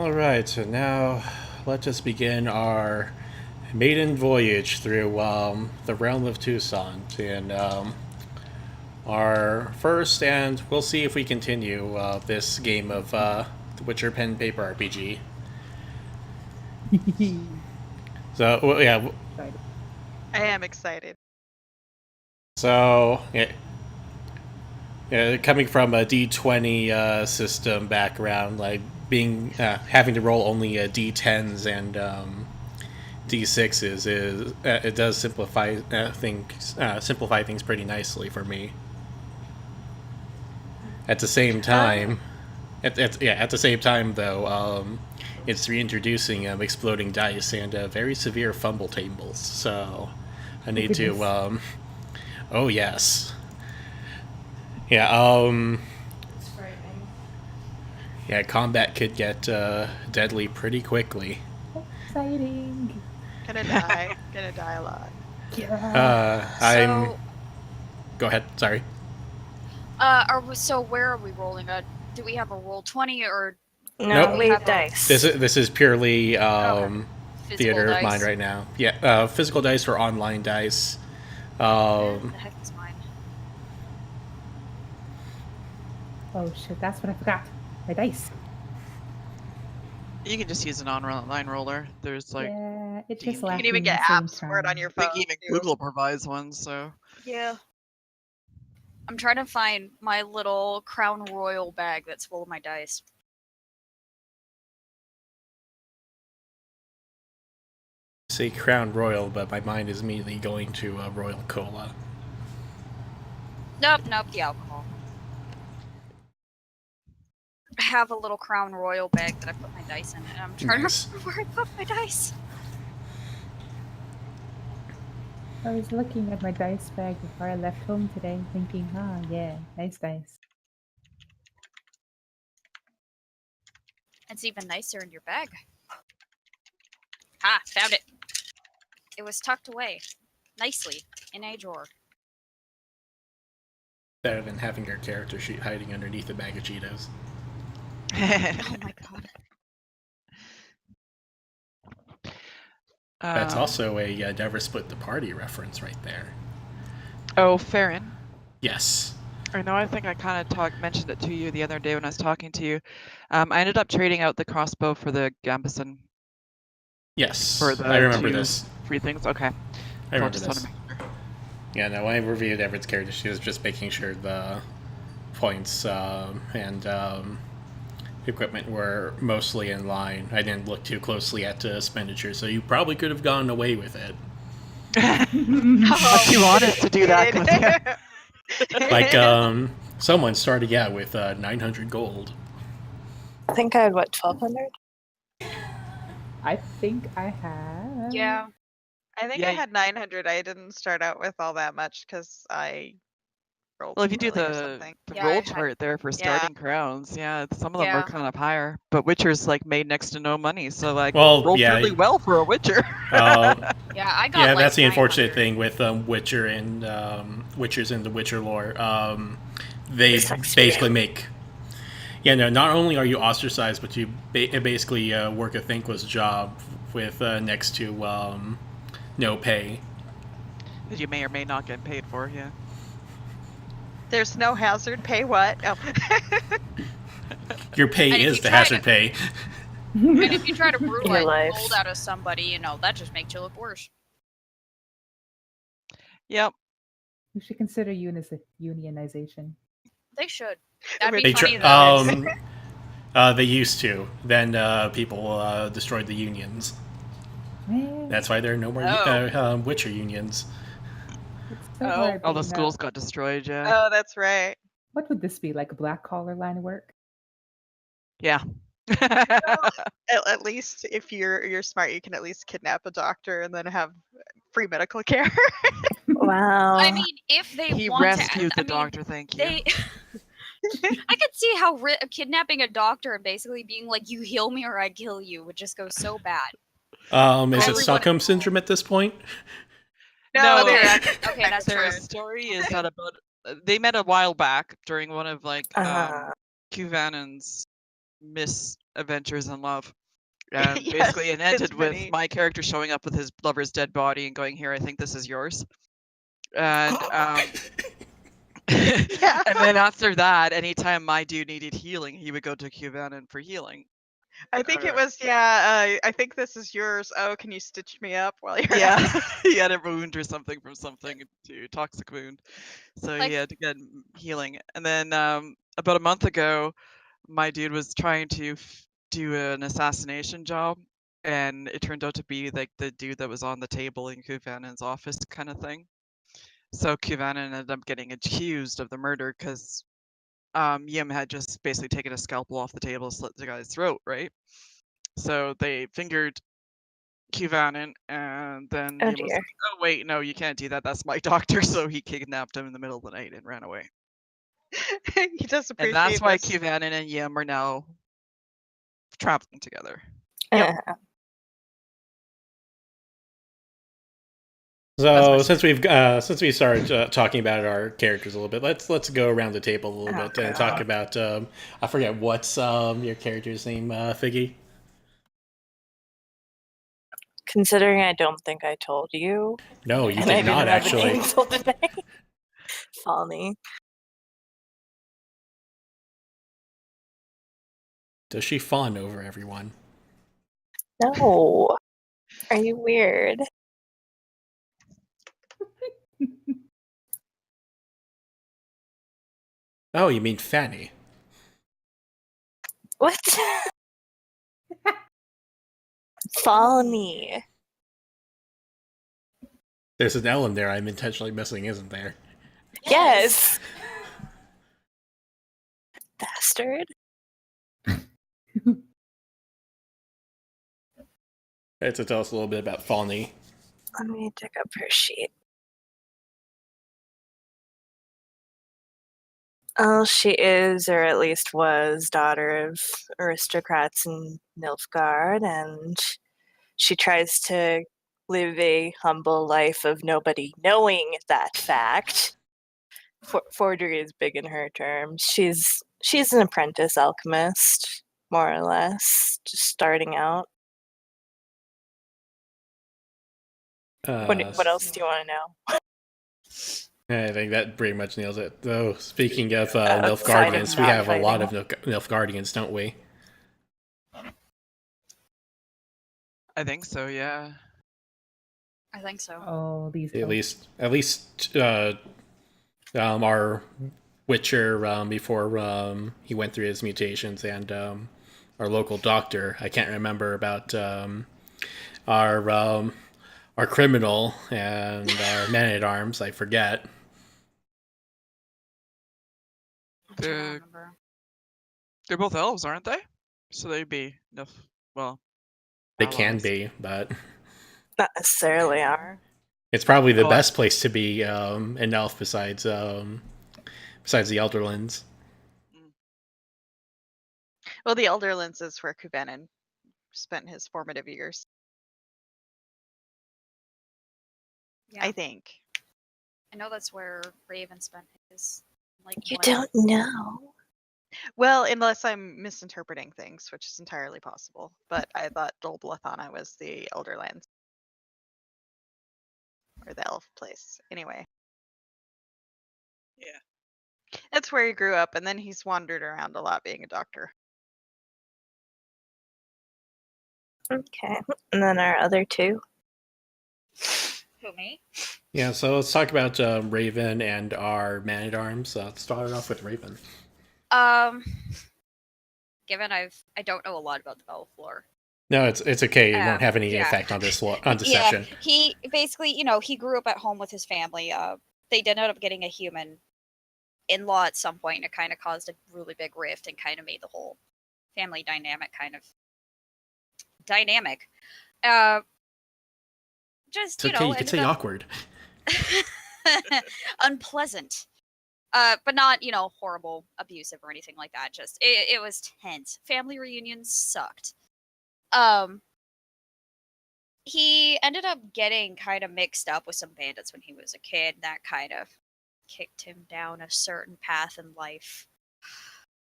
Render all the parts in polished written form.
Alright, so now let us begin our maiden voyage through the realm of Tucson. And our first, and we'll see if we continue this game of The Witcher Pen and Paper RPG. So, yeah, I am excited. so coming from a D20 system background, like being having to roll only D10s and D6s is it does simplify things pretty nicely for me. At the same time, at the same time though, it's reintroducing exploding dice and very severe fumble tables. So I need to. Oh yes, yeah. It's frightening. Yeah, combat could get deadly pretty quickly. Exciting. Gonna die. Gonna die a lot. I'm. Go ahead. Sorry. So where are we rolling? Do we have a roll 20 or? No, Nope. we have dice. This is purely theater of dice? mind right now. Yeah, physical dice or online dice. Where the heck is mine? Oh shit, that's what I forgot. My dice. You can just use an online roller. There's like, Yeah, it you just can You laughed can even me get the same apps for it on time. your I phone. think even too. Google provides one, so. Yeah. I'm trying to find my little Crown Royal bag that's full of my dice. Say Crown Royal, but my mind is immediately going to Royal Cola. Nope, the alcohol. I have a little Crown Royal bag that I put my dice in, and I'm trying Nice. to remember where I put my dice. I was looking at my dice bag before I left home today, thinking, yeah, nice dice. It's even nicer in your bag. Ah, found it. It was tucked away nicely in a drawer. Better than having your character sheet hiding underneath a bag of Cheetos. Oh my god. That's also a Never Split the Party reference right there. Oh, Farron. Yes. I know. I think I kind of mentioned it to you the other day when I was talking to you. I ended up trading out the crossbow for the Gambison. Yes. For the I remember two this. free things. Okay. I remember just this. wanna make sure. Yeah, no, when I reviewed Everett's character, she was just making sure the points and equipment were mostly in line. I didn't look too closely at expenditure, so you probably could have gone away with it. But you wanted to do that with you. Like, someone started out with 900 gold. I think I had, what, 1,200? I think I have. Yeah. I think Yeah. I had 900. I didn't start out with all that much because I rolled. Well, if you do poorly or the something. Yeah, I roll had- chart there for Yeah. starting crowns, yeah, some of them Yeah. are kind of higher. But Witcher's like made next to no money, so like Well, rolled yeah. really well for a Witcher. Yeah, I got Yeah, like that's the unfortunate 900. thing with Witcher and Witchers in the Witcher lore. They It's like basically make. Yeah, no. Not only are you ostracized, but you basically work a thankless job with next to no pay. That you may or may not get paid for, yeah. There's no hazard pay. What? Oh. Your pay And if is you the try hazard to- pay. And if you try to brew Your like life. gold out of somebody, that just makes you look worse. Yep. You should consider unionization. They should. That'd be They funny tr- they used to. Then people destroyed the unions. That's why there are no more Witcher unions. It's so Oh. hard All the being a- schools got destroyed, yeah. Oh, that's right. What would this be, like a black collar line of work? Yeah. At least if you're smart, you can at least kidnap a doctor and then have free medical care. Wow. I mean, if they He want rescued to, the doctor, thank you. They. I could see how kidnapping a doctor and basically being like, "You heal me or I kill you" would just go so bad. Is Everyone- it Stockholm syndrome at this point? No, No, they're Okay, that's Their true. story is that about they met a while back during one of like Uh, Cuvanen's misadventures in love. And Yes, basically it ended it's with many. my character showing up with his lover's dead body and going, "Here, I think this is yours." And Yeah. and then after that, anytime my dude needed healing, he would go to Cubanan for healing. I think it Or- was, I think this is yours. Oh, can you stitch me up while you're Yeah, at it? he had a wound or something from something to toxic wound, so Like- he had to get healing. And then about a month ago, my dude was trying to do an assassination job, and it turned out to be like the dude that was on the table in Kuvanan's office kind of thing. So Kuvanan ended up getting accused of the murder because Yim had just basically taken a scalpel off the table, slit the guy's throat, right? So they fingered Kuvanan, and then Oh Yim was dear. like, "Oh wait, no, you can't do that. That's my doctor." So he kidnapped him in the middle of the night and ran away. He does And appreciate that's why this. Kuvanan and Yim are now traveling together. Yep. So my since we started talking about our characters a little bit, let's go around the table a little Oh, bit and talk about I forget what's your character's name, Figgy. Considering I don't think I told you, No, you and I did didn't not have a actually. name till today. Funny. Does she fawn over everyone? No. Are you weird? Oh, you mean Fanny? What? Funny. There's an L in there I'm intentionally missing, isn't there? Yes. Bastard. To tell us a little bit about Fawny. Let me dig up her sheet. Oh, she is, or at least was, daughter of aristocrats in Nilfgaard, and she tries to live a humble life of nobody knowing that fact. Forgery is big in her terms. She's an apprentice alchemist, more or less, just starting out. What else do you want to know? I think that pretty much nails it. Though, speaking of Outside of Nilfgaardians, we not have a lot of fighting. Nilfgaardians, don't we? I think so, yeah. I think so. Oh, these At folks. least our Witcher before he went through his mutations, and our local doctor. I can't remember about our criminal and our man at arms. I forget. I'm trying to They're, remember. they're both elves, aren't they? So they'd be enough. Well, They can allies. be, but Not necessarily are. it's probably the Oh, best place to be an elf besides the Elderlands. Well, the Elderlands is where Kuvanan spent his formative years, Yeah, I think. I know that's where Raven spent his. Like, You what- don't know. Well, unless I'm misinterpreting things, which is entirely possible. But I thought Dol Blathana was the Elderlands. Or the elf place. Anyway. Yeah. That's where he grew up, and then he's wandered around a lot being a doctor. Okay. And then our other two. Who, me? Yeah, so let's talk about Raven and our man at arms. Let's start off with Raven. Given I don't know a lot about the battle floor. No, it's okay. It won't have any yeah. effect on this on the Yeah, session. he basically, he grew up at home with his family. They did end up getting a human in-law at some point, and it kind of caused a really big rift and kind of made the whole family dynamic kind of dynamic. Just, It's okay. You could say awkward. unpleasant. But not, horrible, abusive or anything like that. Just it was tense. Family reunions sucked. He ended up getting kind of mixed up with some bandits when he was a kid. That kind of kicked him down a certain path in life.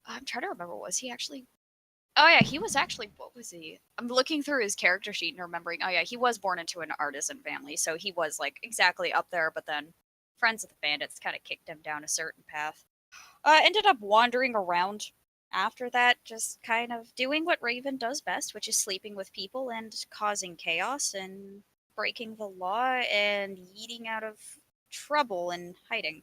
I'm trying to remember, was he actually Oh yeah, he was actually, what was he? I'm looking through his character sheet and remembering, oh yeah, he was born into an artisan family, so he was like exactly up there, but then friends of the bandits kind of kicked him down a certain path. Ended up wandering around after that, just kind of doing what Raven does best, which is sleeping with people and causing chaos and breaking the law and yeeting out of trouble and hiding.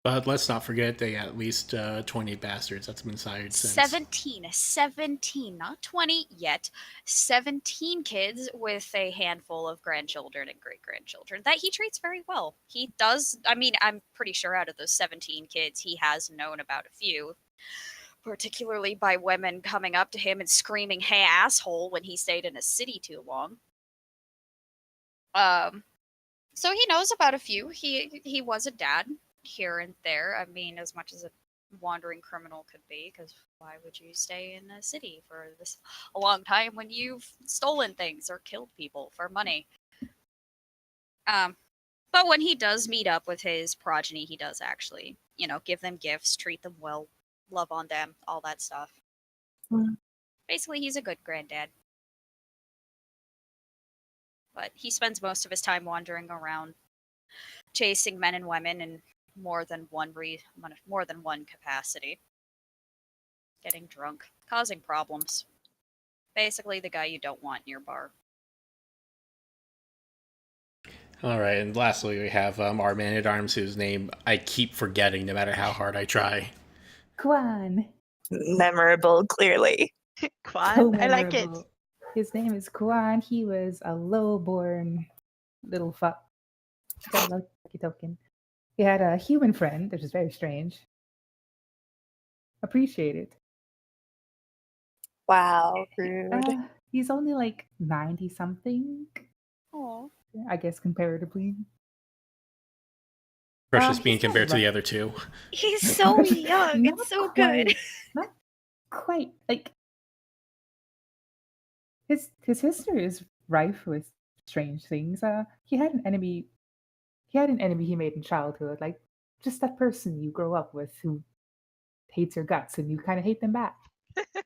But let's not forget they got at least 20 bastards that's been sired since. 17, not 20 yet. 17 kids with a handful of grandchildren and great grandchildren that he treats very well. He does, I mean, I'm pretty sure out of those 17 kids, he has known about a few, particularly by women coming up to him and screaming, "Hey, asshole," when he stayed in a city too long. So he knows about a few. He was a dad here and there. I mean, as much as a wandering criminal could be, because why would you stay in a city for this a long time when you've stolen things or killed people for money? But when he does meet up with his progeny, he does actually, give them gifts, treat them well, love on them, all that stuff. Basically, he's a good granddad. But he spends most of his time wandering around, chasing men and women in more than one capacity. Getting drunk, causing problems. Basically, the guy you don't want in your bar. All right, and lastly, we have our man-at-arms, whose name I keep forgetting no matter how hard I try. Quan. Memorable, clearly. Quan, So I like it. memorable. His name is Quan. He was a low-born little fuck. Got a lucky token. He had a human friend, which is very strange. Appreciated. Wow, rude. He's only like 90-something, Oh, I guess, comparatively. Precious he's being not compared to the right. other two. he's so young. Not It's so good. quite- Not quite. Like, his history is rife with strange things. He had an enemy. He had an enemy he made in childhood, like just that person you grow up with who hates your guts, and you kind of hate them back.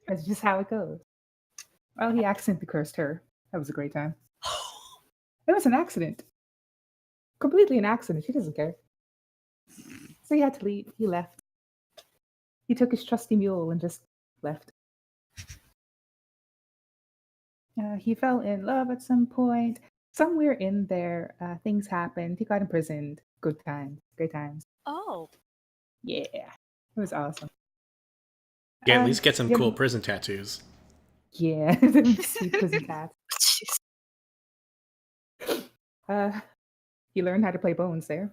That's just how it goes. Well, he accidentally cursed her. That was a great time. It was an accident. Completely an accident. She doesn't care. So he had to leave. He left. He took his trusty mule and just left. He fell in love at some point. Somewhere in there, things happened. He got imprisoned. Good times. Great times. Oh, Yeah. It was awesome. Yeah, at least get some yeah, cool prison tattoos. Yeah. Sweet prison cat. He learned how to play bones there.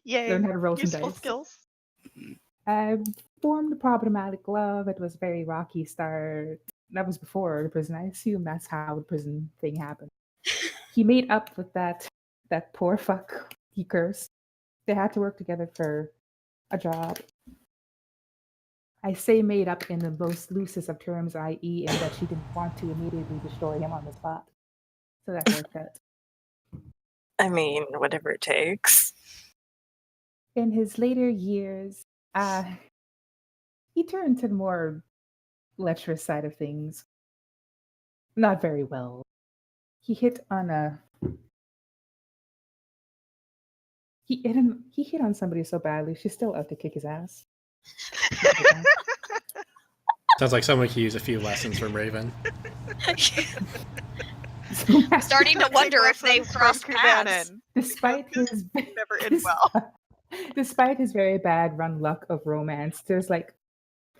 Yay. Learned how to roll some Useful dice. skills. Formed a problematic love. It was a very rocky start. That was before the prison. I assume that's how the prison thing happened. He made up with that poor fuck he cursed. They had to work together for a job. I say made up in the most loosest of terms, i.e., in that she didn't want to immediately destroy him on the spot. So that worked out. I mean, whatever it takes. In his later years, he turned to the more lecherous side of things. Not very well. He hit on he hit on somebody so badly, she's still out to kick his ass. Sounds like someone could use a few lessons from Raven. I'm starting to wonder if they Lessons from crossed paths. Kubanin. Despite his Never end well. despite his very bad run luck of romance, there's like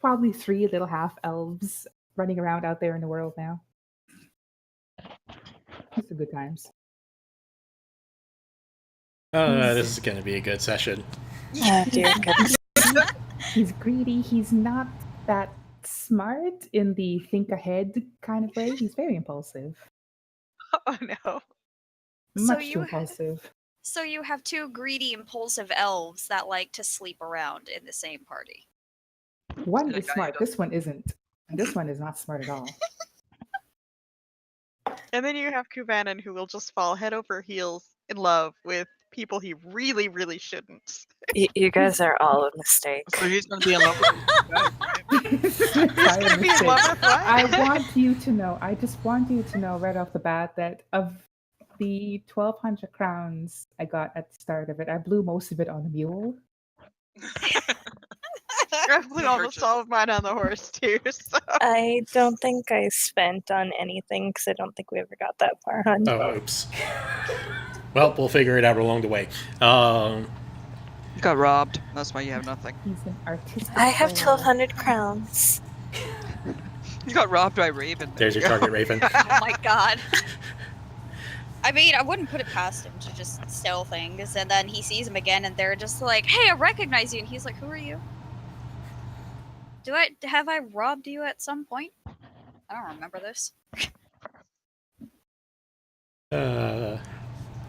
probably 3 little half elves running around out there in the world now. These are good times. This is going to be a good session. Oh, dear goodness. He's greedy. He's not that smart in the think ahead kind of way. He's very impulsive. Oh no. Much you too ha- impulsive. So you have two greedy, impulsive elves that like to sleep around in the same party. One Yeah, is guy smart. does- This one isn't. And this one is not smart at all. And then you have Kubanin, who will just fall head over heels in love with people he really, really shouldn't. You guys are all a mistake. So he's gonna be in love with you. Sorry, gonna be in mistake. love with what? I want you to know. I just want you to know right off the bat that of the 1,200 crowns I got at the start of it, I blew most of it on a mule. I blew almost Purchase. all of mine on the horse too. So I don't think I spent on anything because I don't think we ever got that far, hun. Oh, oops. Well, we'll figure it out along the way. You got robbed. That's why you have nothing. He's an artistic. I have soul. 1,200 crowns. You got robbed by Raven. There's your you go. target, Raven. Oh my god. I mean, I wouldn't put it past him to just steal things, and then he sees him again, and they're just like, "Hey, I recognize you," and he's like, "Who are you? Have I robbed you at some point? I don't remember this."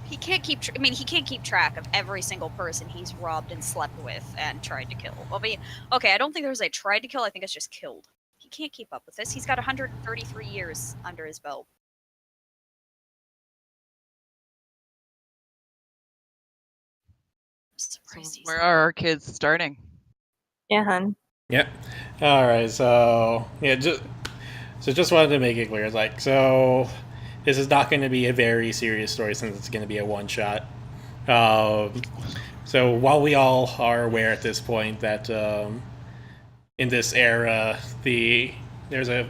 He can't keep. He can't keep track of every single person he's robbed and slept with and tried to kill. I mean, okay, I don't think there's a tried to kill. I think it's just killed. He can't keep up with this. He's got 133 years under his belt. So Surprised he's where are our kids starting? Yeah, hun. Yep. All right. So yeah, just wanted to make it clear. Like, so this is not going to be a very serious story since it's going to be a one shot. So while we all are aware at this point that in this era there's a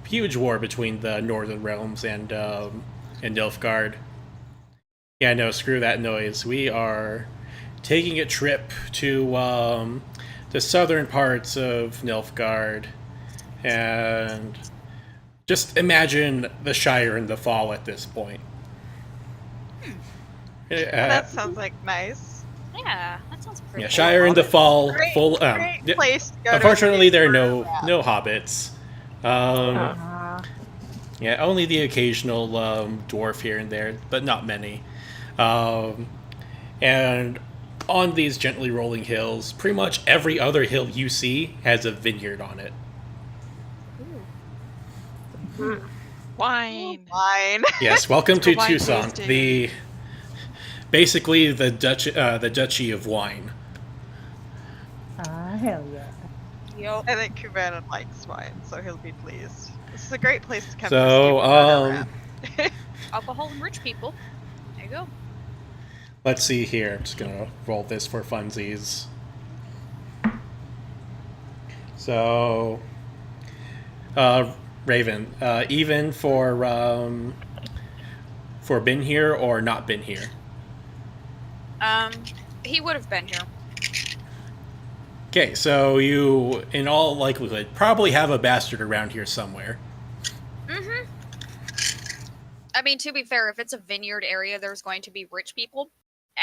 huge war between the Northern Realms and Nilfgaard. Yeah, no, screw that noise. We are taking a trip to the southern parts of Nilfgaard, and just imagine the Shire in the fall at this point. that sounds like nice. Yeah, that sounds pretty. Yeah, cool. Shire in the fall, Great, full. great Yeah, place to go. unfortunately, there are to no hobbits. Yeah, only the occasional dwarf here and there, but not many. And on these gently rolling hills, pretty much every other hill you see has a vineyard on it. Wine. Wine. Yes, welcome to Wine Tucson, tasting. basically the Duchy of Wine. Ah, hell yeah. Yup. I think Kuvanin likes wine, so he'll be pleased. This is a great place to come. So, to Alcohol and rich people. There you go. let's see here. I'm just gonna roll this for funsies. So, Raven, even for been here or not been here. He would have been here. Okay, so you, in all likelihood, probably have a bastard around here somewhere. Mm-hmm. I mean, to be fair, if it's a vineyard area, there's going to be rich people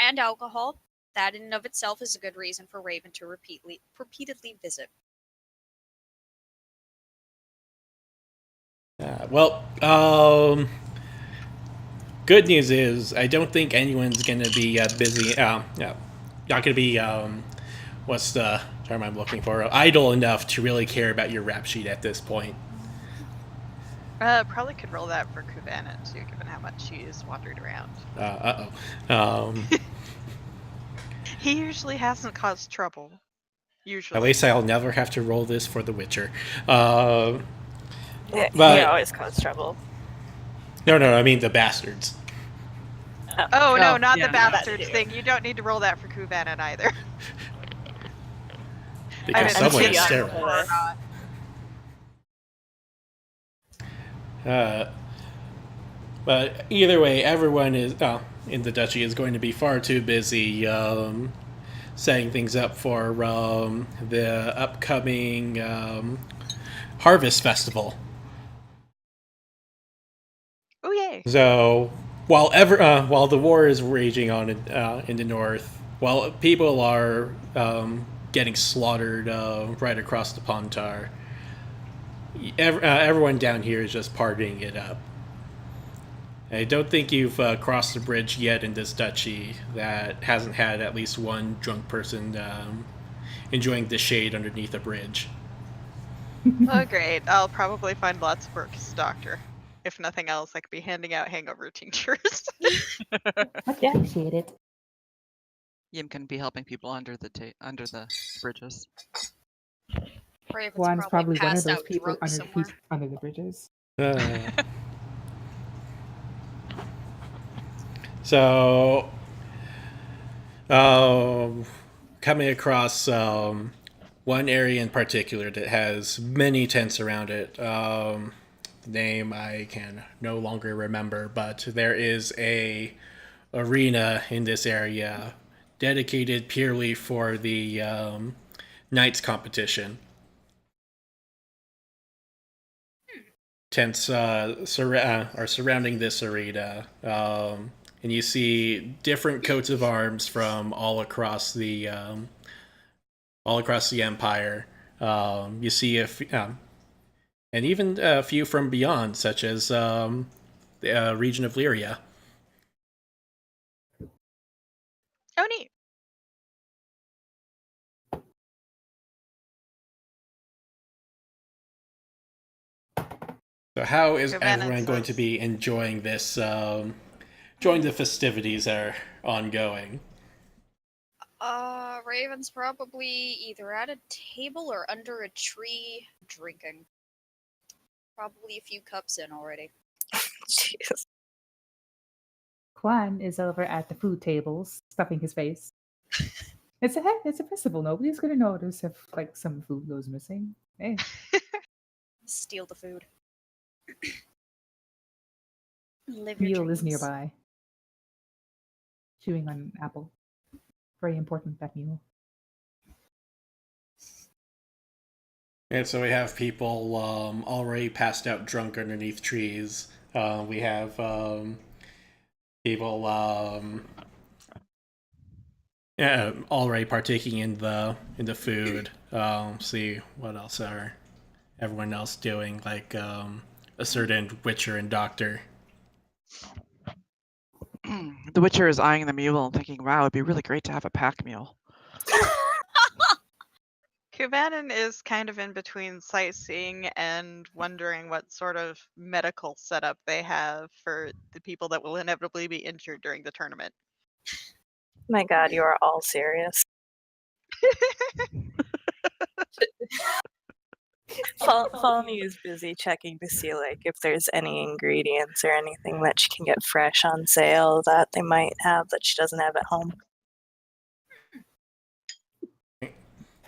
and alcohol. That in and of itself is a good reason for Raven to repeatedly visit. Good news is I don't think anyone's gonna be busy. Not gonna be what's the term I'm looking for? Idle enough to really care about your rap sheet at this point. Probably could roll that for Kuvanin too, given how much he's wandered around. He usually hasn't caused trouble. Usually. At least I'll never have to roll this for The Witcher. Yeah, But- he always cause trouble. No, I mean the bastards. Oh no, Oh, not yeah. the That bastards too. thing. You don't need to roll that for Kuvanin either. Because didn't someone see is that sterile. before. But either way, everyone is in the duchy is going to be far too busy setting things up for the upcoming Harvest Festival. Oh yay! So while the war is raging on in the north, while people are getting slaughtered right across the Pontar, everyone down here is just partying it up. I don't think you've crossed the bridge yet in this duchy that hasn't had at least one drunk person enjoying the shade underneath a bridge. Oh great! I'll probably find lots of work as a doctor. If nothing else, I could be handing out hangover tinctures. I Yeah. appreciate it. Yim can be helping people under the bridges. Raven's Juan's probably probably one of passed those out people drunk somewhere. under the bridges. So, coming across one area in particular that has many tents around it. Name I can no longer remember, but there is a arena in this area dedicated purely for the Knights competition. Tents are surrounding this arena, and you see different coats of arms from all across the empire. You see and even a few from beyond, such as the region of Lyria. Oh, neat. So, how is Gavanna everyone going to says- be enjoying this? Enjoying the festivities that are ongoing. Raven's probably either at a table or under a tree drinking. Probably a few cups in already. Jeez. Juan is over at the food tables, stuffing his face. It's a festival. Nobody's gonna notice if like some food goes missing. Hey, Steal the food. Live your Mule is dreams. nearby, chewing on an apple. Very important, that Mule. And so we have people already passed out drunk underneath trees. We have people already partaking in the food. See what else are everyone else doing, like a certain Witcher and Doctor. The Witcher is eyeing the mule and thinking, wow, it'd be really great to have a pack mule. Kuvanin is kind of in between sightseeing and wondering what sort of medical setup they have for the people that will inevitably be injured during the tournament. My God, you are all serious. Falny is busy checking to see like if there's any ingredients or anything that she can get fresh on sale that they might have that she doesn't have at home.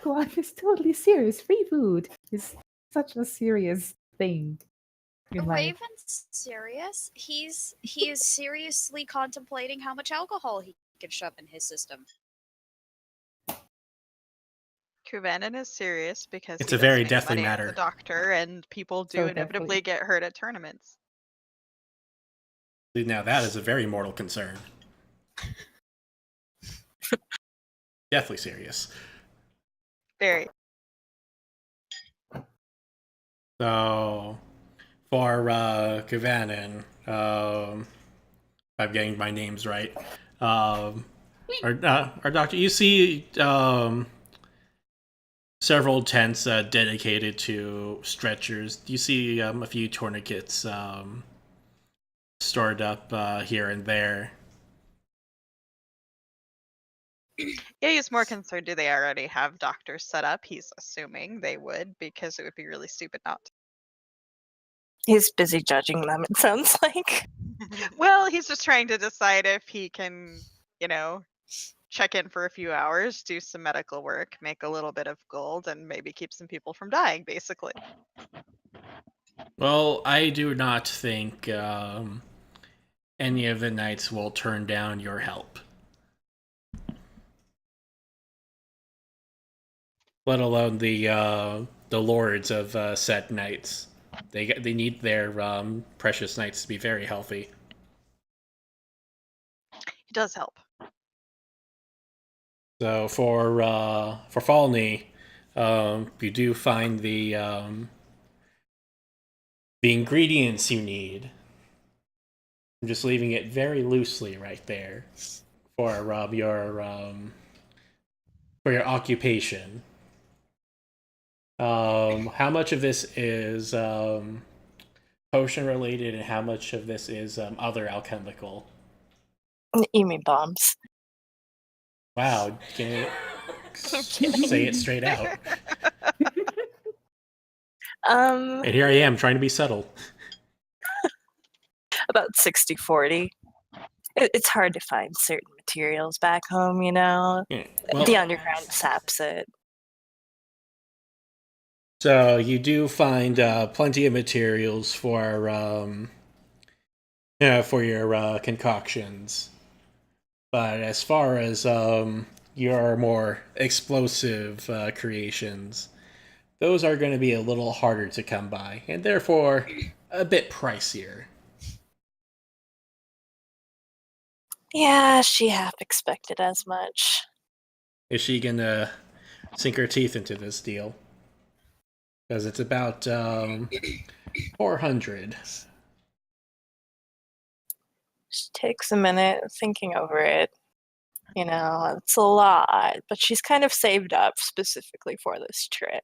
Juan is totally serious. Free food is such a serious thing in life. Raven's serious. He is seriously contemplating how much alcohol he can shove in his system. Kuvanin is serious because It's he a does very make deathly money as matter. a doctor, and people do So inevitably get hurt at tournaments. Now that is a very mortal concern. Deathly serious. Very. So, for Kuvanin, I'm getting my names right. Our doctor, you see several tents dedicated to stretchers. You see a few tourniquets stored up here and there. Yeah, he's more concerned, do they already have doctors set up? He's assuming they would, because it would be really stupid not to. He's busy judging them, it sounds like. Well, he's just trying to decide if he can, check in for a few hours, do some medical work, make a little bit of gold, and maybe keep some people from dying, basically. Well, I do not think any of the knights will turn down your help. Let alone the lords of said knights. They need their precious knights to be very healthy. He does help. So for Falney, you do find the ingredients you need. I'm just leaving it very loosely right there for your occupation. How much of this is potion related, and how much of this is other alchemical? You mean bombs? Wow, can you say it straight out? Um, And here I am trying to be subtle. about 60-40. It's hard to find certain materials back home, you know. Yeah. The Well, underground saps it. so you do find plenty of materials for your concoctions, but as far as your more explosive creations, those are going to be a little harder to come by, and therefore a bit pricier. Yeah, she half expected as much. Is she gonna sink her teeth into this deal? Because it's about 400. She takes a minute thinking over it. You know, it's a lot, but she's kind of saved up specifically for this trip.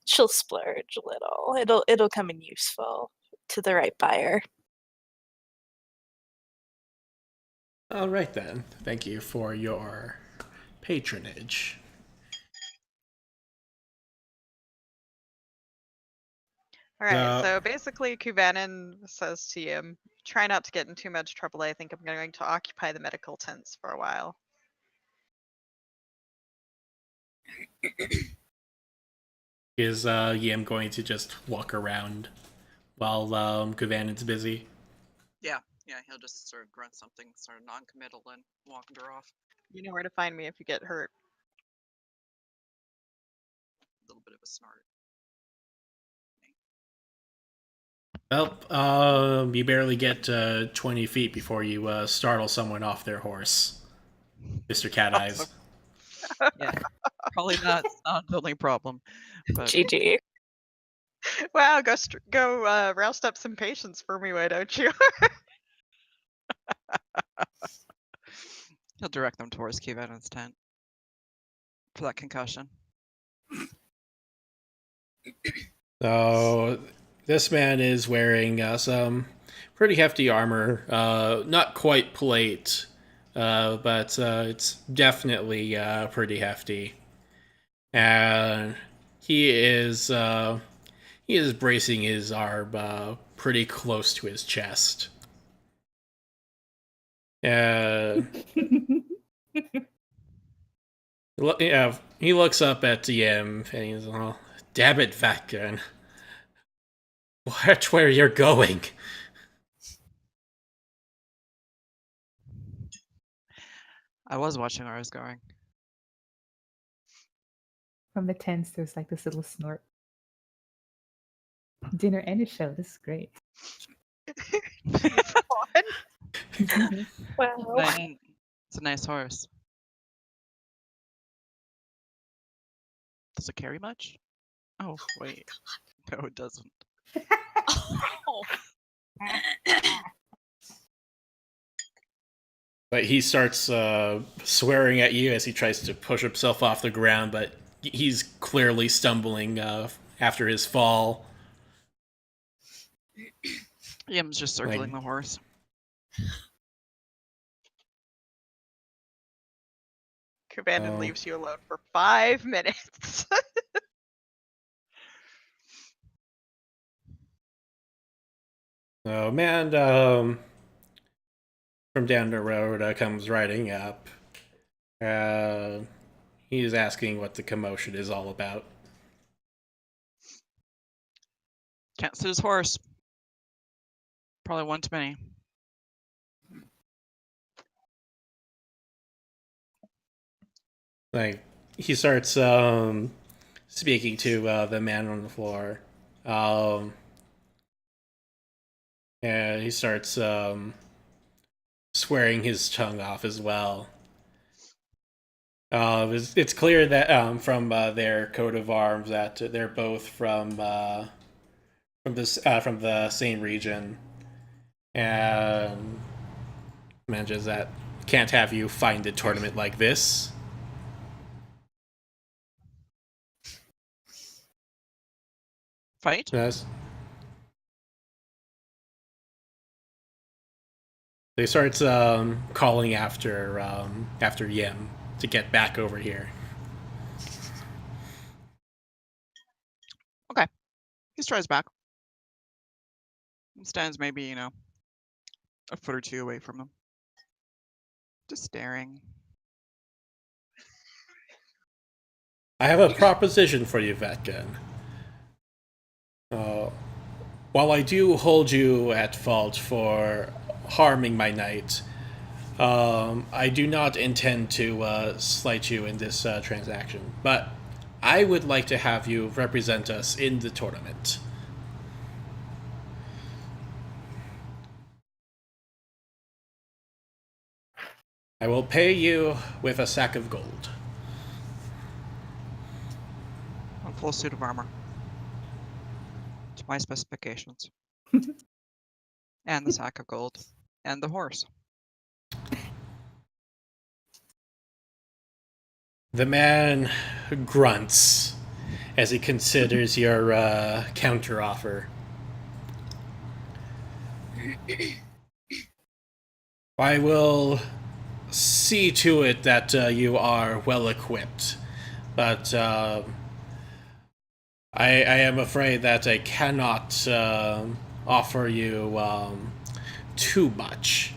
She'll splurge a little. It'll come in useful to the right buyer. All right then. Thank you for your patronage. All right, Uh, so basically, Kuvanin says to him, try not to get in too much trouble. I think I'm going to occupy the medical tents for a while. Is Yim going to just walk around while Kuvanin's busy? Yeah, he'll just sort of grunt something, sort of non-committal, and wander off. You know where to find me if you get hurt. A little bit of a snort. Well, you barely get 20 feet before you startle someone off their horse, Mr. Cat Eyes. Yeah, probably not the only problem, but GG. Wow, go roust up some patience for me, why don't you? he'll direct them towards Kevin's tent for that concussion. So this man is wearing some pretty hefty armor. Not quite plate, but it's definitely pretty hefty. And he is bracing his arm pretty close to his chest. Yeah, he looks up at Yim and he's all, "Damn it, Vatgun. Watch where you're going." I was watching where I was going. From the tents, there's like this little snort. Dinner and a show. This is great. Fun. Well, It's a nice horse. Does it carry much? Oh, wait. No, it doesn't. But he starts swearing at you as he tries to push himself off the ground, but he's clearly stumbling after his fall. Yim's just circling the horse. Kuvanin leaves you alone for 5 minutes. So, man from down the road comes riding up. He's asking what the commotion is all about. Can't sit his horse. Probably one too many. Like, he starts speaking to the man on the floor. And he starts swearing his tongue off as well. It's clear that from their coat of arms that they're both from the same region, and manages that can't have you find a tournament like this. Fight? Yes. They start calling after Yim to get back over here. Okay. He strides back. And stands maybe, a foot or two away from them. Just staring. I have a proposition for you, Vetkin. While I do hold you at fault for harming my knight, I do not intend to slight you in this transaction. But I would like to have you represent us in the tournament. I will pay you with a sack of gold. A full suit of armor. To my specifications. And the sack of gold. And the horse. The man grunts as he considers your counteroffer. I will see to it that you are well equipped, but I am afraid that I cannot offer you too much.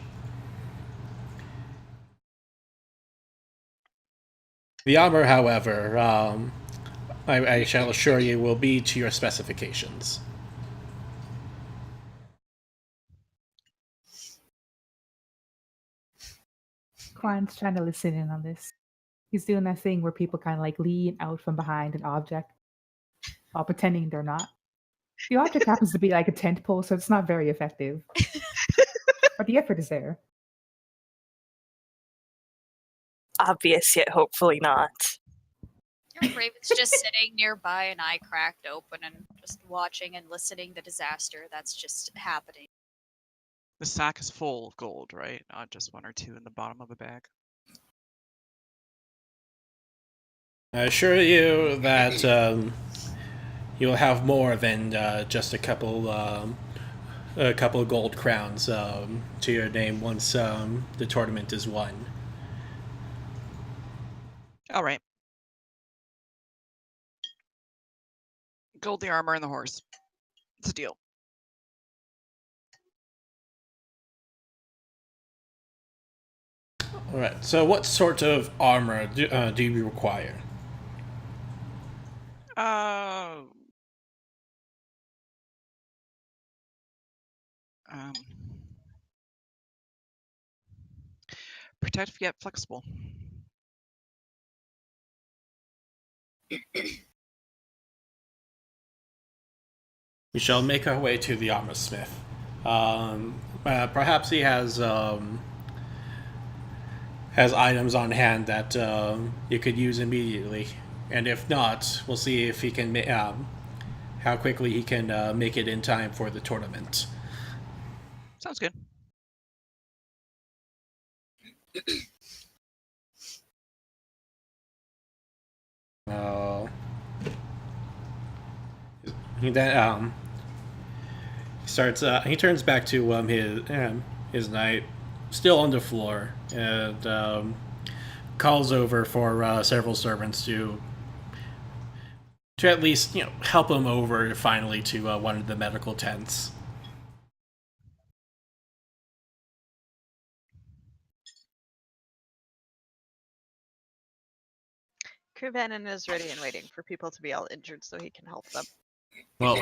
The armor, however, I shall assure you will be to your specifications. Klein's trying to listen in on this. He's doing that thing where people kind of like lean out from behind an object while pretending they're not. The object happens to be like a tent pole, so it's not very effective. But the effort is there. Obvious, yet hopefully not. Raven's just sitting nearby, an eye cracked open, and just watching and listening the disaster that's just happening. The sack is full of gold, right? Not just one or two in the bottom of a bag. I assure you that you'll have more than just a couple of gold crowns to your name once the tournament is won. All right. Gold, the armor, and the horse. It's a deal. All right. So, what sort of armor do you require? Protective yet flexible. We shall make our way to the armor smith. Perhaps he has items on hand that you could use immediately, and if not, we'll see if he can how quickly he can make it in time for the tournament. Sounds good. He then starts. He turns back to his knight, still on the floor, and calls over for several servants to at least help him over finally to one of the medical tents. Kuvanin is ready and waiting for people to be all injured so he can help them. Well,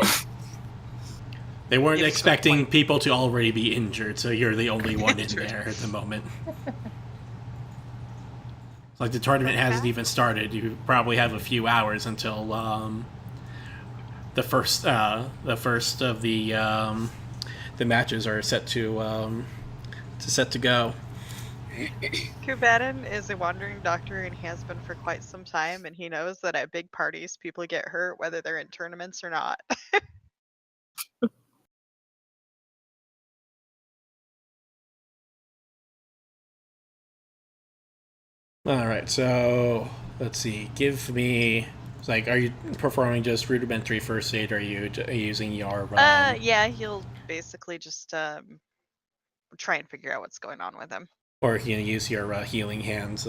they weren't Give us a expecting point. people to already be injured, so you're the only one in there at the moment. It's like the tournament hasn't even started. You probably have a few hours until the first of the matches are set to go. Kuvanin is a wandering doctor and has been for quite some time, and he knows that at big parties people get hurt whether they're in tournaments or not. All right, so let's see. Give me are you performing just rudimentary first aid? Or are you using your? Yeah, he'll basically just try and figure out what's going on with him. Or you use your healing hands,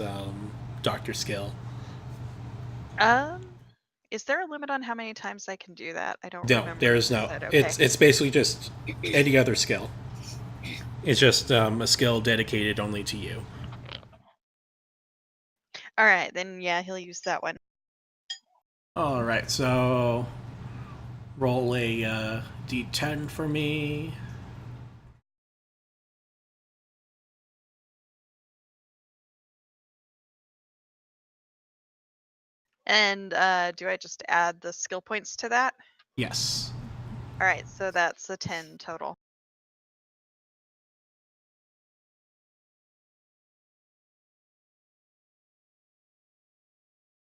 doctor skill. Is there a limit on how many times I can do that? I don't No, remember. there if is you no. said. Okay. It's basically just any other skill. It's just a skill dedicated only to you. All right, then yeah, he'll use that one. All right, so roll a d10 for me. And do I just add the skill points to that? Yes. All right, so that's a 10 total.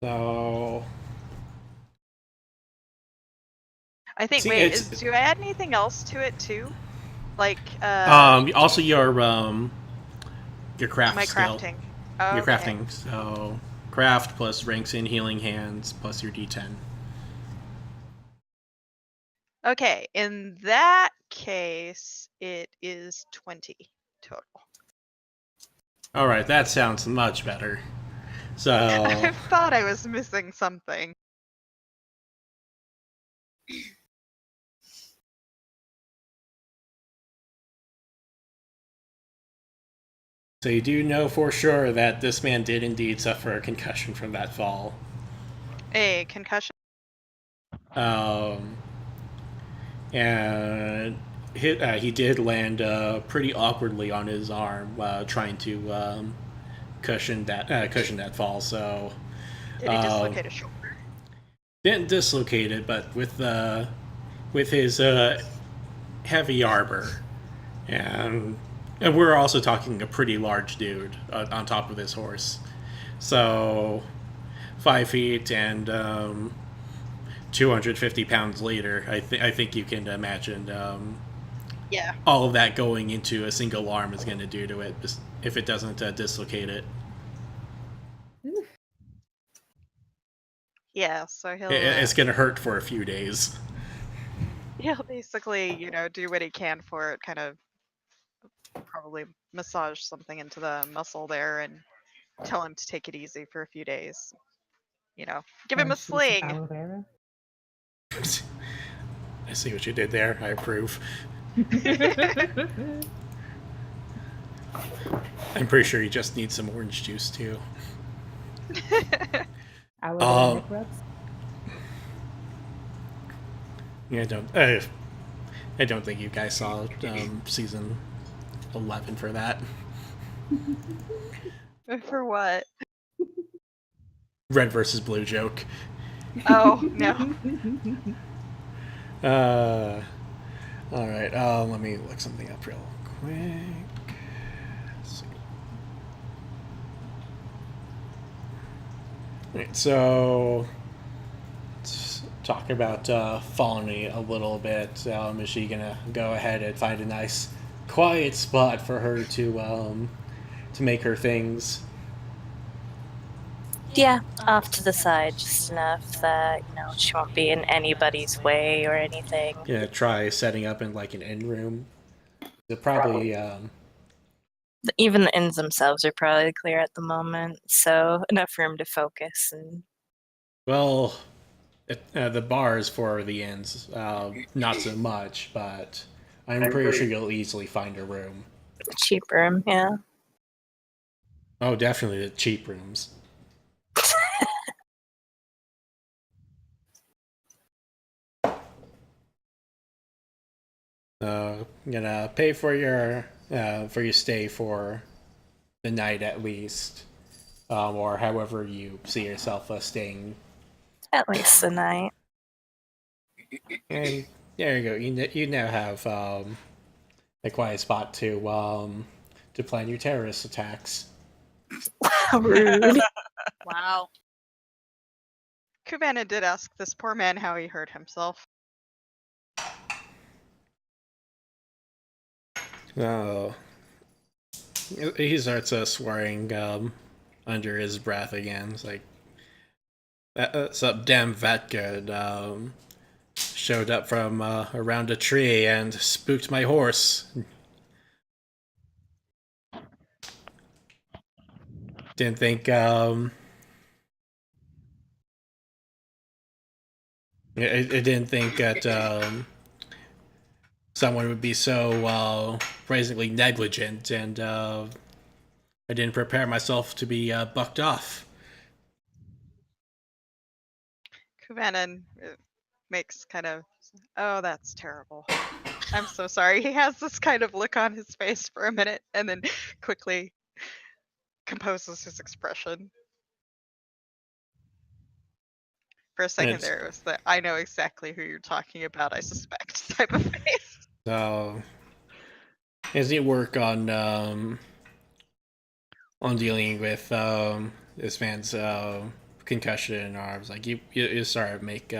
So I think. See, Wait, it's- do I add anything else to it too? Like also your craft my skill. crafting. Your Okay. crafting. So craft plus ranks in healing hands plus your d10. Okay, in that case, it is 20 total. All right, that sounds much better. So I thought I was missing something. So you do know for sure that this man did indeed suffer a concussion from that fall. A concussion. And he did land pretty awkwardly on his arm, trying to cushion that fall. So Did he dislocate a shoulder? didn't dislocate it, but with his heavy armor, and we're also talking a pretty large dude on top of this horse. So 5 feet and 250 pounds later, I think you can imagine Yeah. all of that going into a single arm is going to do to it if it doesn't dislocate it. Yeah, so he'll It's going to hurt for a few days. he'll basically, do what he can for it, kind of probably massage something into the muscle there and tell him to take it easy for a few days. Give him a Shoot some sling. aloe vera. I see what you did there. I approve. I'm pretty sure you just need some orange juice too. Aloe vera neck rubs. Yeah, I don't think you guys saw season 11 for that. For what? Red versus blue joke. Oh, no. All right. Let me look something up real quick. Let's see. All right, so let's talk about Fawny a little bit. Is she gonna go ahead and find a nice, quiet spot for her to make her things? Yeah, off to the side, just enough that, she won't be in anybody's way or anything. Yeah, try setting up in like an inn room. It probably Even the inns themselves are probably clear at the moment, so enough room to focus and well, the bars for the inns, not so much, but I'm pretty sure you'll easily find a room. cheap room, yeah. Oh, definitely the cheap rooms. I'm gonna pay for your stay for the night at least, or however you see yourself staying. At least the night. And there you go. You now have a quiet spot to plan your terrorist attacks. Rude. Wow. Kubana did ask this poor man how he hurt himself. Oh, he starts swearing under his breath again. It's like, that's up damn fat good. Showed up from around a tree and spooked my horse. Didn't think I didn't think that someone would be so brazenly negligent, and I didn't prepare myself to be bucked off. Kuvanen makes kind of, oh, that's terrible. I'm so sorry. He has this kind of look on his face for a minute and then quickly composes his expression. For a second It's, there, it was the I know exactly who you're talking about, I suspect type of face. so as you work on dealing with this man's concussion in arms, like you start to make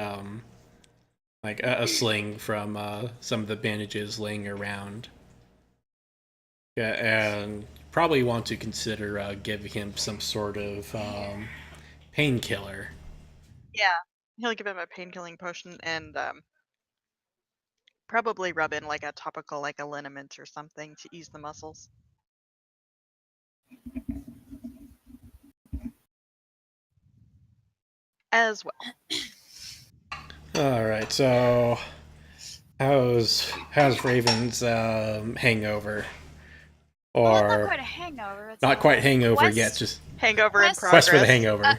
like a sling from some of the bandages laying around. Yeah, and probably want to consider giving him some sort of painkiller. Yeah. He'll give him a painkilling potion and probably rub in like a topical, like a liniment or something to ease the muscles. As well. All right, so how's Raven's hangover? Well, it's not Or quite a hangover. It's not a quite hangover quest, yet, just Hangover in Quest- progress. quest for the hangover.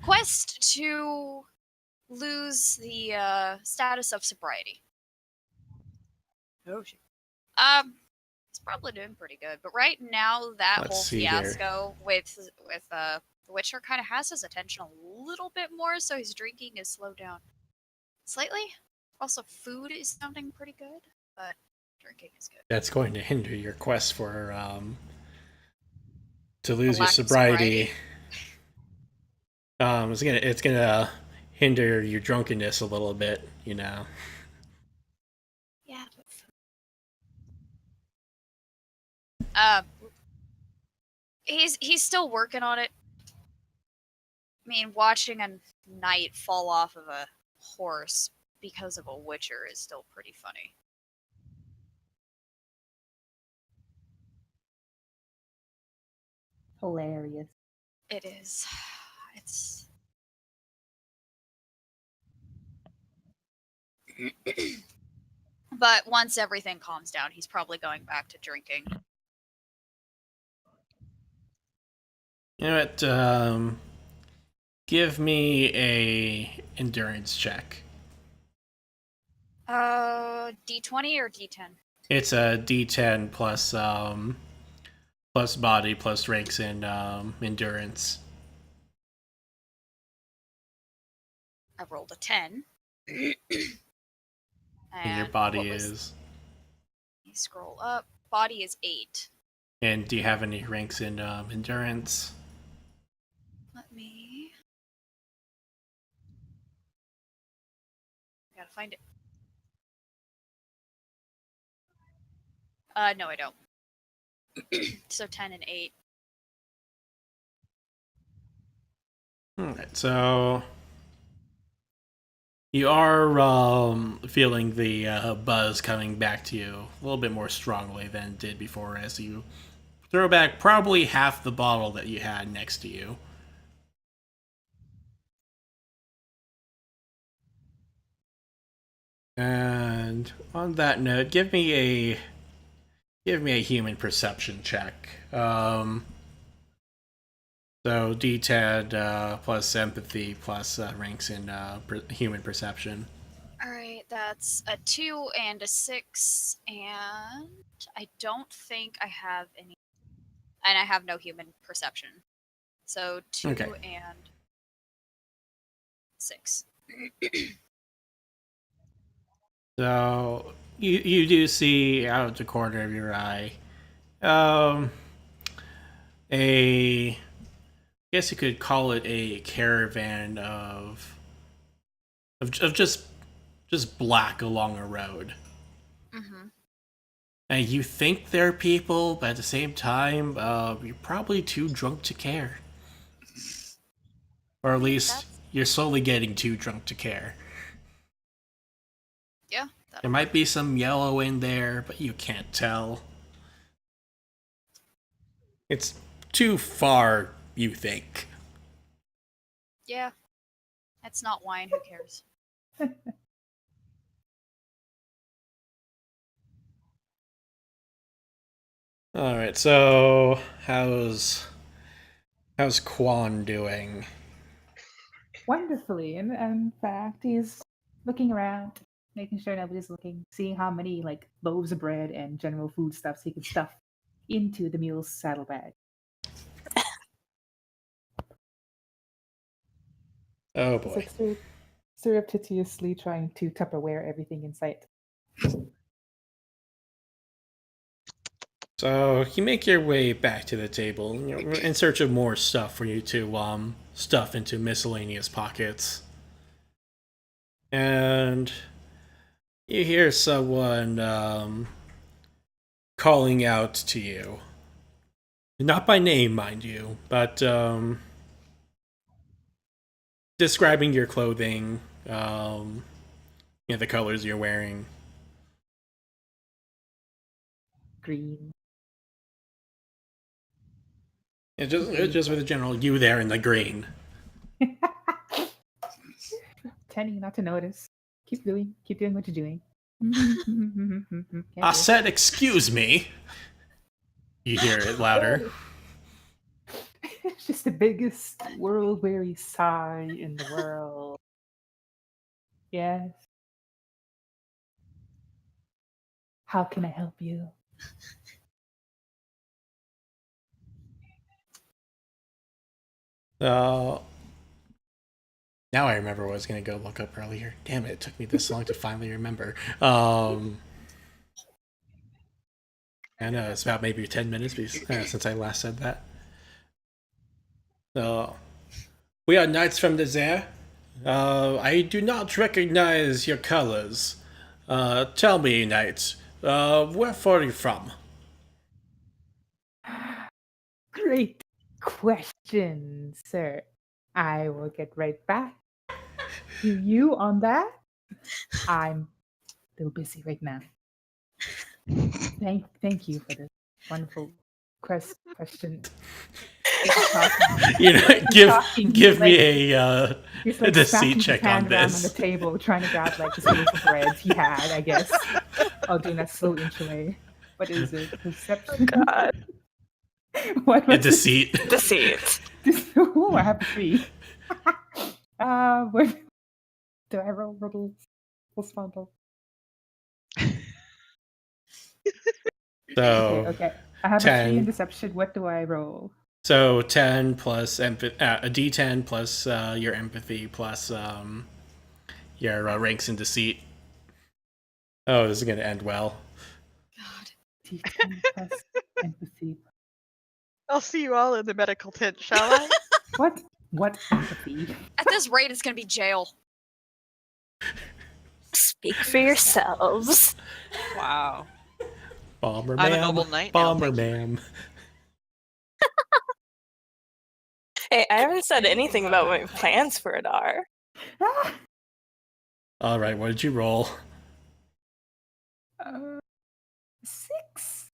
Quest to lose the status of sobriety. Oh shit. It's probably doing pretty good, but right now that Let's whole see here. fiasco with the Witcher kind of has his attention a little bit more, so his drinking is slowed down slightly. Also, food is sounding pretty good, but drinking is good. That's going to hinder your quest for to The lose your lack of sobriety. It's gonna hinder your drunkenness a little bit, you know. Yeah, but he's still working on it. I mean, watching a knight fall off of a horse because of a witcher is still pretty funny. Hilarious. It is. It's. But once everything calms down, he's probably going back to drinking. You know what? Give me a endurance check. D20 or D10? It's a D10 plus body plus ranks in endurance. I rolled a 10. And your body is. You scroll up. Body is 8. And do you have any ranks in endurance? Let me. I gotta find it. No, I don't. So 10 and 8. Alright, so you are feeling the buzz coming back to you a little bit more strongly than it did before as you throw back probably half the bottle that you had next to you. And on that note, give me a human perception check. So D10 plus empathy plus ranks in human perception. Alright, that's a 2 and a 6, and I don't think I have any. And I have no human perception. So 2 Okay. and 6. So you do see out of the corner of your eye, a, I guess you could call it a caravan of just black along a road. Mm-hmm. And you think they're people, but at the same time, you're probably too drunk to care. Or at least you're slowly getting too drunk to care. Yeah. There might be some yellow in there, but you can't tell. It's too far, you think. Yeah. It's not wine, who cares? All right. So how's Quan doing? Wonderfully. And in fact, he's looking around, making sure nobody's looking, seeing how many like loaves of bread and general foodstuffs he can stuff into the mule's saddlebag. Oh It's boy. like surreptitiously trying to Tupperware everything in sight. So you make your way back to the table in search of more stuff for you to stuff into miscellaneous pockets, and you hear someone calling out to you, not by name, mind you, but describing your clothing, the colors you're wearing. Green. Just with the general you there in the green. Tending not to notice. Keep doing what you're doing. I said, excuse me. You hear it louder. It's just the biggest world-weary sigh in the world. Yes. How can I help you? Now I remember what I was going to go look up earlier. Damn it took me this long to finally remember. I know, it's about maybe 10 minutes since I last said that. We are knights from the Zare. I do not recognize your colors. Tell me, knights, where are you from? Great question, sir. I will get right back to you on that. I'm a little busy right now. Thank you for this wonderful question. Give me a He's like deceit smacking check his hand on around this. on the table, trying to grab like the loaf of bread he had, I guess. I'll do that slow inch away. What is it? Perception? God. What A was deceit. Deceit. Oh, I have a 3. What do I roll riddles? Plus fumble. So Okay. I have a 3 in 10. deception. What do I roll? So 10 plus a D10 plus your empathy plus your ranks in deceit. Oh, this is going to end well. God. D10 plus empathy. I'll see you all in the medical tent, shall I? What? What empathy? At this rate, it's gonna be jail. Speak for yourselves. Wow. Bomber I'm a ma'am. noble knight now, Bomber thank you. ma'am. Hey, I haven't said anything about what my plans for it are. Ah! All right, what did you roll? 6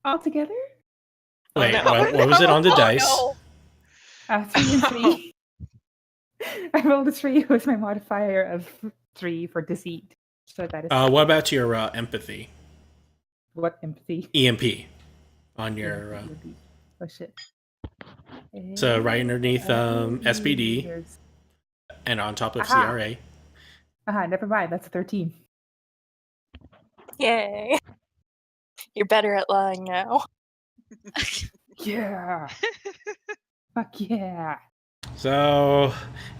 altogether. Wait, no. what was it on the Oh, dice? no. 3 and 3. I rolled a 3 with my modifier of 3 for deceit. So that is What about your empathy? what empathy? EMP on your. Oh shit. So right underneath SPD There's- and on top of Aha. CRA. Never mind. That's a 13. Yay. You're better at lying now. Yeah. Fuck yeah. So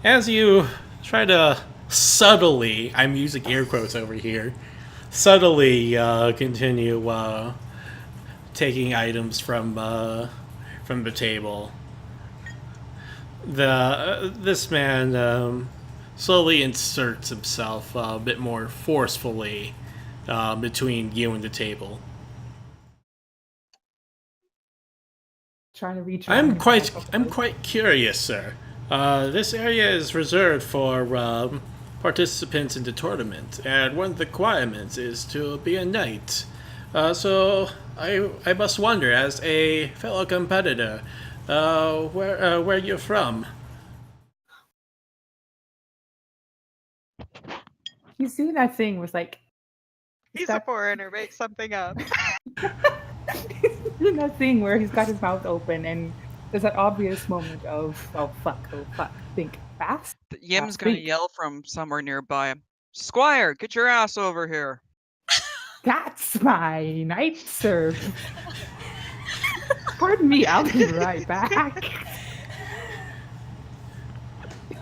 as you try to subtly, I'm using air quotes over here, subtly continue taking items from the table. This man slowly inserts himself a bit more forcefully between you and the table. Trying to reach. I'm around and quite curious, sir. This area is reserved for participants in the tournament, and one of the requirements is to be a knight. So I must wonder, as a fellow competitor, where you're from. He's doing that thing with like He's a that- foreigner. Make something up. he's doing that thing where he's got his mouth open and there's that obvious moment of oh fuck, think fast. Yim's gonna think. yell from somewhere nearby. Squire, get your ass over here. That's my night, sir. Pardon me, I'll be right back.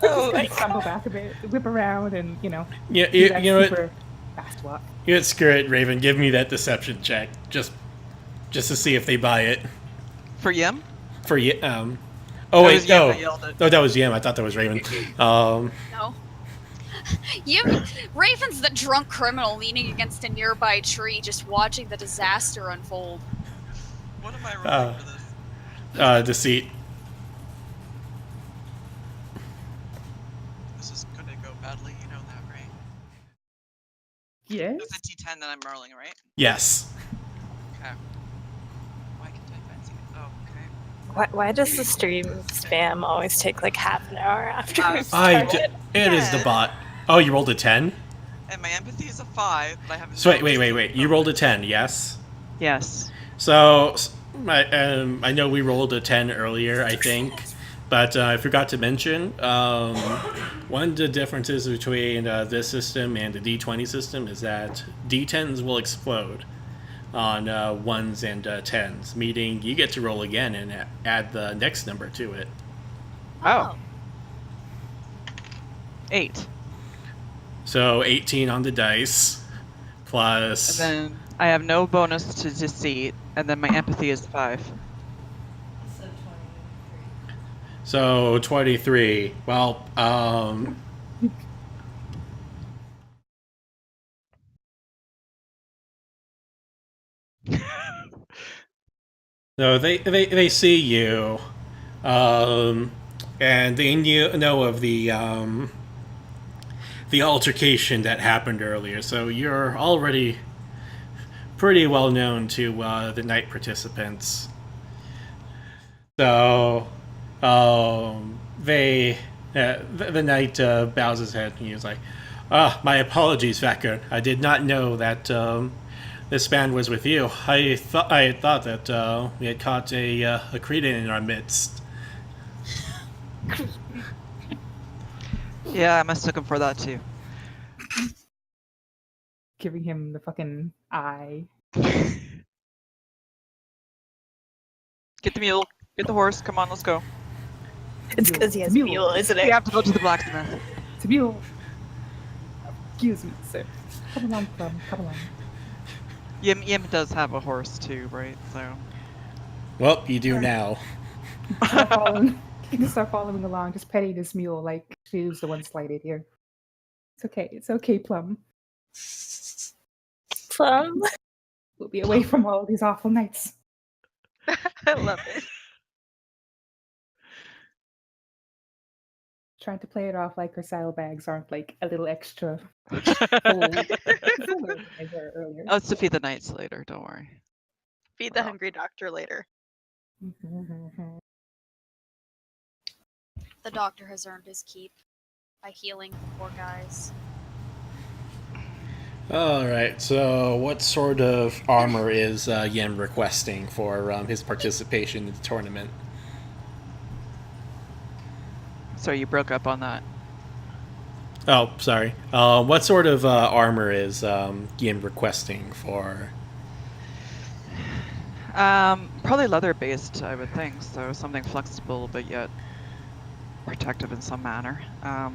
Oh my Stumble back a bit, whip around, and Yeah, do you that know what? super fast walk. You know what? Screw it, Raven. Give me that deception check, just to see if they buy it. For Yim? For you, Oh That wait, was Yim no, that yelled it. no, that was Yim. I thought that was Raven. No. Raven's the drunk criminal leaning against a nearby tree, just watching the disaster unfold. What am I rolling for this? Deceit. This is gonna go badly, you know that, right? Yes. It's a D10 that I'm rolling, right? Yes. Okay. Why can't I fancy it? Oh, okay. Why does the stream spam always take like half an hour after we It started? is the bot. Oh, you rolled a 10? And my empathy is a 5, but I have. So wait. You rolled a 10, yes? Yes. So I know we rolled a 10 earlier, I think, but I forgot to mention one of the differences between this system and the D20 system is that D10s will explode on 1s and 10s, meaning you get to roll again and add the next number to it. Oh. 8. So 18 on the dice, plus... And then I have no bonus to deceit, and then my empathy is 5. So 23. Well, so they see you, and they know of the altercation that happened earlier. So you're already pretty well known to the night participants. So the knight bows his head and he's like, my apologies, Vacker. I did not know that this band was with you. I thought that we had caught a Cretan in our midst. Yeah, I mistook him for that too. Giving him the fucking eye. Get the mule. Get the horse. Come on, let's go. It's because he has a mule, isn't We it? have to go to the blacksmith. To be excuse me, sir. Come along, Plum. Come along. Yim does have a horse too, right? So. Well, you do now. You can start following along, just petting this mule like she was the one slighted here. It's okay, Plum. Plum. We'll be away from all these awful nights. I love it. Trying to play it off like her saddlebags aren't like a little extra full as they were earlier. Oh, it's to feed the knights later. Don't worry. Feed the hungry doctor later. The doctor has earned his keep by healing the poor guys. All right. So, what sort of armor is Yim requesting for his participation in the tournament? Sorry, you broke up on that. Oh, sorry. What sort of armor is Yim requesting for? Probably leather-based, I would think. So something flexible, but yet protective in some manner. All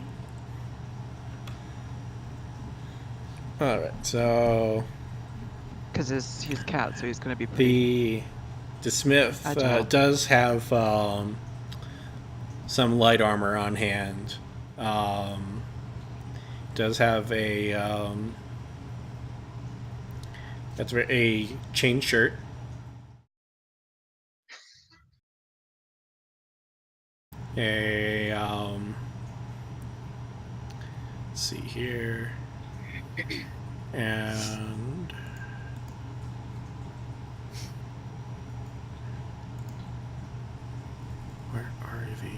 right. So Because he's cat, so he's going to be pretty... the smith Agile. does have some light armor on hand. Does have a a chain shirt. Let's see here. And where are the...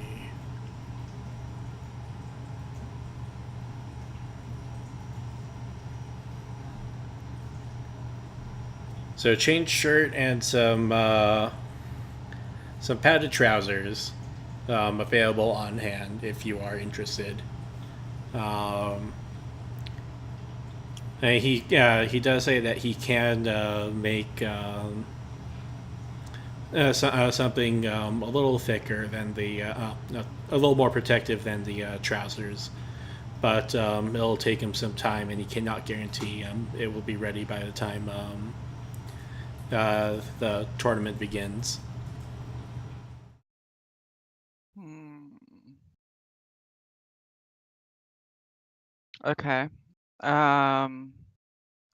So change shirt and some padded trousers available on hand if you are interested. And he does say that he can make something a little thicker than a little more protective than the trousers, but it'll take him some time, and he cannot guarantee it will be ready by the time the tournament begins. Okay. I'll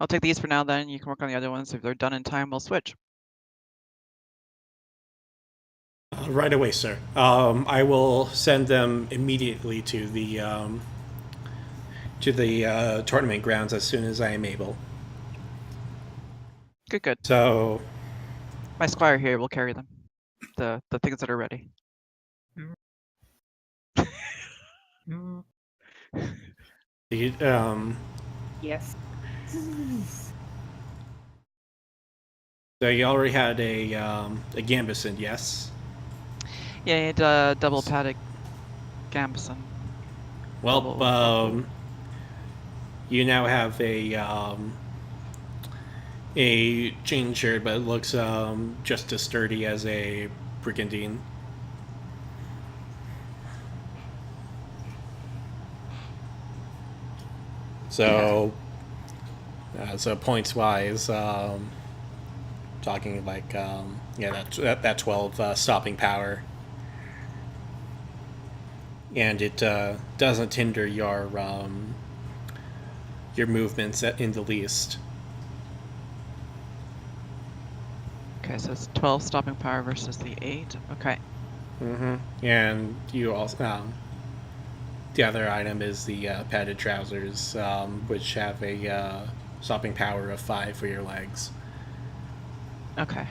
take these for now then. You can work on the other ones. If they're done in time, we'll switch. Right away, sir. I will send them immediately to the tournament grounds as soon as I am able. Good. So, My squire here will carry them. The things that are ready. Yes. So you already had a Gambison, yes? Yeah, you had double padded Gambison. Well, you now have a chain shirt, but it looks just as sturdy as a brigandine. So, so points wise, talking like that 12 stopping power, and it doesn't hinder your movements in the least. Okay, so it's 12 stopping power versus the 8. Okay. And you also the other item is the padded trousers, which have a stopping power of 5 for your legs. Okay.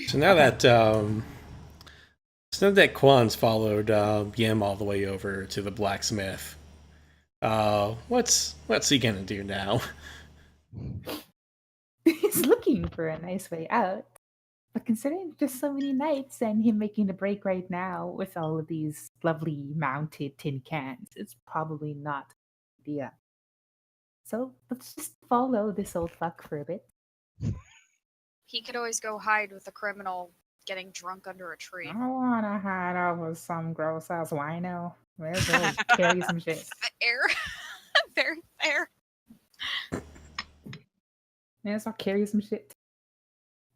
So now that Quan's followed Yim all the way over to the blacksmith, what's he gonna do now? He's looking for a nice way out. But considering just so many nights and him making the break right now with all of these lovely mounted tin cans, it's probably not an idea. So let's just follow this old fuck for a bit. He could always go hide with a criminal getting drunk under a tree. I don't want to hide out with some gross ass wino. Let's go carry some shit. Fair. Very fair. Let's all carry some shit.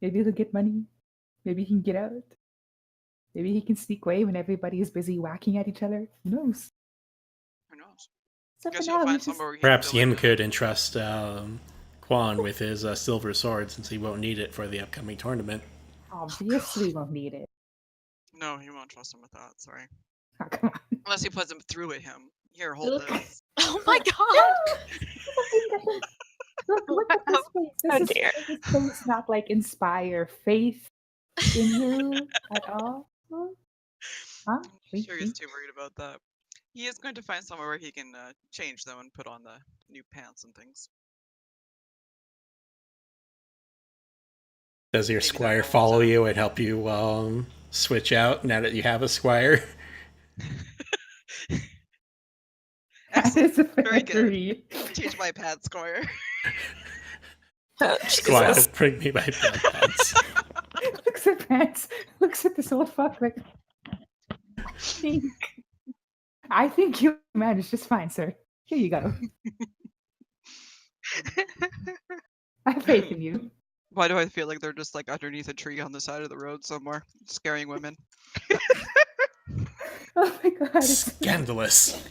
Maybe he'll get money. Maybe he can get out. Maybe he can sneak away when everybody is busy whacking at each other. Who knows? Who knows? So Guess for you'll now, we find just somewhere where you Perhaps can Yim like could entrust Quan with his silver sword, since he won't need it for the upcoming tournament. obviously won't need it. No, he won't trust him with that. Sorry. Oh, come on. Unless he puts him through at him. Here, hold Look. this. Oh my god! Look at this face. Oh, Does dear. this face not like inspire faith in you at all? Huh? I'm Wink, sure he's wink. too worried about that. He is going to find somewhere where he can change them and put on the new pants and things. Does your Maybe squire that'll follow also- you and help you switch out now that you have a squire? That Excellent. is a Very fair good. read. Change my pad squire. Oh, Squire, Jesus. bring me my pants. Looks at pants. Looks at this old fuck like. I think you managed just fine, sir. Here you go. I have faith in you. Why do I feel like they're just like underneath a tree on the side of the road somewhere, scaring women? Oh my god. Scandalous.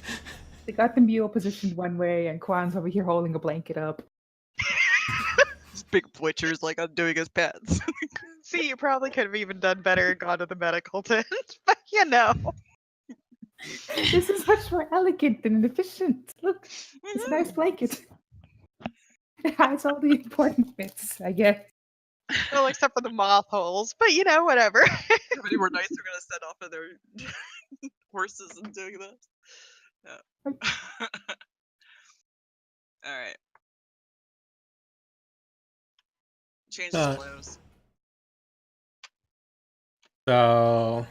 They got the mule positioned one way, and Kwan's over here holding a blanket up. This big butcher's like undoing his pants. See, you probably could have even done better and gone to the medical tent, but you know. This is much more elegant and efficient. Look, it's a nice blanket. It has all the important bits, I guess. Well, except for the moth holes, but you know, whatever. How many more nights are gonna set off of their horses and doing this. Yeah. All right. Change his Uh, clothes. So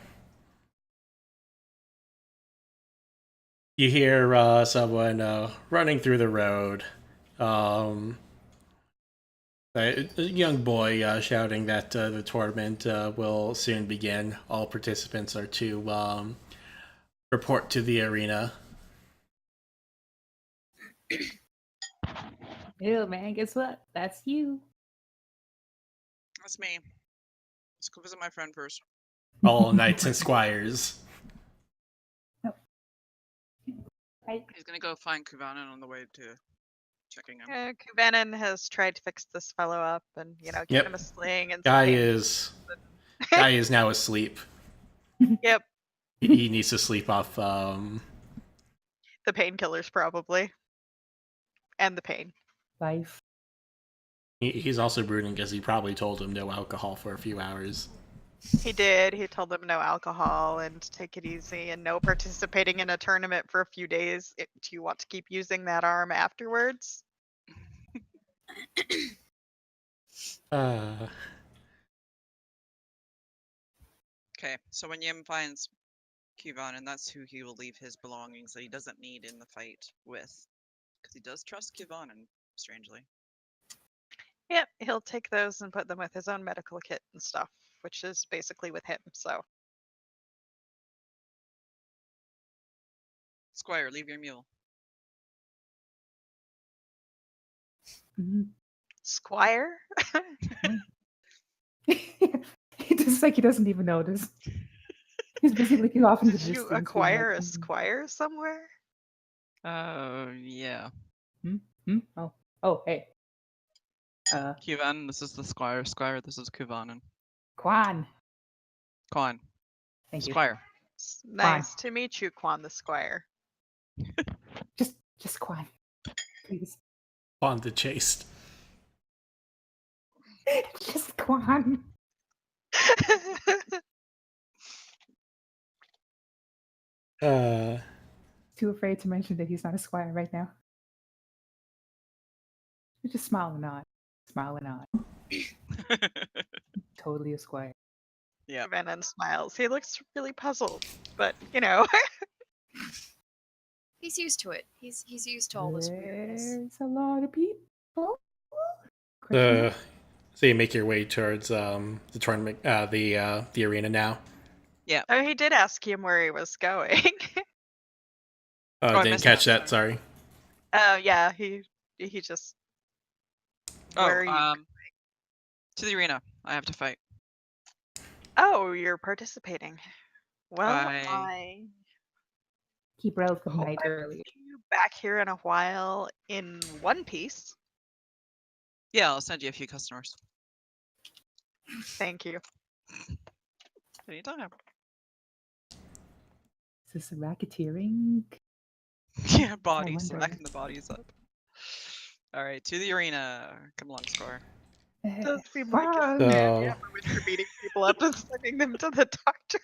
you hear someone running through the road. A young boy shouting that the tournament will soon begin. All participants are to report to the arena. Ew, man, guess what? That's you. That's me. Let's go visit my friend first. All knights and squires. He's gonna go find Kuvanen on the way to checking him. Kuvanen has tried to fix this fellow up and, give Yep. him a sling and Guy some is now asleep. Yep, He needs to sleep off. the painkillers probably. And the pain. Life. He's also brooding because he probably told him no alcohol for a few hours. He did. He told them no alcohol and take it easy and no participating in a tournament for a few days. Do you want to keep using that arm afterwards? Uh, Okay, so when Yim finds Kuvanen, that's who he will leave his belongings that he doesn't need in the fight with. Because he does trust Kuvanen, strangely. Yep, he'll take those and put them with his own medical kit and stuff, which is basically with him, so. Squire, leave your mule. Squire? It's like he doesn't even notice. He's busy looking off in the Did you distance. acquire a squire somewhere? Yeah. Oh, hey. Kuvanen, this is the Squire. Squire, this is Kuvanen. Quan. Quan. Thank you. Squire. Nice to meet you, Quan the Squire. Just Quan. Please. on the chase. Just Quan. Too afraid to mention that he's not a squire right now. You just smile and nod. Smile and nod. Totally a squire. Yeah. Venom smiles. He looks really puzzled, but He's used to it. He's used to all this weirdness. There's a lot of people. So you make your way towards the tournament, the arena now. Yeah. Oh, he did ask him where he was going. Oh, I didn't missed catch that, that. Sorry. Oh yeah, he just. Where are you? To the arena. I have to fight. Oh, you're participating. Well, I Keep relative hope night I early. see you back here in a while in one piece. Yeah, I'll send you a few customers. Thank you. Anytime. Is this racketeering? Yeah, bodies. wonder. Stacking the bodies up. Alright, to the arena. Come along, Squire. Does seem like Quan. it's So- yeah, which you're beating people up and sending them to the doctor.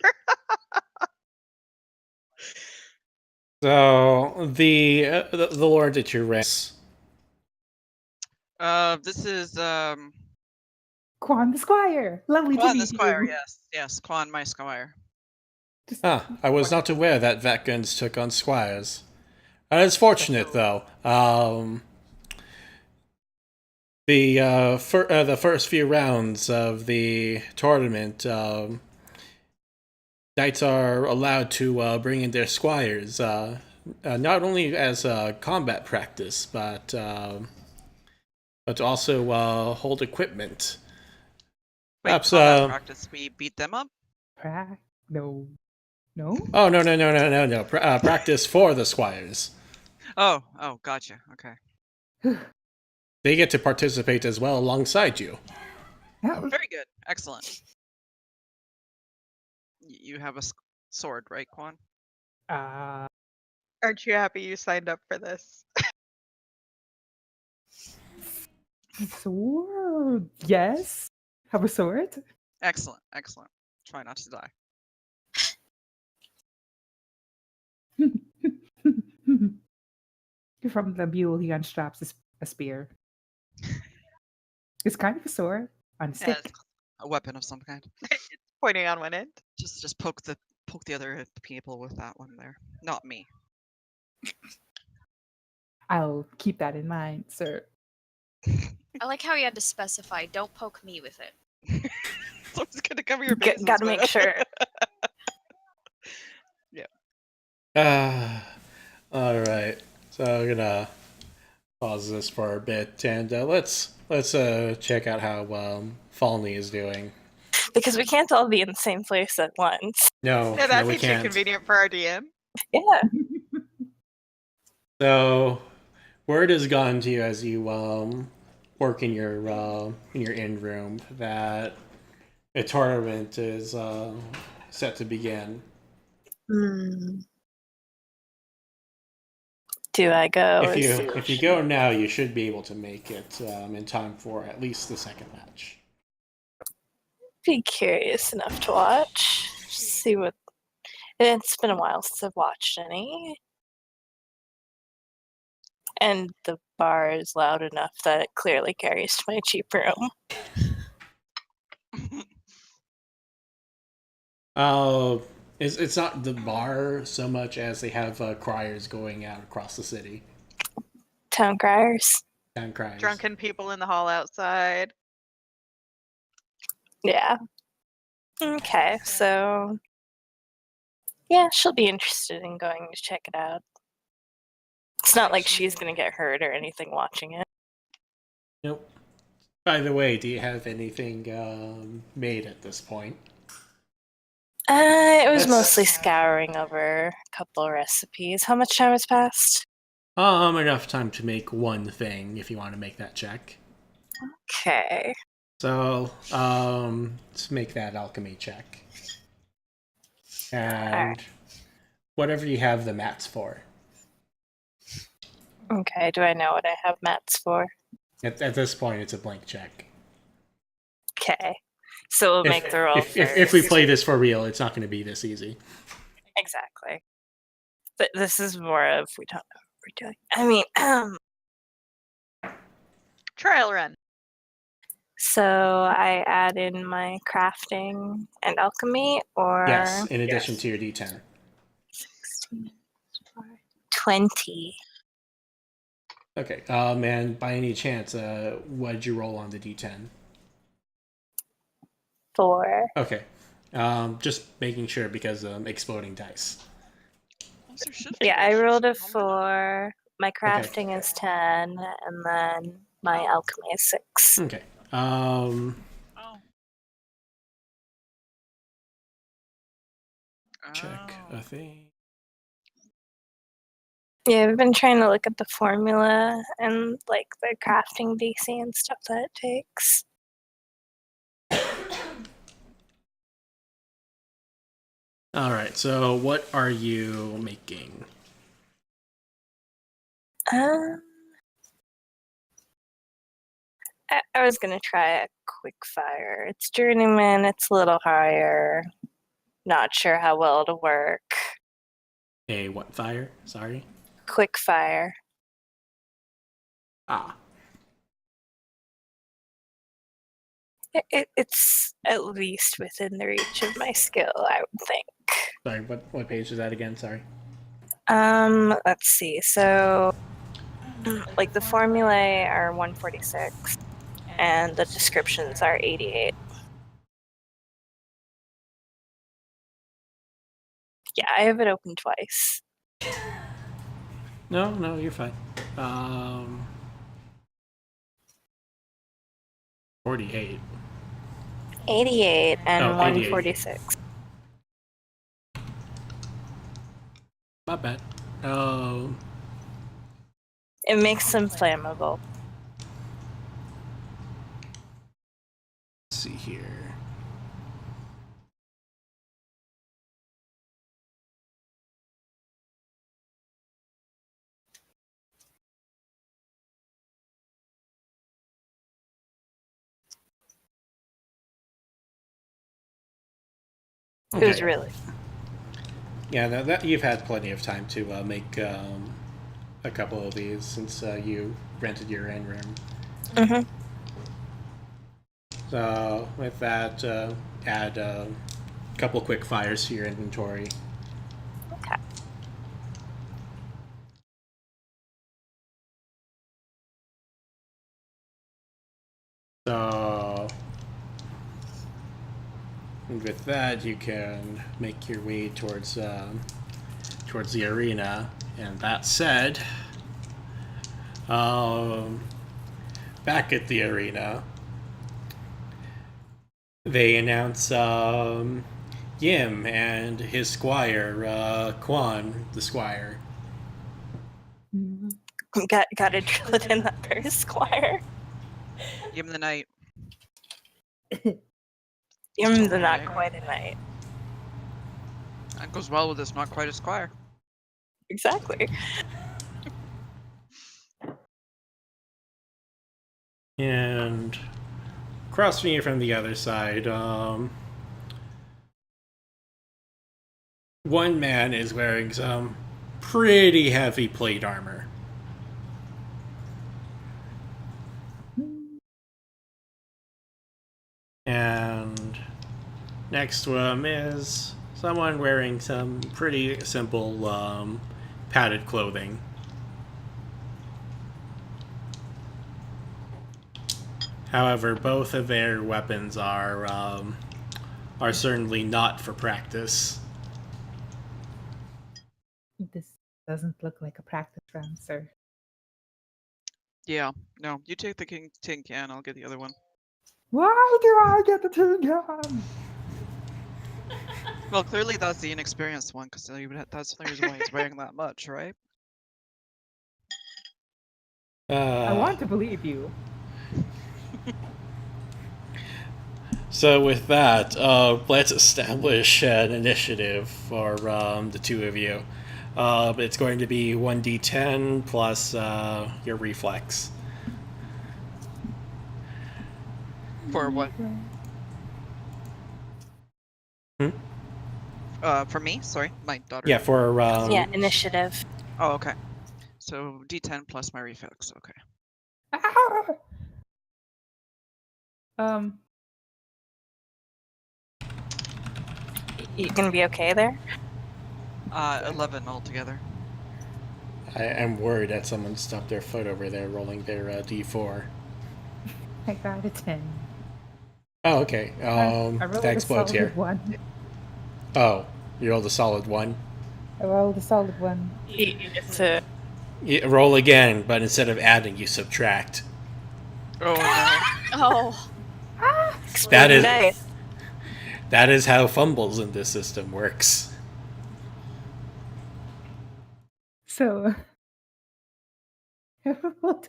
So the lord at your ranks. This is Quan the squire. Lovely Quan to the meet Squire, you. yes, Quan my Squire. I was not aware that Vatguns took on squires. It's fortunate though. The first few rounds of the tournament, knights are allowed to bring in their squires, not only as combat practice, but also hold equipment. Wait, Perhaps, combat practice, we beat them up? No. Oh no! Practice for the squires. Oh, gotcha. Okay. They get to participate as well alongside you. Very good. Excellent. You have a sword, right, Quan? Aren't you happy you signed up for this? Sword. Yes. Have a sword. Excellent. Try not to die. From the mule, he unstraps a spear. It's kind of a sword on a Yes. stick. A weapon of some kind. Pointing on one end. Just poke the other people with that one there. Not me. I'll keep that in mind, sir. I like how you had to specify, don't poke me with it. So it's gonna cover your bases. Gotta make man. sure. All right. So I'm gonna pause this for a bit, and let's check out how Falney is doing. Because we can't all be in the same place at once. No, Yeah, that'd no, we be too can't. convenient for our DM. Yeah. So, word has gone to you as you work in your in room that a tournament is set to begin. Do I go? If you go now, you should be able to make it in time for at least the second match. Be curious enough to watch. See what. It's been a while since I've watched any. And the bar is loud enough that it clearly carries to my cheap room. It's not the bar so much as they have criers going out across the city. Town criers. Town criers. Drunken people in the hall outside. Yeah. Okay, so. Yeah, she'll be interested in going to check it out. It's not like she's gonna get hurt or anything watching it. Nope. By the way, do you have anything made at this point? It was That's- mostly scouring over a couple of recipes. How much time has passed? Enough time to make one thing if you want to make that check. Okay. So, let's make that alchemy check. And whatever you have the mats for. Okay, do I know what I have mats for? At this point, it's a blank check. Okay. So we'll make the roll if we first. play this for real, it's not going to be this easy. Exactly. But this is more of we don't know what we're doing. I mean, Trial run. so I add in my crafting and alchemy, or Yes, in addition to your D10. 16, 20. Okay. And by any chance, what did you roll on the D10? 4. Okay. Just making sure because exploding dice. Also, should be Yeah, I gracious. rolled a Oh my God. 4. My crafting is 10, and then my alchemy is 6. Okay. Oh. Check Oh. a thing. Yeah, I've been trying to look at the formula and like the crafting DC and stuff that it takes. All right. So, what are you making? I was gonna try a quick fire. It's journeyman. It's a little higher. Not sure how well it'll work. A what fire? Sorry. Quick fire. Ah. It's at least within the reach of my skill, I would think. Sorry. What page is that again? Sorry. Let's see. So, like the formulae are 146, and the descriptions are 88. Yeah, I have it open twice. No, you're fine. 48. 88 and Oh, 88. 146. Not bad. It makes them flammable. Let's see here. It was Okay. really. Yeah, that you've had plenty of time to make a couple of these since you rented your inn room. Mm-hmm. So with that, add a couple quick fires to your inventory. Okay. So and with that, you can make your way towards the arena. And that said, back at the arena, they announce Yim and his squire, Quan, the squire. Mhm. Gotta drill it in that first squire. Give him the night. Yim's not Alright. quite a knight. That goes well with this not quite a squire. Exactly. And across from you from the other side, one man is wearing some pretty heavy plate armor. And next to him is someone wearing some pretty simple padded clothing. However, both of their weapons are certainly not for practice. This doesn't look like a practice run, sir. Yeah, no, you take the tin can, I'll get the other one. Why do I get the tin can? Well, clearly that's the inexperienced one, because that's the reason why he's wearing that much, right? I want to believe you. So with that, let's establish an initiative for the two of you. It's going to be 1d10 plus your reflex. For what? Hmm? For me? Sorry, my daughter. Yeah, for Yeah, initiative. Oh, okay. So D10 plus my reflex. Okay. Ah! Um, You gonna be okay there? 11 altogether. I am worried that someone stubbed their foot over there rolling their d4. I got a 10. Oh, okay. I rolled That a explodes solid here. 1. Oh, you rolled a solid 1. I rolled a solid 1. You get to. You roll again, but instead of adding, you subtract. Oh no. Oh, That is Nice. that is how fumbles in this system works. So, I rolled.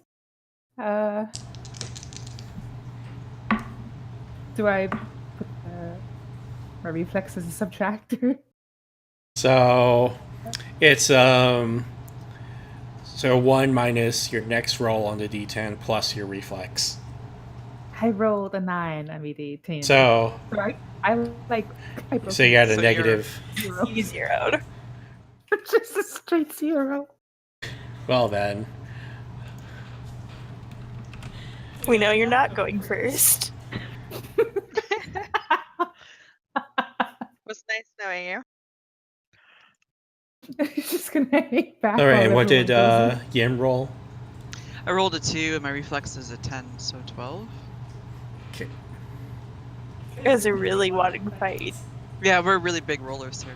Do I put my reflex as a subtractor? So it's so 1 minus your next roll on the d10 plus your reflex. I rolled a 9 on the 18. So I broke so you had a So negative. 0. You zeroed. Just a straight 0. Well then, We know you're not going first. Was nice knowing you. It's just gonna hang back. all right. while And what did everyone goes Yim roll? I rolled a 2 and my reflex is a 10, so 12. Okay. You guys are really wanting to fight. Yeah, we're really big rollers here.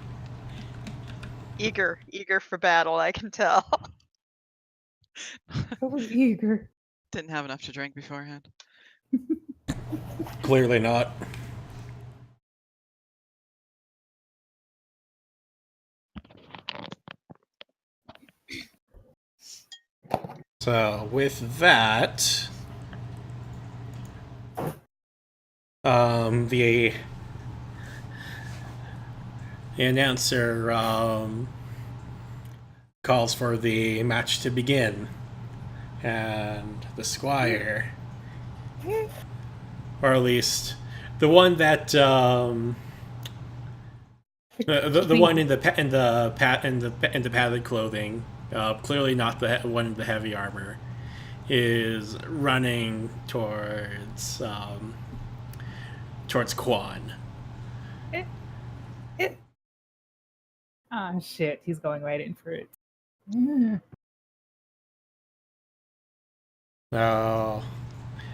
Eager for battle, I can tell. so eager. Didn't have enough to drink beforehand. Clearly not. So with that, the announcer calls for the match to begin, and the squire, or at least the one that The one in the padded clothing, clearly not the one in the heavy armor, is running towards Quan. Ah, shit. He's going right in for it. Mm, Oh,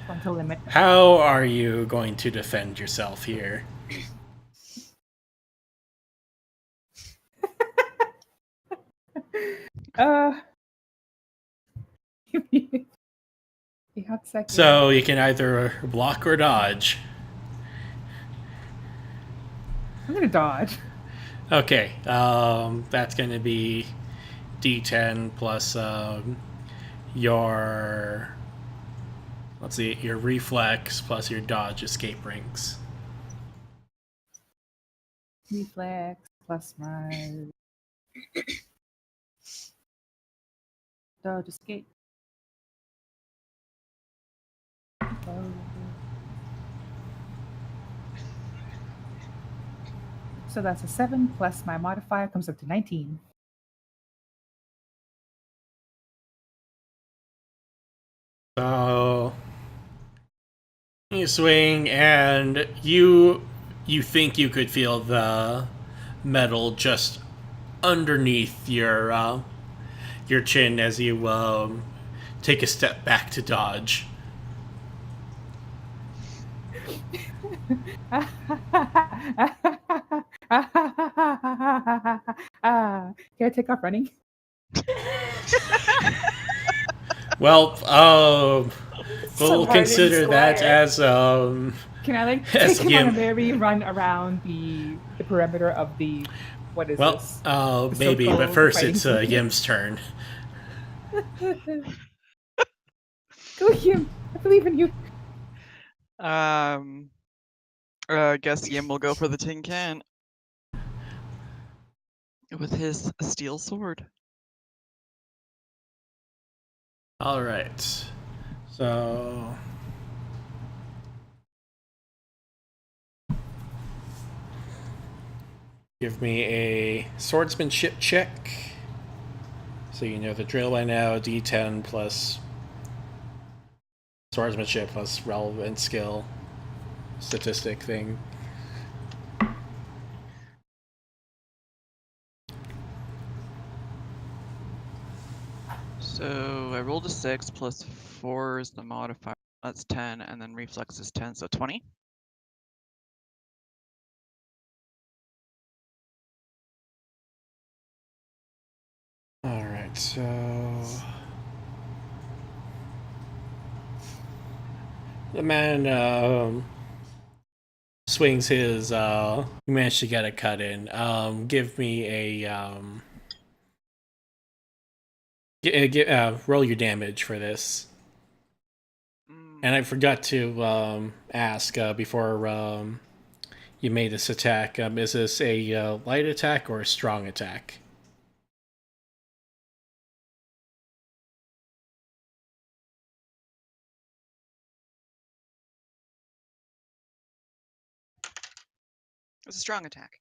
frontal limit. how are you going to defend yourself here? Uh, give me a hot second. So you can either block or dodge. I'm gonna dodge. Okay, that's going to be D10 plus your, let's see, your reflex plus your dodge escape rings. Reflex plus my dodge escape. Oh. So that's a 7 plus my modifier comes up to 19. So you swing, and you think you could feel the metal just underneath your chin as you take a step back to dodge. Can I take off running? Well, we'll Hard and consider that square. as Can I like as take him on a Yim. merry run around the perimeter of the what is Well, this? The maybe, but circle first fighting it's circle. Yim's turn. Go Yim! I believe in you. I guess Yim will go for the tin can with his steel sword. All right, so give me a swordsmanship check. So you know the drill by now. D10 plus swordsmanship plus relevant skill statistic thing. So I rolled a 6 plus 4 is the modifier. That's 10, and then reflex is 10, so 20. All right, so the man swings his. He managed to get a cut in. Give me a roll your damage for this. And I forgot to ask before you made this attack. Is this a light attack or a strong attack? It's a strong attack.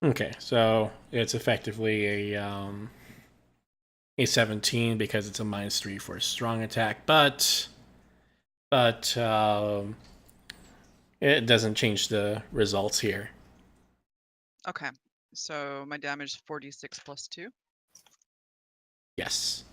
Okay, so it's effectively a 17 because it's a -3 for a strong attack, but it doesn't change the results here. Okay, so my damage is 46 plus 2. Yes.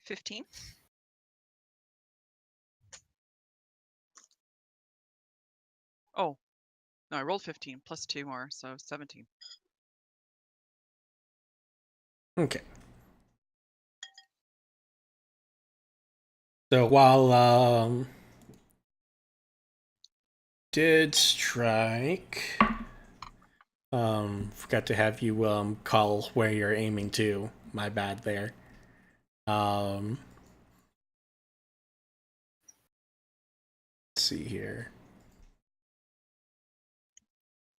$15. Oh, no, I rolled 15 plus 2 more, so 17. Okay. So while did strike, forgot to have you call where you're aiming to. My bad there. Let's see here.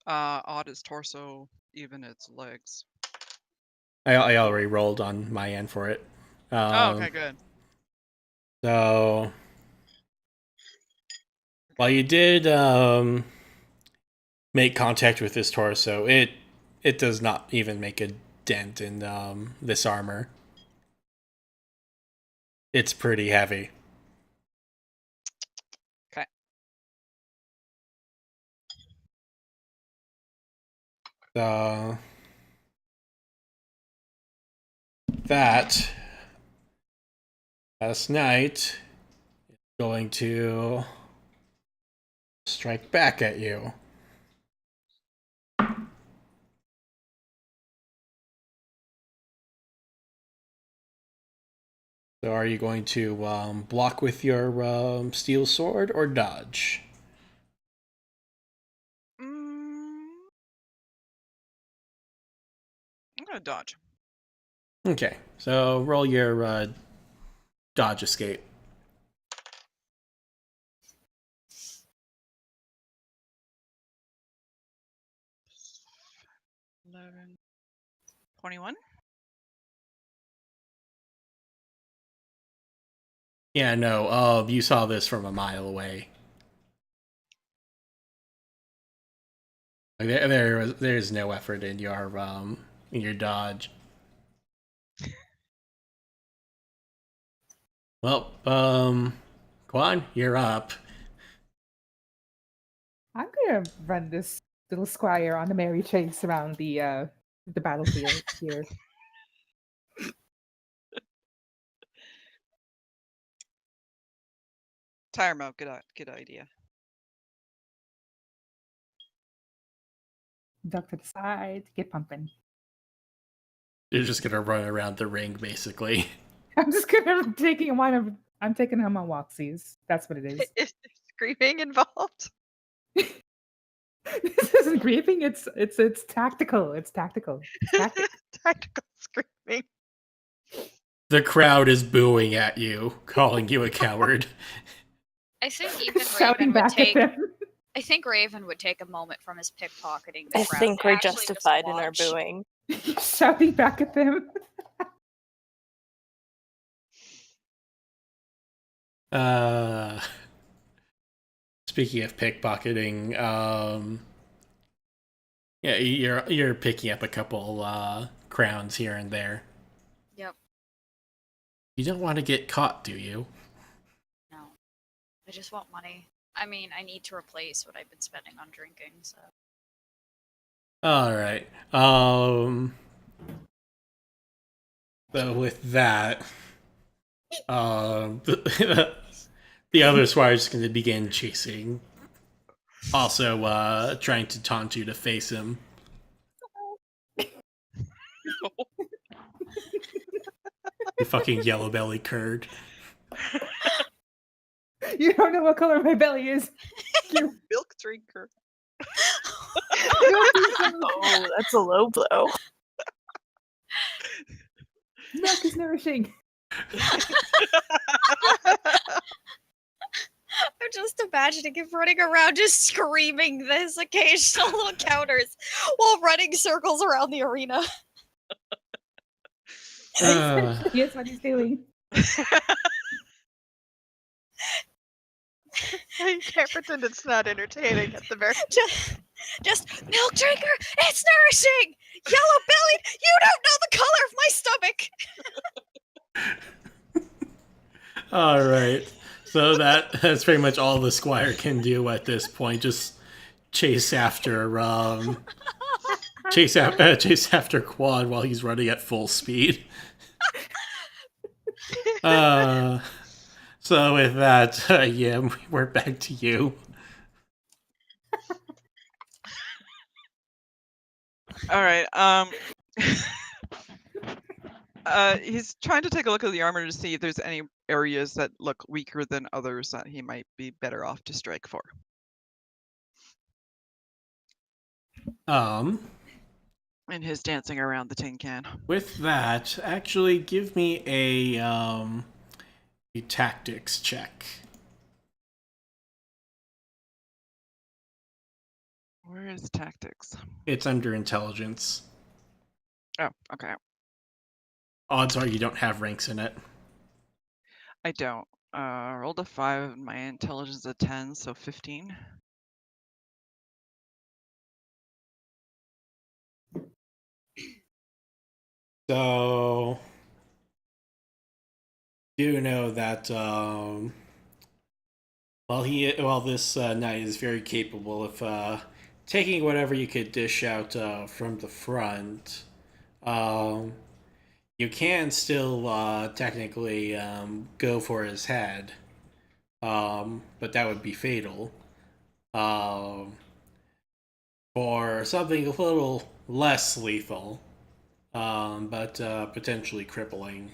Odd its torso, even its legs. I already rolled on my end for it. Oh, okay, good. So, while you did make contact with this torso, it does not even make a dent in this armor. It's pretty heavy. Okay. So that last night is going to strike back at you. So are you going to block with your steel sword or dodge? I'm gonna dodge. Okay, so roll your dodge escape. 11, 21. Yeah, no, you saw this from a mile away. Like there's no effort in your dodge. Well, Quan, you're up. I'm gonna run this little squire on a merry chase around the battlefield here. Tire him out. Good idea. Duck to the side, get pumping. You're just gonna run around the ring, basically. I'm just gonna taking I'm taking him on walksies. That's what it is. Is there screaming involved? This isn't grieving. It's tactical. It's tactical. It's tactical. Tactical screaming. The crowd is booing at you, calling you a coward. I think even Shouting Raven would back take. at them. I think Raven would take a moment from his pickpocketing. The I crowd think to we're actually just justified in our watch. booing. Shouting back at them. Speaking of pickpocketing, yeah, you're picking up a couple crowns here and there. Yep. You don't want to get caught, do you? No. I just want money. I mean, I need to replace what I've been spending on drinking, so. All right. So with that, the other squire is going to begin chasing. Also, trying to taunt you to face him. You fucking yellow belly curd. You don't know what color my belly is. You Milk drinker. Oh, that's a low blow. milk is nourishing. I'm just imagining him running around just screaming this occasional little counters while running circles around the arena. Yes, what he's doing. You can't pretend it's not entertaining at the very Just milk drinker, it's nourishing! Yellow bellied, you don't know the color of my stomach! All right. So that's pretty much all the squire can do at this point. Just chase after chase after Quan while he's running at full speed. So with that, yeah, we're back to you. All right. He's trying to take a look at the armor to see if there's any areas that look weaker than others that he might be better off to strike for. In his dancing around the tin can. With that, actually give me a tactics check. Where is tactics? It's under intelligence. Oh, okay. Odds are you don't have ranks in it. I don't. Rolled a 5 and my intelligence is a 10, so 15. So, do know that while this knight is very capable of taking whatever you could dish out from the front, um, you can still technically go for his head, but that would be fatal. Um, or something a little less lethal, but potentially crippling,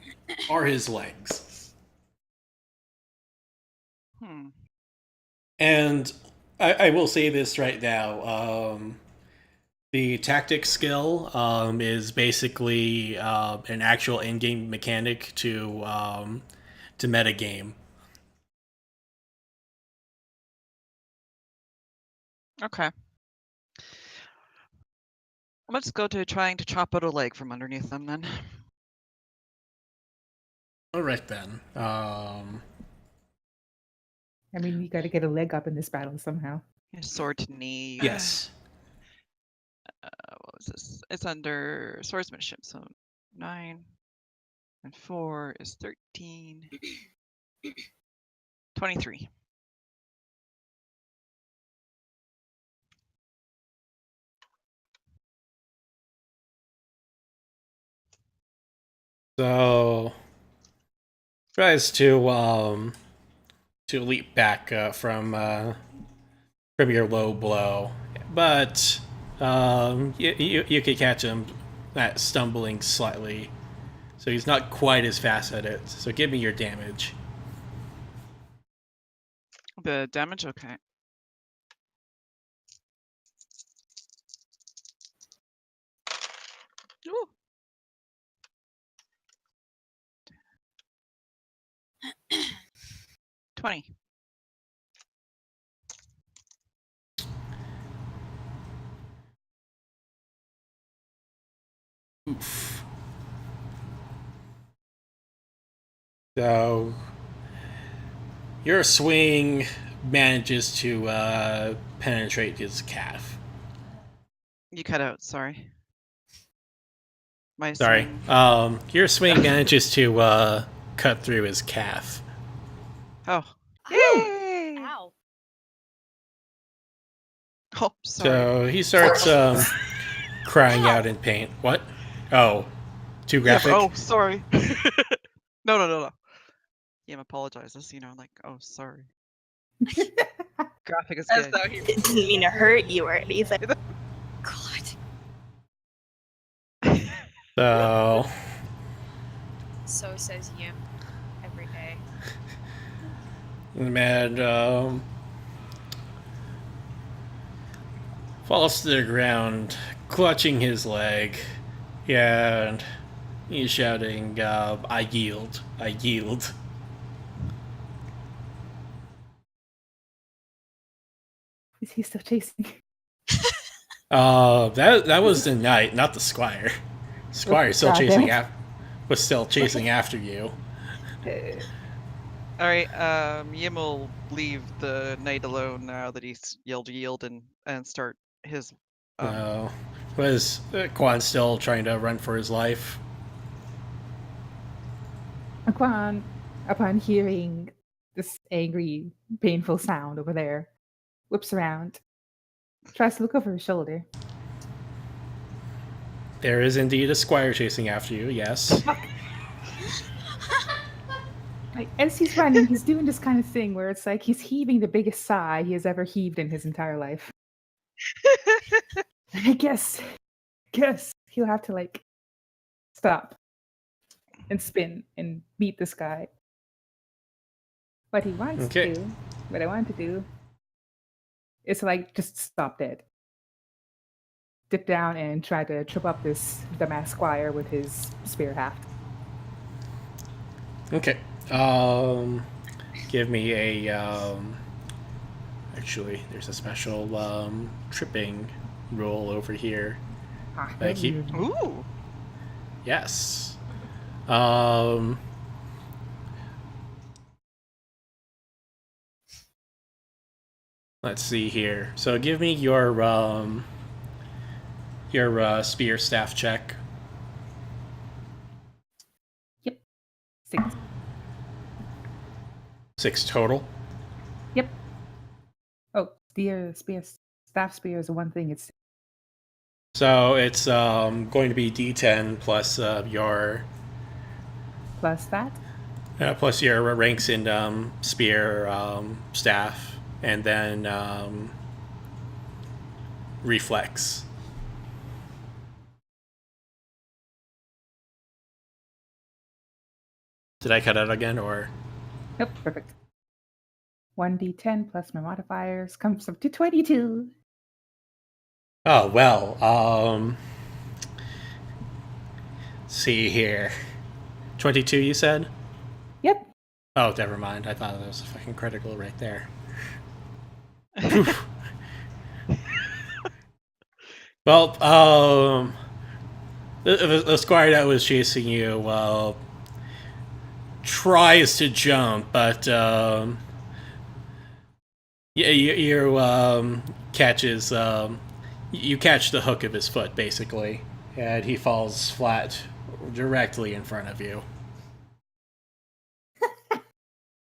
are his legs. And I will say this right now. The tactic skill is basically an actual in-game mechanic to metagame. Okay. Let's go to trying to chop out a leg from underneath them then. All right then. I mean, you got to get a leg up in this battle somehow. Sword to knee. Yes. What was this? It's under swordsmanship, so 9 and 4 is 13. 23. So tries to leap back from your low blow, but you could catch him stumbling slightly, so he's not quite as fast at it. So give me your damage. The damage, okay. Ooh. $20. Oof. So your swing manages to penetrate his calf. You cut out, sorry. My Sorry. swing. Your swing manages to cut through his calf. Oh. Yay! Ow. Oh, sorry. So he starts crying out in pain. What? Oh, too graphic? Oh, sorry. No. He apologizes, like, oh, sorry. Graphic is As good. though he Didn't mean to hurt you or anything. God. So So says Yim every day. man falls to the ground, clutching his leg, and he's shouting, I yield, I yield. Is he still chasing? That was the knight, not the squire. Squire still was still chasing after you. Alright, Yim will leave the knight alone now that he's yelled yield and start his... Was Quan still trying to run for his life? Quan, upon hearing this angry, painful sound over there, whips around, tries to look over his shoulder. There is indeed a squire chasing after you, yes. Like, as he's running, he's doing this kind of thing where it's like he's heaving the biggest sigh he has ever heaved in his entire life. And I guess he'll have to stop and spin and beat this guy. What he wants to do, what I want to do, is just stop dead. Dip down and try to trip up this dumbass squire with his spear haft. Okay. Give me a actually there's a special tripping roll over here. Thank you. Ooh! Yes. Let's see here. So give me your spear staff check. Yep. 6. 6 total. Yep. Oh, staff spear is one thing. It's So it's going to be D10 plus your plus that. plus your ranks in spear staff, and then reflex. Did I cut out again, or? Nope, perfect. 1d10 plus my modifiers comes up to 22. Oh well. See here. 22, you said? Yep. Oh, never mind. I thought that was a fucking critical right there. Well, the squire that was chasing you tries to jump, but you catches you catch the hook of his foot basically, and he falls flat directly in front of you.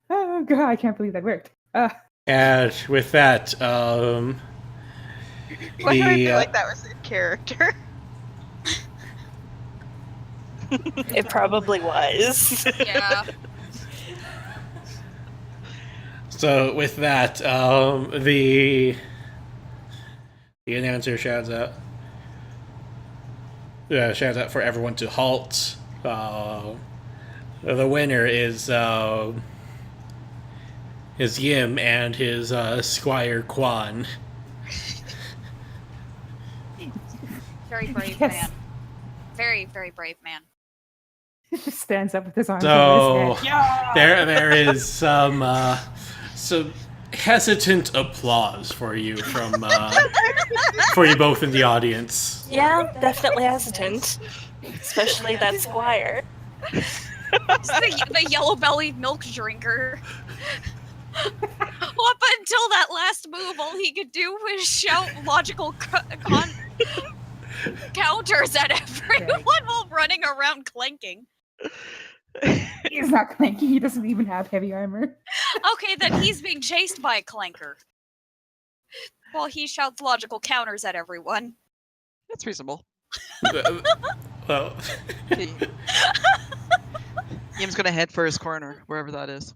Oh god, I can't believe that worked. And with that, Why do I feel like that was in character? It probably was. Yeah. So with that, the announcer shouts out for everyone to halt. The winner is Yim and his Squire Quan. Very brave Yes. man. Very, very brave man. He just stands up with his arms So over his head. there is some hesitant applause for you from for you both in the audience. Yeah, definitely hesitant. Especially that squire. The yellow-bellied milk drinker. Up until that last move, all he could do was shout logical counters at everyone while running around clanking. He's not clanky. He doesn't even have heavy armor. Okay, then he's being chased by a clanker. While he shouts logical counters at everyone. That's reasonable. Well, Yim's gonna head for his corner, wherever that is.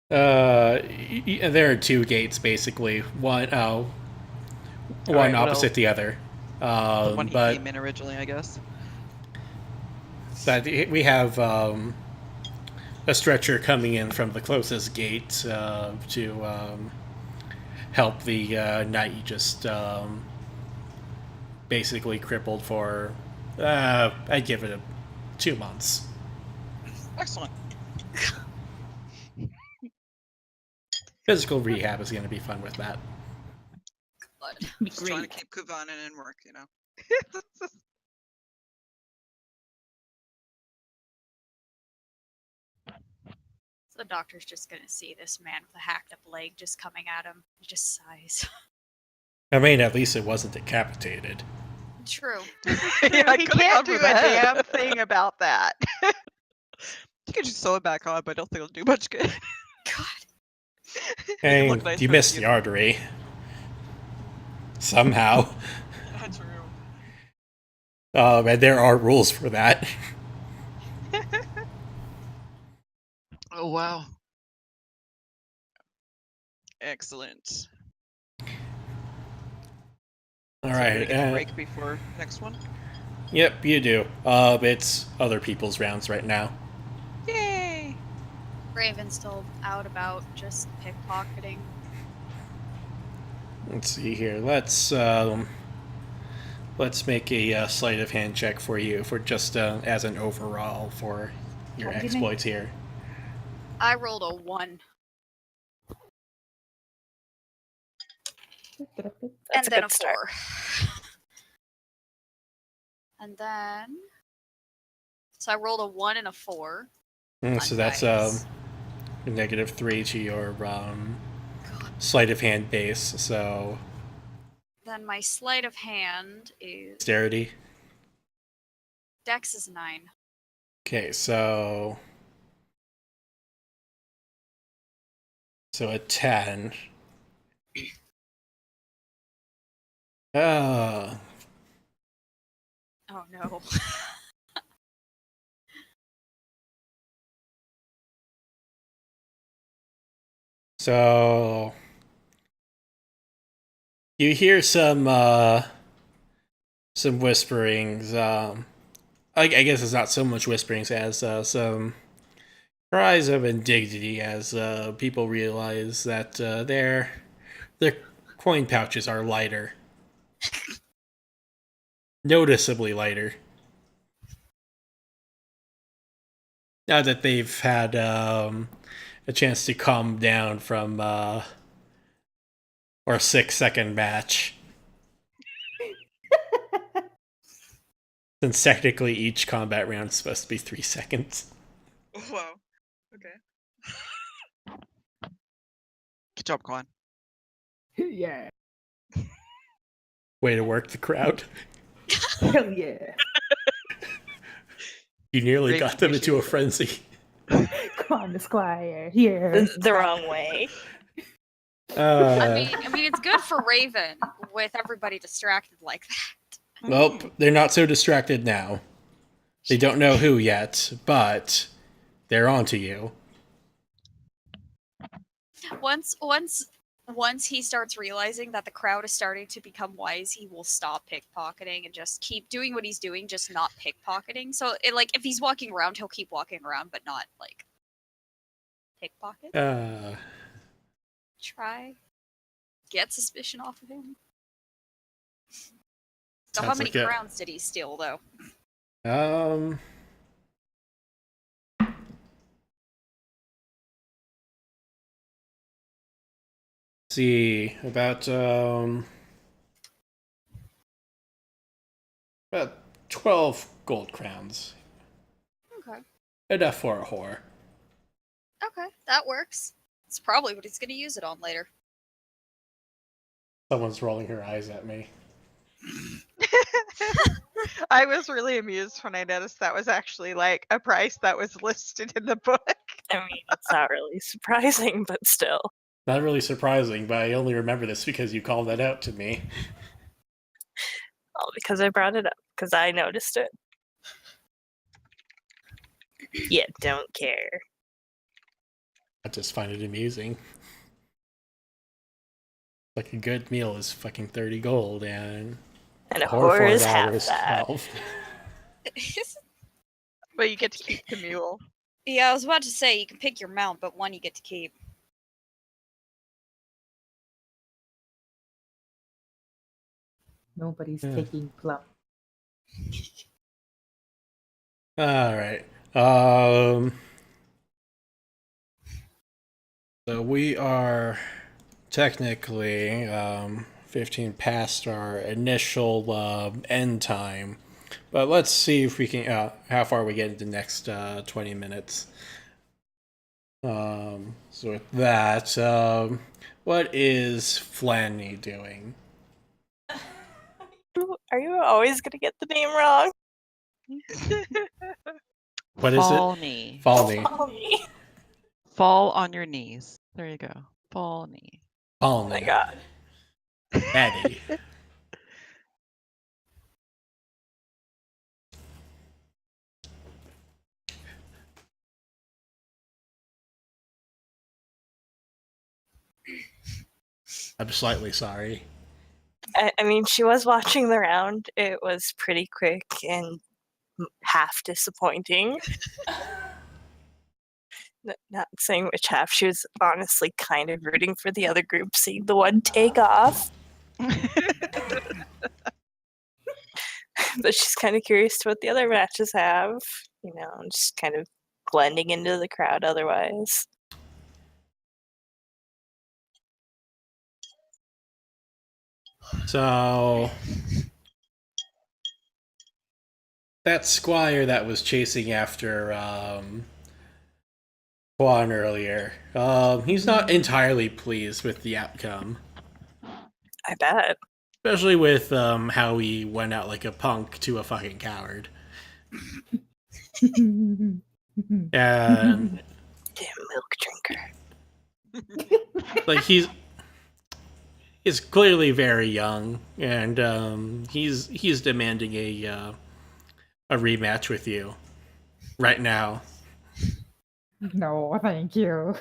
there are 2 gates basically. One Alright, opposite the other. The one he But came in originally, I guess. we have a stretcher coming in from the closest gate to help the knight just basically crippled for I'd give it 2 months. Excellent. Physical rehab is going to be fun with that. Just trying to keep Kuvan in work, you know. So the doctor's just gonna see this man with a hacked up leg just coming at him. He just sighs. I mean, at least it wasn't decapitated. True. Yeah, he could've can't gone do for a that. damn thing about that. You could just sew it back on, but I don't think it'll do much good. God. Hey, look nice you for missed the the artery. Somehow. That's true. And there are rules for that. Oh wow. Excellent. All So right. we get a break before next one. Yep, you do. It's other people's rounds right now. Yay! Raven's still out about just pickpocketing. Let's see here. Let's make a sleight of hand check for you for just as an overall for your What did you exploits here. I rolled a 1. That's and a then good a start. 4. And then So I rolled a 1 and a 4. So that's dice. a -3 to your sleight of hand base. So Then my sleight of hand is dexterity. Dex is 9. Okay, so a 10. Uh, Oh no. so you hear some whisperings. I guess it's not so much whisperings as some cries of indignity as people realize that their coin pouches are lighter, noticeably lighter. Now that they've had a chance to calm down from our 6-second match. Since technically each combat round is supposed to be 3 seconds. Wow. Okay. Good job, Quan. Yeah. Way to work the crowd. Hell yeah. You nearly Great got them into a wishes. frenzy. Come on, the squire. Here. The wrong way. I mean, it's good for Raven with everybody distracted like that. Well, they're not so distracted now. They don't know who yet, but they're onto you. Once he starts realizing that the crowd is starting to become wise, he will stop pickpocketing and just keep doing what he's doing, just not pickpocketing. So, if he's walking around, he'll keep walking around, but not pickpocket. Try get suspicion off of him. So, how many crowns did he steal, though? See, about 12 gold crowns. Okay. Enough for a whore. Okay, that works. It's probably what he's going to use it on later. Someone's rolling her eyes at me. I was really amused when I noticed that was actually like a price that was listed in the book. I mean, it's not really surprising, but still. Not really surprising, but I only remember this because you called that out to me. All because I brought it up, because I noticed it. Yeah, don't care. I just find it amusing. Like a good meal is fucking 30 gold, and a whore is half is that. 12. But you get to keep the mule. Yeah, I was about to say you can pick your mount, but one you get to keep. Nobody's taking plum. Alright. So we are technically 15 past our initial end time. But let's see if we can how far we get into the next 20 minutes. So with that, what is Flanny doing? Are you always going to get the name wrong? What is it? Knee. Falny. Fall on your knees. There you go. Fall knee. Oh my god. Daddy. I'm slightly sorry. I mean, she was watching the round. It was pretty quick and half disappointing. Not saying which half. She was honestly kind of rooting for the other group, seeing the one take off. But she's kind of curious to what the other matches have, and just kind of blending into the crowd otherwise. So that squire that was chasing after Juan earlier, he's not entirely pleased with the outcome. I bet. Especially with how he went out like a punk to a fucking coward. And Damn milk drinker. like he's clearly very young, and he's demanding a rematch with you right now. No, thank you.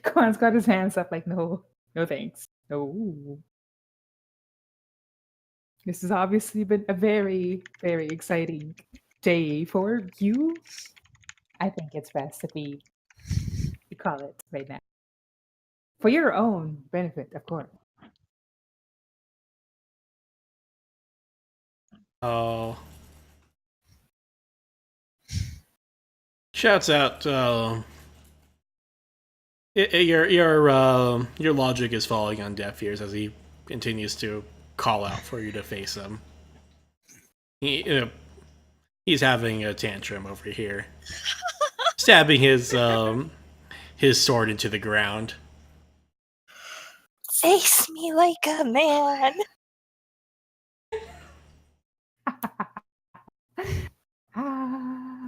Kwan's got his hands up like, no, no thanks. No. This has obviously been a very, very exciting day for you. I think it's best if we call it right now. For your own benefit, of course. Oh. Shouts out, your logic is falling on deaf ears as he continues to call out for you to face him. He's having a tantrum over here, stabbing his sword into the ground. Face me like a man.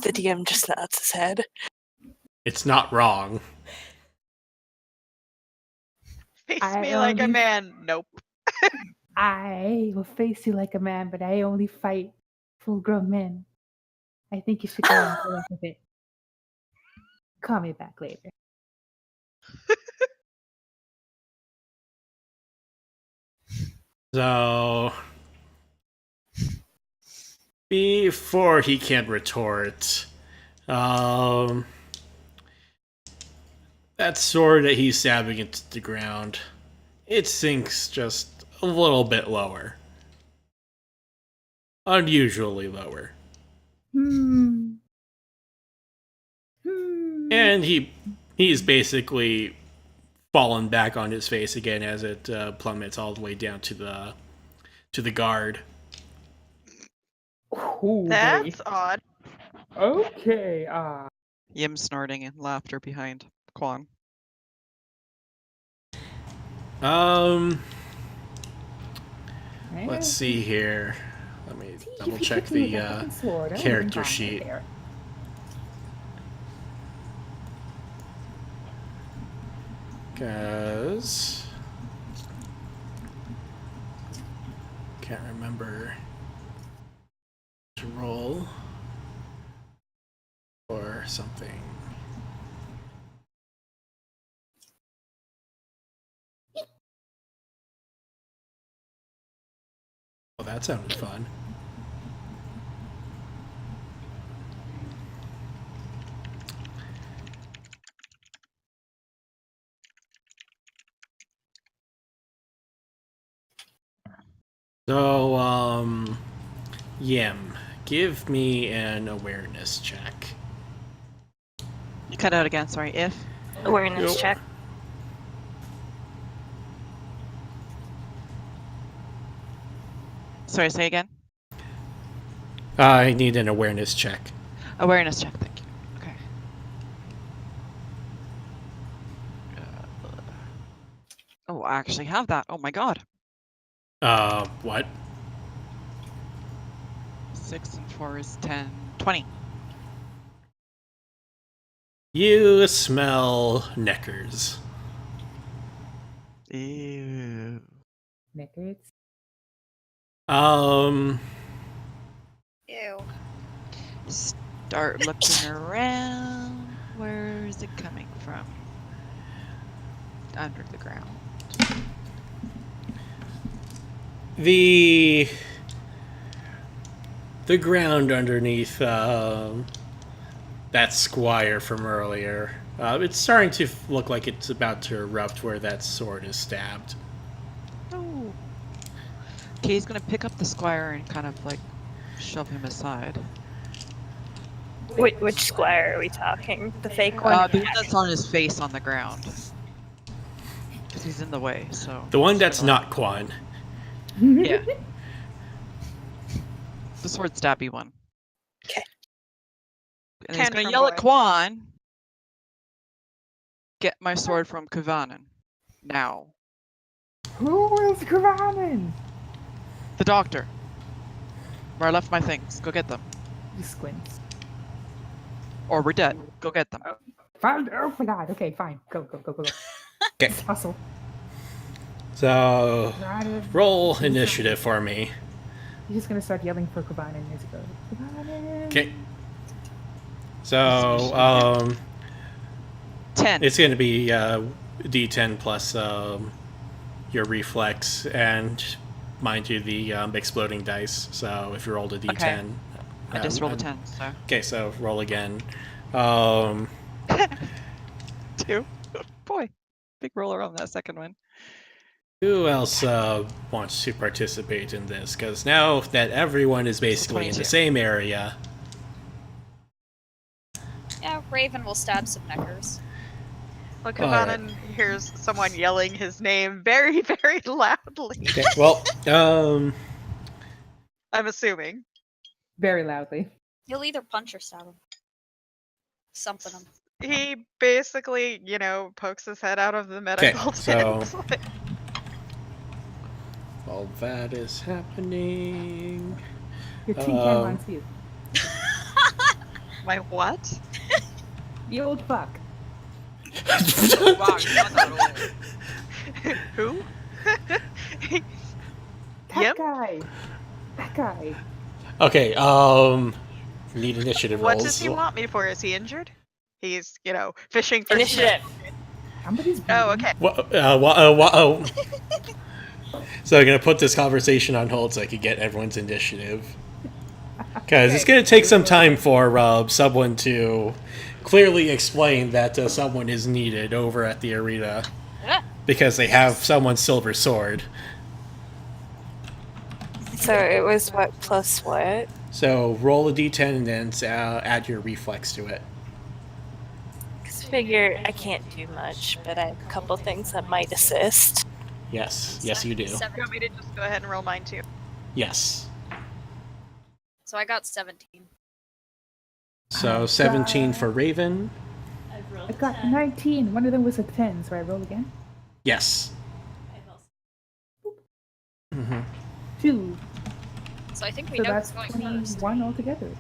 The DM just nods his head. It's not wrong. Face I me like a only- man. Nope. I will face you like a man, but I only fight full-grown men. I think you should go and deal with it. Call me back later. So, before he can retort, that sword that he's stabbing into the ground, it sinks just a little bit lower. Unusually lower. Hmm. And he's basically fallen back on his face again as it plummets all the way down to the guard. Oh, That's odd. okay. Yim snorting and laughter behind Quan. Let's see here. Let me double check the character sheet. Because can't remember to roll or something. Oh, that sounded fun. So, Yim, give me an awareness check. You cut out again, sorry. If? Awareness Yep. check. Sorry, say again? I need an awareness check. Awareness check, thank you. Okay. Oh, I actually have that. Oh my god. What? 6 and 4 is 10. 20. You smell knickers. Ew. Knickers. Ew. Start looking around. Where is it coming from? Under the ground. The ground underneath that squire from earlier. It's starting to look like it's about to erupt where that sword is stabbed. Oh. Okay, he's gonna pick up the squire and kind of like shove him aside. Which squire are we talking? The fake one? The one that's on his face on the ground. Because he's in the way, so. The one just that's gonna- not Quan. Yeah. The sword stabby one. 'Kay. And he's gonna Tantrum yell at boy. Quan. Get my sword from Kuvanen. Now. Who is Kavanin? The doctor. Where I left my things. Go get them. He squints. Or we're dead. Go get them. Fine. Oh my god. Okay, fine. Go. Okay. Hustle. So Kavanin. roll initiative for me. He's just gonna start yelling for Kavanin as he goes. Kavanin. Okay. So 10. it's going to be D10 plus your reflex, and mind you, the exploding dice. So if you rolled a D10, Okay. I just rolled a 10, so. Okay, so roll again. 2. Boy, big roller on that second one. Who else wants to participate in this? Because now that everyone is basically in the 22. same area. Yeah, Raven will stab some neckers. Look, Alright. Kavanen hears someone yelling his name very, very loudly. Okay, well, I'm assuming. Very loudly. He'll either punch or stab him. Something him. He basically, pokes his head out of the medical so- tent. while that is happening. Your tin can wants you. My what? The old fuck. Wow, you're not that old. Who? That Yep. guy. That guy. Okay, need initiative What rolls. does he want me for? Is he injured? He's, fishing for Initiative. Somebody's Oh, bleeding. okay. So I'm gonna put this conversation on hold so I could get everyone's initiative. Because it's gonna take some time for someone to clearly explain that someone is needed over at the arena because they have someone's silver sword. So it was what plus what? So roll a d10 and then add your reflex to it. 'Cause I figure I can't do much, but I have a couple things that might assist. Yes, yes you do. You want me to just go ahead and roll mine too? Yes. So I got 17. So 17 for Raven. I got 19. One of them was a 10, so I roll again. Yes. Mm-hmm. 2. So I think we So know that's who's going first. 21 altogether.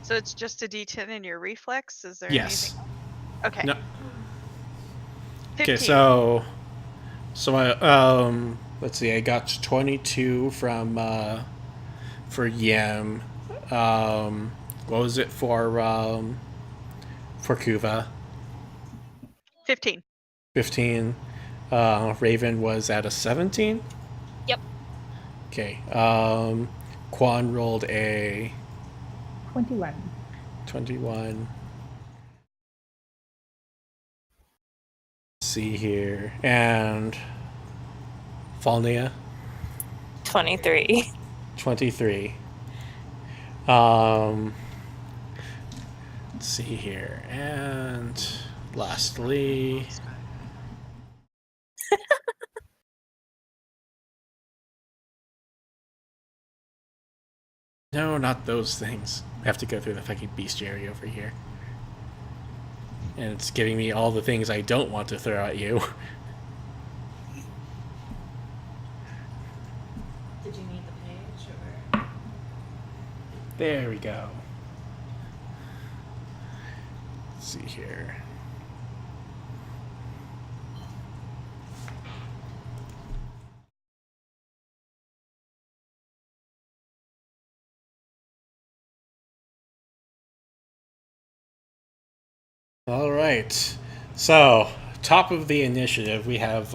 So it's just a D10 in your reflex? Is there Yes. anything? Okay. No. 15. Okay, so I let's see, I got 22 from for Yem. What was it for Kuva? 15. 15. Raven was at a 17. Yep. Okay. Quan rolled a 21. 21. Let's see here. And Falnia, 23. 23. Let's see here. And lastly, no, not those things. I have to go through the fucking bestiary over here. And it's giving me all the things I don't want to throw at you. Did you need the page or? There we go. Let's see here. All right. So, top of the initiative, we have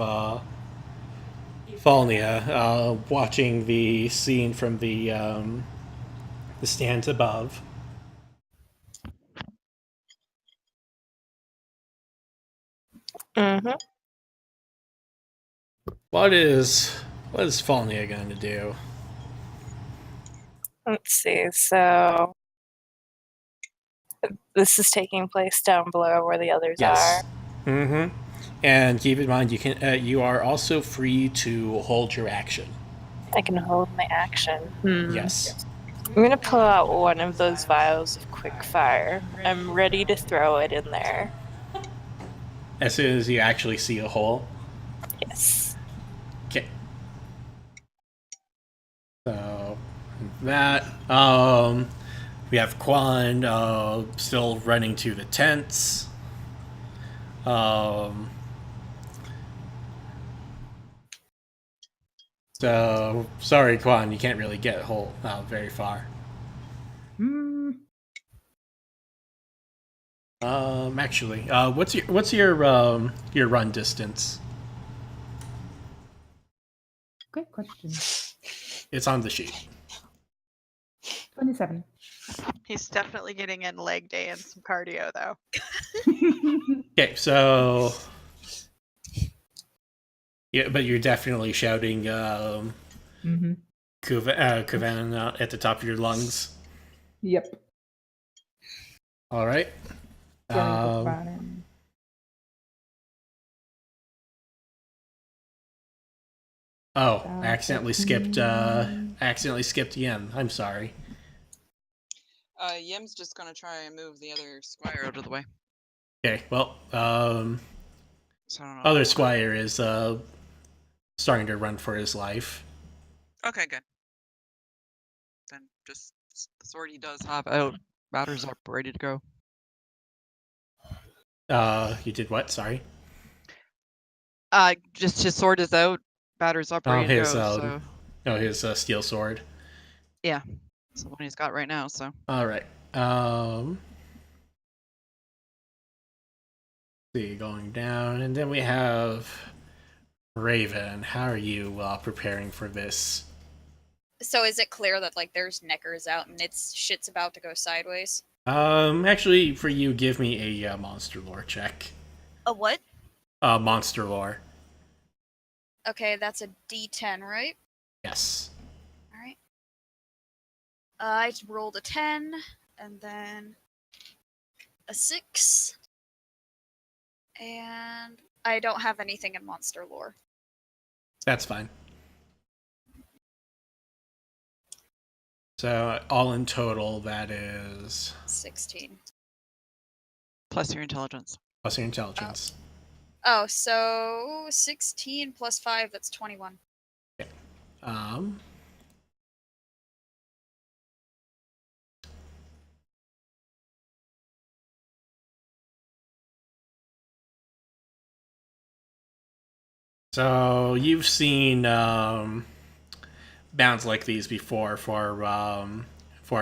Falnia watching the scene from the stands above. Mm-hmm. What is Falnia going to do? Let's see. So this is taking place down below where the others Yes. are. Mm-hmm. And keep in mind, you are also free to hold your action. I can hold my action. Yes. I'm gonna pull out one of those vials of quick fire. I'm ready to throw it in there. As soon as you actually see a hole. Yes. Okay. So that we have Quan still running to the tents. So sorry, Quan, you can't really get whole very far. Hmm. Actually, what's your run distance? Good question. It's on the sheet. 27. He's definitely getting in leg day and some cardio, though. Okay, so yeah, but you're definitely shouting Mm-hmm. Kuvan at the top of your lungs. Yep. All right. Yelling for Kvanen. Oh, I accidentally skipped Yen. I'm sorry. Yem's just gonna try and move the other squire out of the way. Okay, well, So I don't know if other you wanna- squire is starting to run for his life. Okay, good. Then just the sword he does have out, batters up, ready to go. You did what? Sorry. Just his sword is out, batters up, ready to His go. So his steel sword. yeah, that's the one he's got right now. So All right. See, going down, and then we have Raven. How are you preparing for this? So is it clear that like there's neckers out and it's shit's about to go sideways? Actually, for you, give me a monster lore check. A what? Monster lore. Okay, that's a D10, right? Yes. All right. I rolled a 10 and then a 6. And I don't have anything in monster lore. That's fine. So all in total, that is 16. plus your intelligence. plus your intelligence. Oh, so 16 plus 5, that's 21. Um. So you've seen bounds like these before for a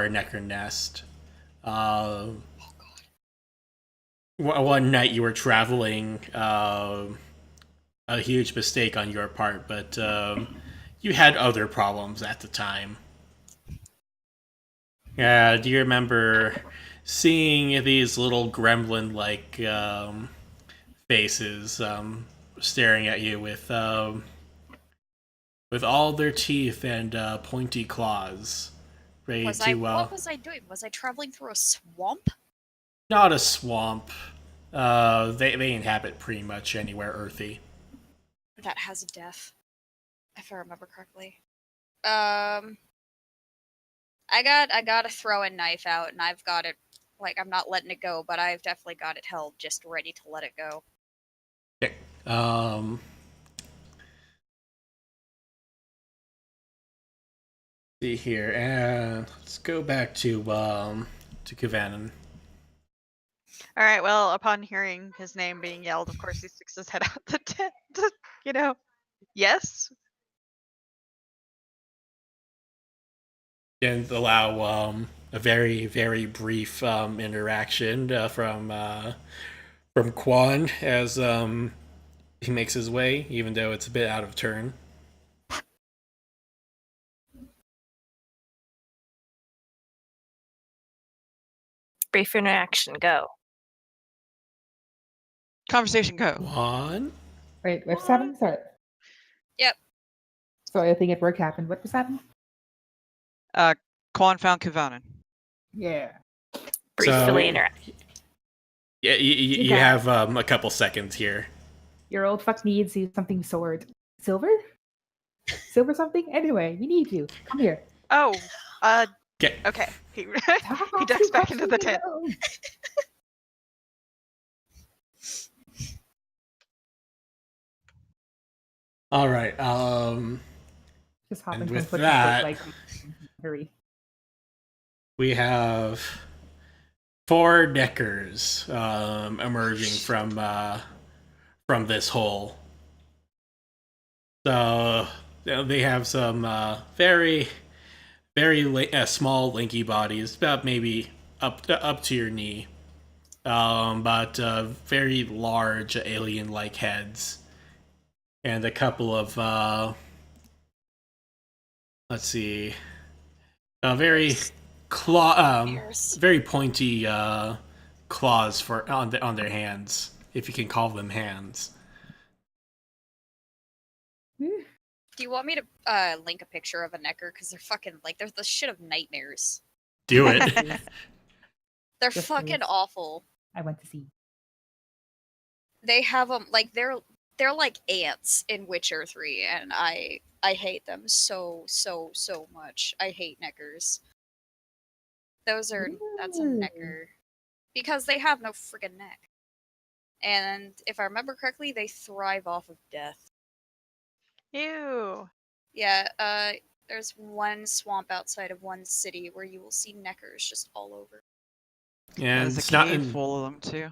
necker nest. One night you were traveling, a huge mistake on your part, but you had other problems at the time. Do you remember seeing these little gremlin-like faces staring at you with all their teeth and pointy claws, ready What was I doing? Was I traveling through a swamp? not a swamp. They inhabit pretty much anywhere earthy. That has a death, if I remember correctly. I got a throwing knife out, and I've got it. Like I'm not letting it go, but I've definitely got it held, just ready to let it go. Okay. See here, and let's go back to Kuvanen. All right, well, upon hearing his name being yelled, of course he sticks his head out the tent. Yes? And allow a very very brief interaction from Quan as he makes his way, even though it's a bit out of turn. Brief interaction, go. Conversation go. Quan? Wait, what's happened? Sorry. Yep. So I think it work happened. What was happening? Quan found Kavanen. Yeah. Briefly interact. Yeah, you have a couple seconds here. Your old fuck needs you something sword. Silver? Silver something? Anyway, we need you. Come here. Oh, Okay. okay. He Talk ducks to back into the Christina. tent. All right. Just hopping And from with foot to that, foot, like, hurry. we have 4 Neckers emerging from this hole. So they have some very small, linky bodies, about maybe up to your knee, but very large alien-like heads, and a couple of let's see, very very pointy claws on their hands, if you can call them hands. Do you want me to link a picture of a Necker? Because they're fucking like they're the shit of nightmares. Do it. They're Just fucking is. awful. I went to see. They have them like they're like ants in Witcher 3, and I hate them so much. I hate Neckers. That's a Ooh. Necker because they have no friggin' neck. And if I remember correctly, they thrive off of death. Ew. Yeah, there's one swamp outside of one city where you will see Neckers just all over. And There's it's a not cave full of them too.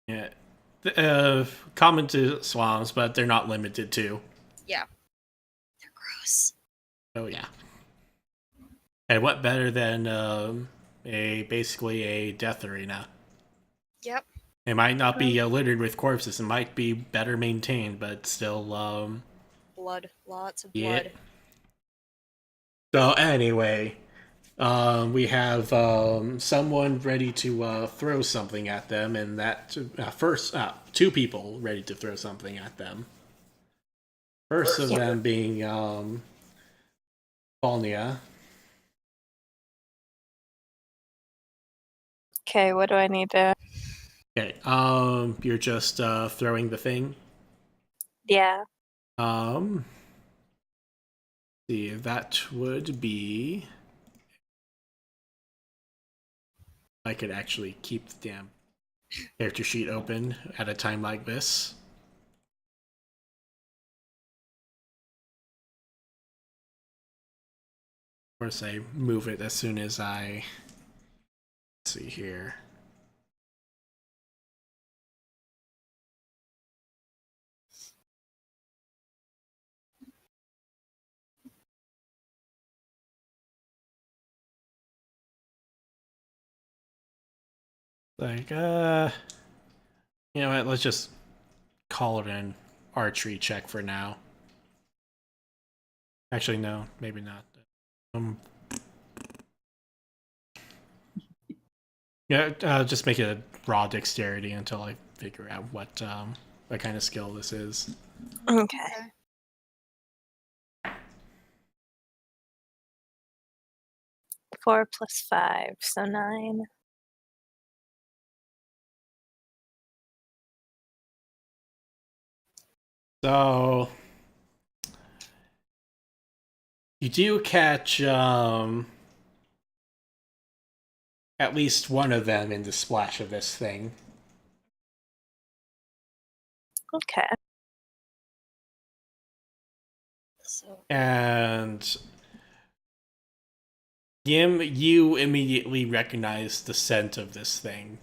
Yeah. Common to swamps, but they're not limited to. Yeah. They're gross. Oh yeah. And what better than basically a death arena? Yep. It might not be littered with corpses. It might be better maintained, but still. Blood. Lots of Yeah. blood. So anyway, we have someone ready to throw something at them, and that first 2 people ready to throw something at them. First of them being Volnia. Okay, what do I need to? Okay, you're just throwing the thing. Yeah. See, that would be. I could actually keep the damn character sheet open at a time like this. Of course, I move it as soon as I. Let's see here. Like, you know what? Let's just call it an archery check for now. Actually, no, maybe not. Yeah, just make it a raw dexterity until I figure out what kind of skill this is. Okay. 4 plus 5, so 9. So you do catch at least one of them in the splash of this thing. Okay. So And Yim, you immediately recognize the scent of this thing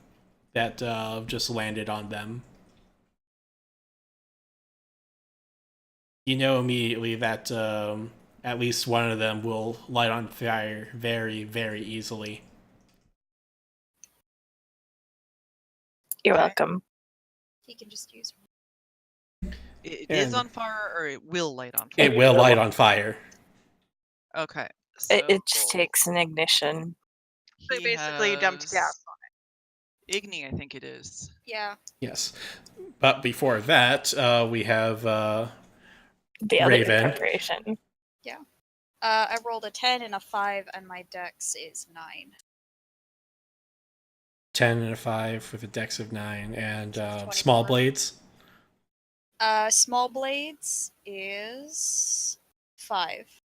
that just landed on them. You know immediately that at least one of them will light on fire very, very easily. You're Okay. welcome. he can just use It is And- on fire, or it will light on fire. It will light on fire. Okay. It just so takes an ignition. They he basically dumped has gas on Igni, I think it is. Yeah. Yes. But before that, we have The other Raven. preparation. I rolled a 10 and a 5, and my dex is 9. 10 and a 5 with a dex of 9, and 24. small blades. Small blades is 5.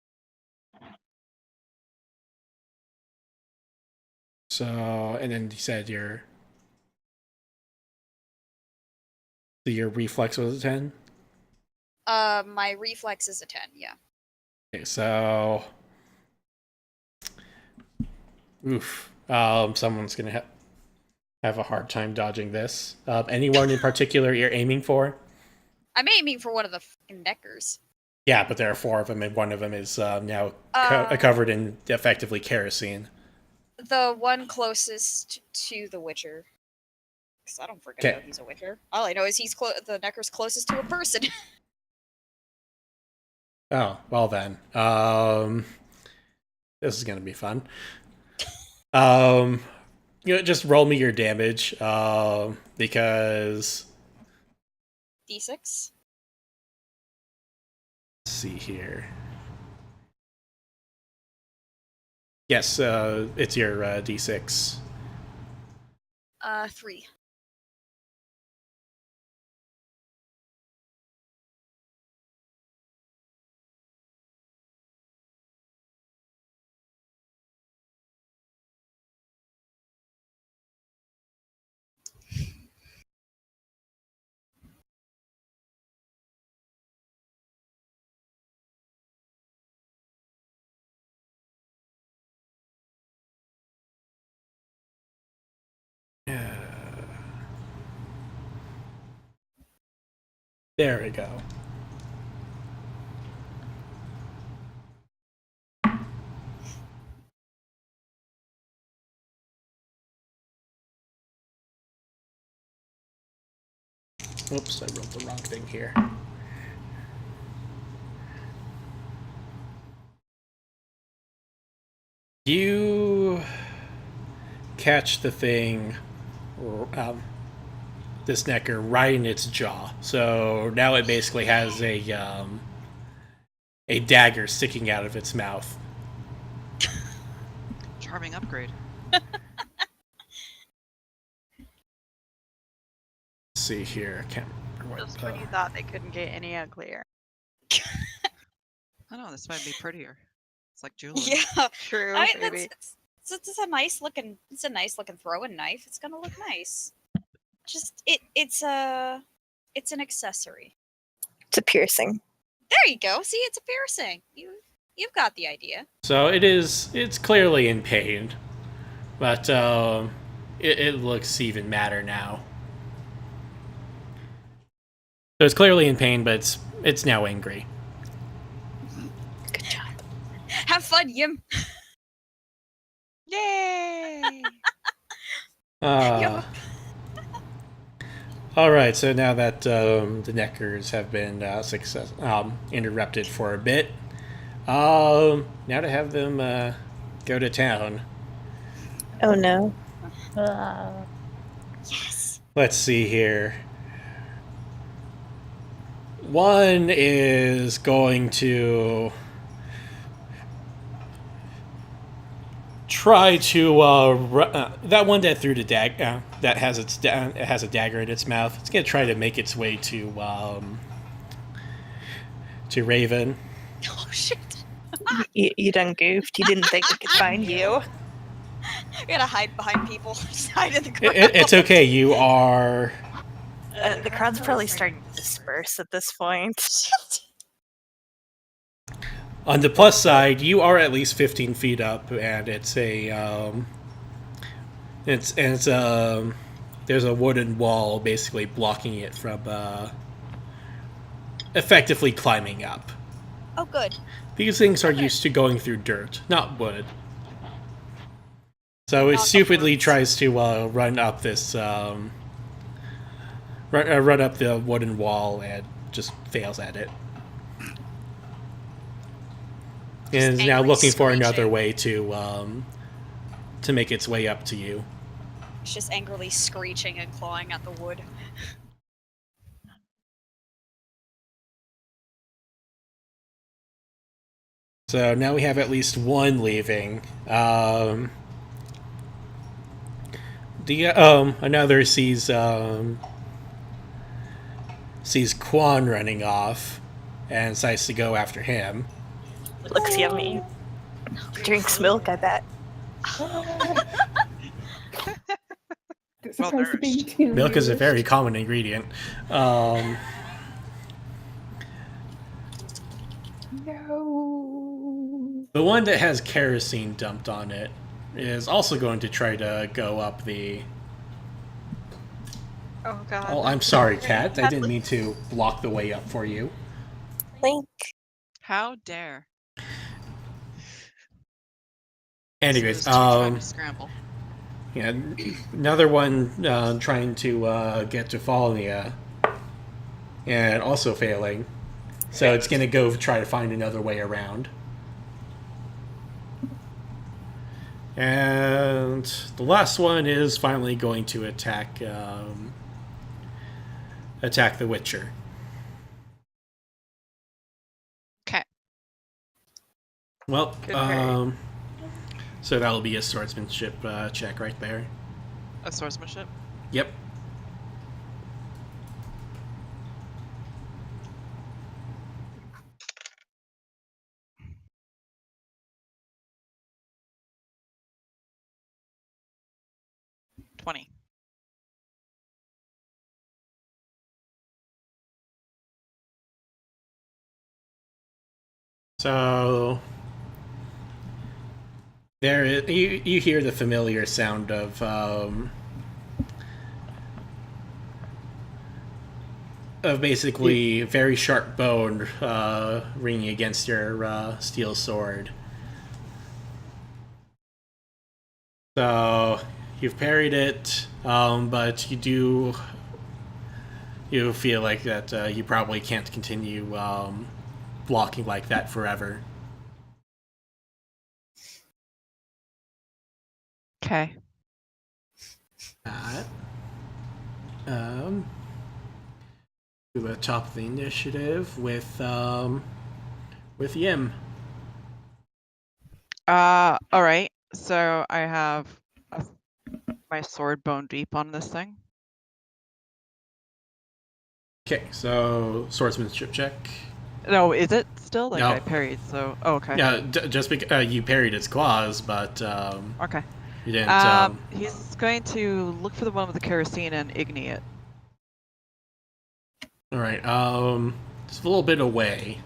So, and then you said your reflex was a 10? My reflex is a 10, yeah. Okay, so oof. Someone's gonna have a hard time dodging this. Anyone in particular you're aiming for? I'm aiming for one of the fucking neckers. Yeah, but there are 4 of them, and one of them is now covered in effectively kerosene. The one closest to the Witcher. Because I don't freaking know he's a Witcher. All I know is he's the necker's closest to a person. Oh, well then. This is gonna be fun. Just roll me your damage, because D6? let's see here. Yes, it's your D6. 3. There we go. Oops, I wrote the wrong thing here. You catch the thing, this necker, right in its jaw. So now it basically has a dagger sticking out of its mouth. Charming upgrade. Let's see here, I can't remember what. Just when you thought they couldn't get any uglier. I know, this might be prettier. It's like jewelry. Yeah. True, I mean, maybe. it's a nice looking throwing knife. It's gonna look nice. Just it's an accessory. It's a piercing. There you go. See, it's a piercing. You've got the idea. So it's clearly in pain, but it looks even madder now. So it's clearly in pain, but it's now angry. Good job. Have fun, Yim. Yay! All right, so now that the Neckers have been interrupted for a bit, now to have them go to town. Oh no. Yes. Let's see here. One is going to try to that one that threw the dagger that has it has a dagger in its mouth. It's gonna try to make its way to Raven. Oh shit. You done goofed. You didn't think we could find you. We gotta hide behind people. Just hide in the crowd. It's okay. You are. The crowd's probably starting to disperse at this point. On the plus side, you are at least 15 feet up, and it's there's a wooden wall basically blocking it from effectively climbing up. Oh, good. These things are used to going through dirt, not wood. So it stupidly tries to run up this run up the wooden wall and just fails at it. And is now looking for another way to make its way up to you. It's just angrily screeching and clawing at the wood. So now we have at least one leaving. Another sees Quan running off and decides to go after him. Looks yummy. Drinks milk, I bet. Surprise the baby nourished. too. Milk is a very common ingredient. No. The one that has kerosene dumped on it is also going to try to go up the... Oh god. Oh, I'm sorry, Kat. I didn't mean to block the way up for you. Link. How dare? Anyways, So there's two trying to scramble. yeah, another one trying to get to Falnia, and also failing. So it's gonna go try to find another way around. And the last one is finally going to attack attack the Witcher. Okay. Well, Okay. so that'll be a swordsmanship check right there. A swordsmanship. Yep. $20. So there is, you hear the familiar sound of basically very sharp bone ringing against your steel sword. So you've parried it, but you feel like that you probably can't continue blocking like that forever. Okay. That. To the top of the initiative with Yim. All right. So I have my sword bone deep on this thing. Okay, so swordsmanship check. No, is it still like No. I parried? So okay. Yeah, just because you parried its claws, but Okay. you didn't. He's going to look for the one with the kerosene and igni it. All right. It's a little bit away.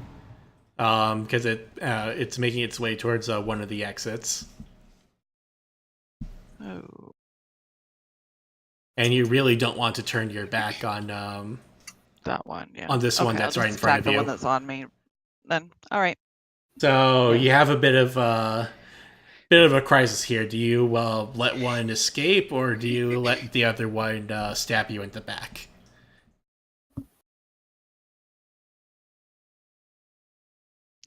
Because it's making its way towards one of the exits, Oh. and you really don't want to turn your back on That one, yeah. on this one Okay, that's I'll right in just front attack of the you. one that's on me. Then, all right. So you have a bit of a crisis here. Do you let one escape, or do you let the other one stab you in the back?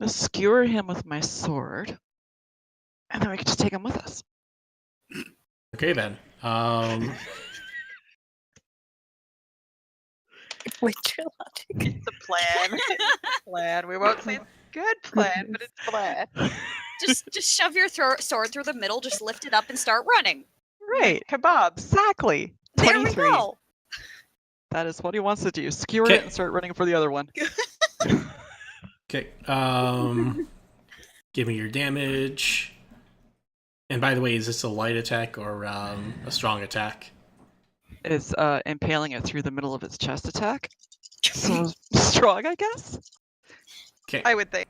I'll skewer him with my sword, and then we can just take him with us. Okay then. What's your logic? It's a plan. Plan. We won't say it's a good plan, but it's a plan. Just shove your sword through the middle, just lift it up and start running. Right. Kebabs. Exactly. There we 23. go. That is what he wants to do. Skewer Okay. it and start running for the other one. Okay. Give me your damage. And by the way, is this a light attack or a strong attack? Is impaling it through the middle of its chest attack. So strong, I guess? Okay. I would think.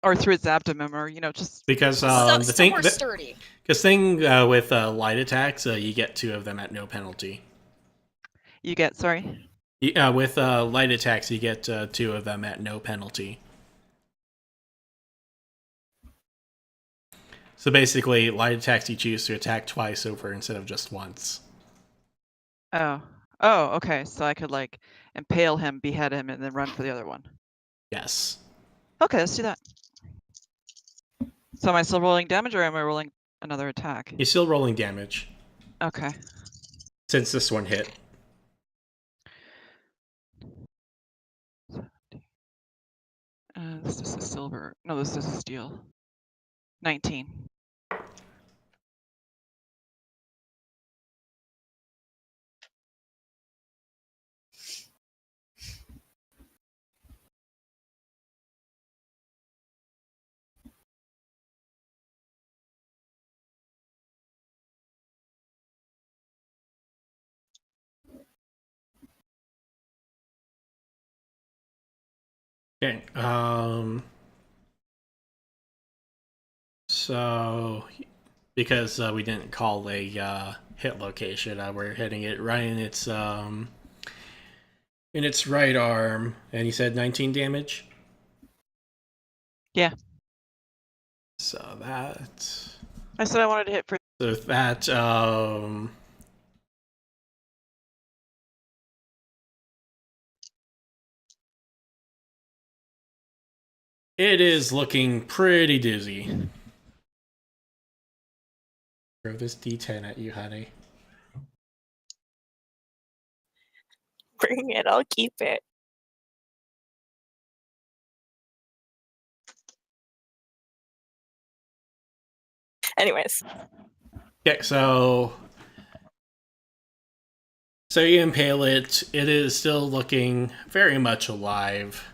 Or through its abdomen, or, just... Because Somewhere the thing sturdy. with light attacks, you get 2 of them at no penalty. You get, sorry? With light attacks, you get 2 of them at no penalty. So basically, light attacks you choose to attack twice over instead of just once. Oh, okay. So I could, impale him, behead him, and then run for the other one. Yes. Okay, let's do that. So am I still rolling damage, or am I rolling another attack? You're still rolling damage, Okay. since this one hit. This is a silver. No, this is a steel. 19. Okay. So, because we didn't call a hit location, we're hitting it right in its right arm, and you said 19 damage. Yeah. So that. I said I wanted to hit for. So that it is looking pretty dizzy. Throw this D10 at you, honey. Bring it, I'll keep it. Anyways. Okay, so you impale it. It is still looking very much alive,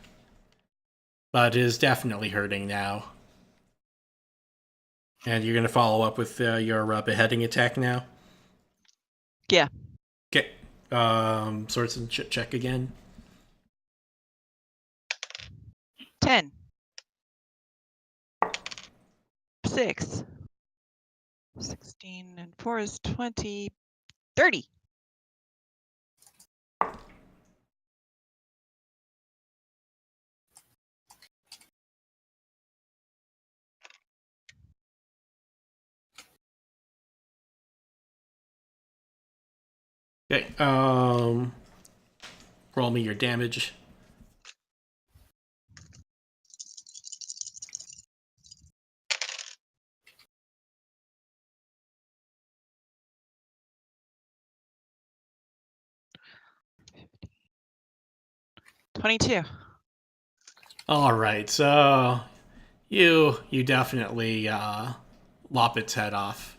but it is definitely hurting now. And you're gonna follow up with your beheading attack now. Yeah. Okay. Swordsman check again. 10. 6. 16 and 4 is 20. 30. Okay. Roll me your damage. $22. All right. So you definitely lop its head off.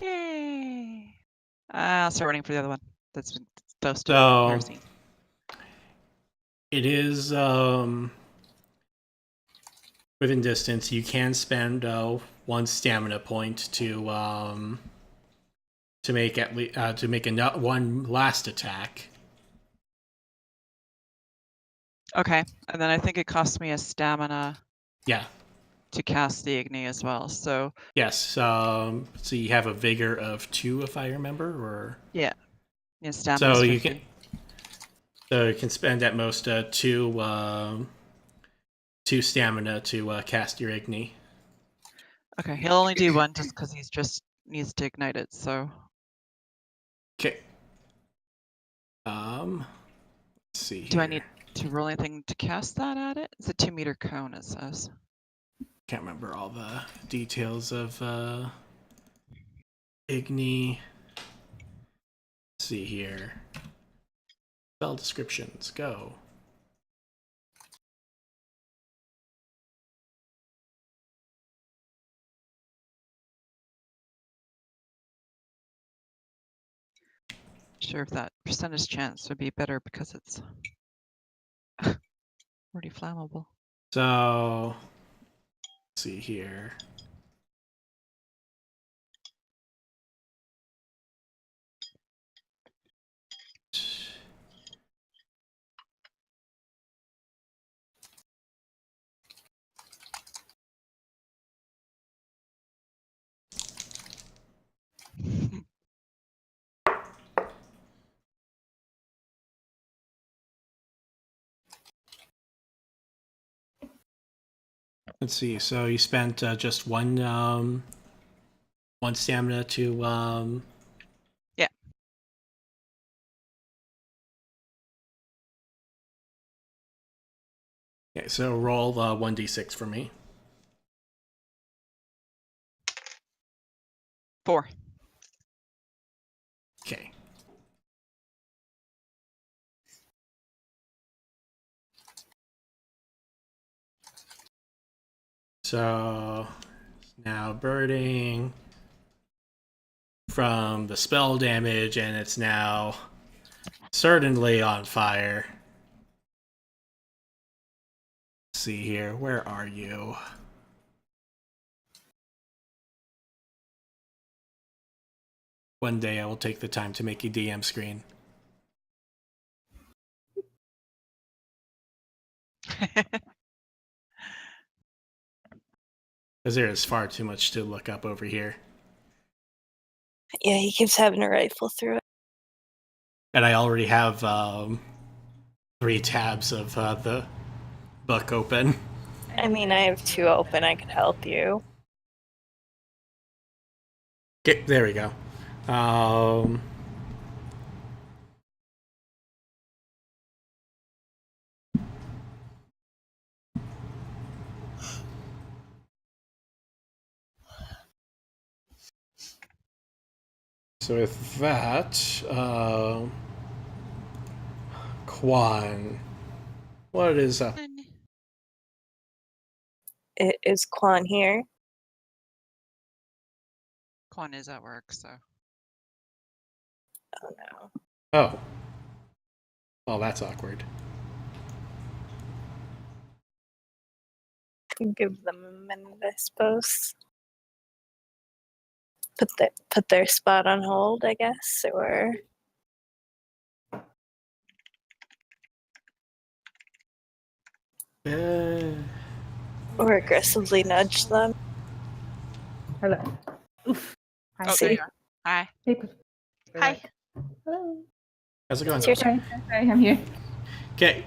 Yay. I'll start running for the other one. That's those two. So Nursing. it is within distance. You can spend one stamina point to make one last attack. Okay, and then I think it costs me a stamina. Yeah. To cast the Igni as well. So yes. So you have a vigor of 2, if I remember, or yeah, stamina. So is you 50. can spend at most 2 stamina to cast your Igni. Okay, he'll only do 1 just because he's just needs to ignite it. So okay. Let's see here. Do I need to roll anything to cast that at it? It's a 2-meter cone, it says. Can't remember all the details of Igni. Let's see here. Spell descriptions, go. Sure if that percentage chance would be better because it's already flammable. So, let's see here. Let's see. So you spent just one stamina to Yeah. Okay, so roll 1d6 for me. 4. Okay. So now burning from the spell damage, and it's now certainly on fire. Let's see here, where are you? One day I will take the time to make a DM screen. Because there is far too much to look up over here. Yeah, he keeps having to rifle through it. And I already have 3 tabs of the book open. I mean, I have 2 open. I could help you. Okay, there we go. So with that, Quan, what is up? Is Quan here? Quan is at work, so. Oh no. Oh. Well, that's awkward. Can give them a minute, I suppose. Put their spot on hold, I guess, or or aggressively nudge them. Hello. Oof. Hi. Oh, there you are. Hi. Hey, Hi. hello. How's it going? It's your turn. Hi, I'm here. Okay,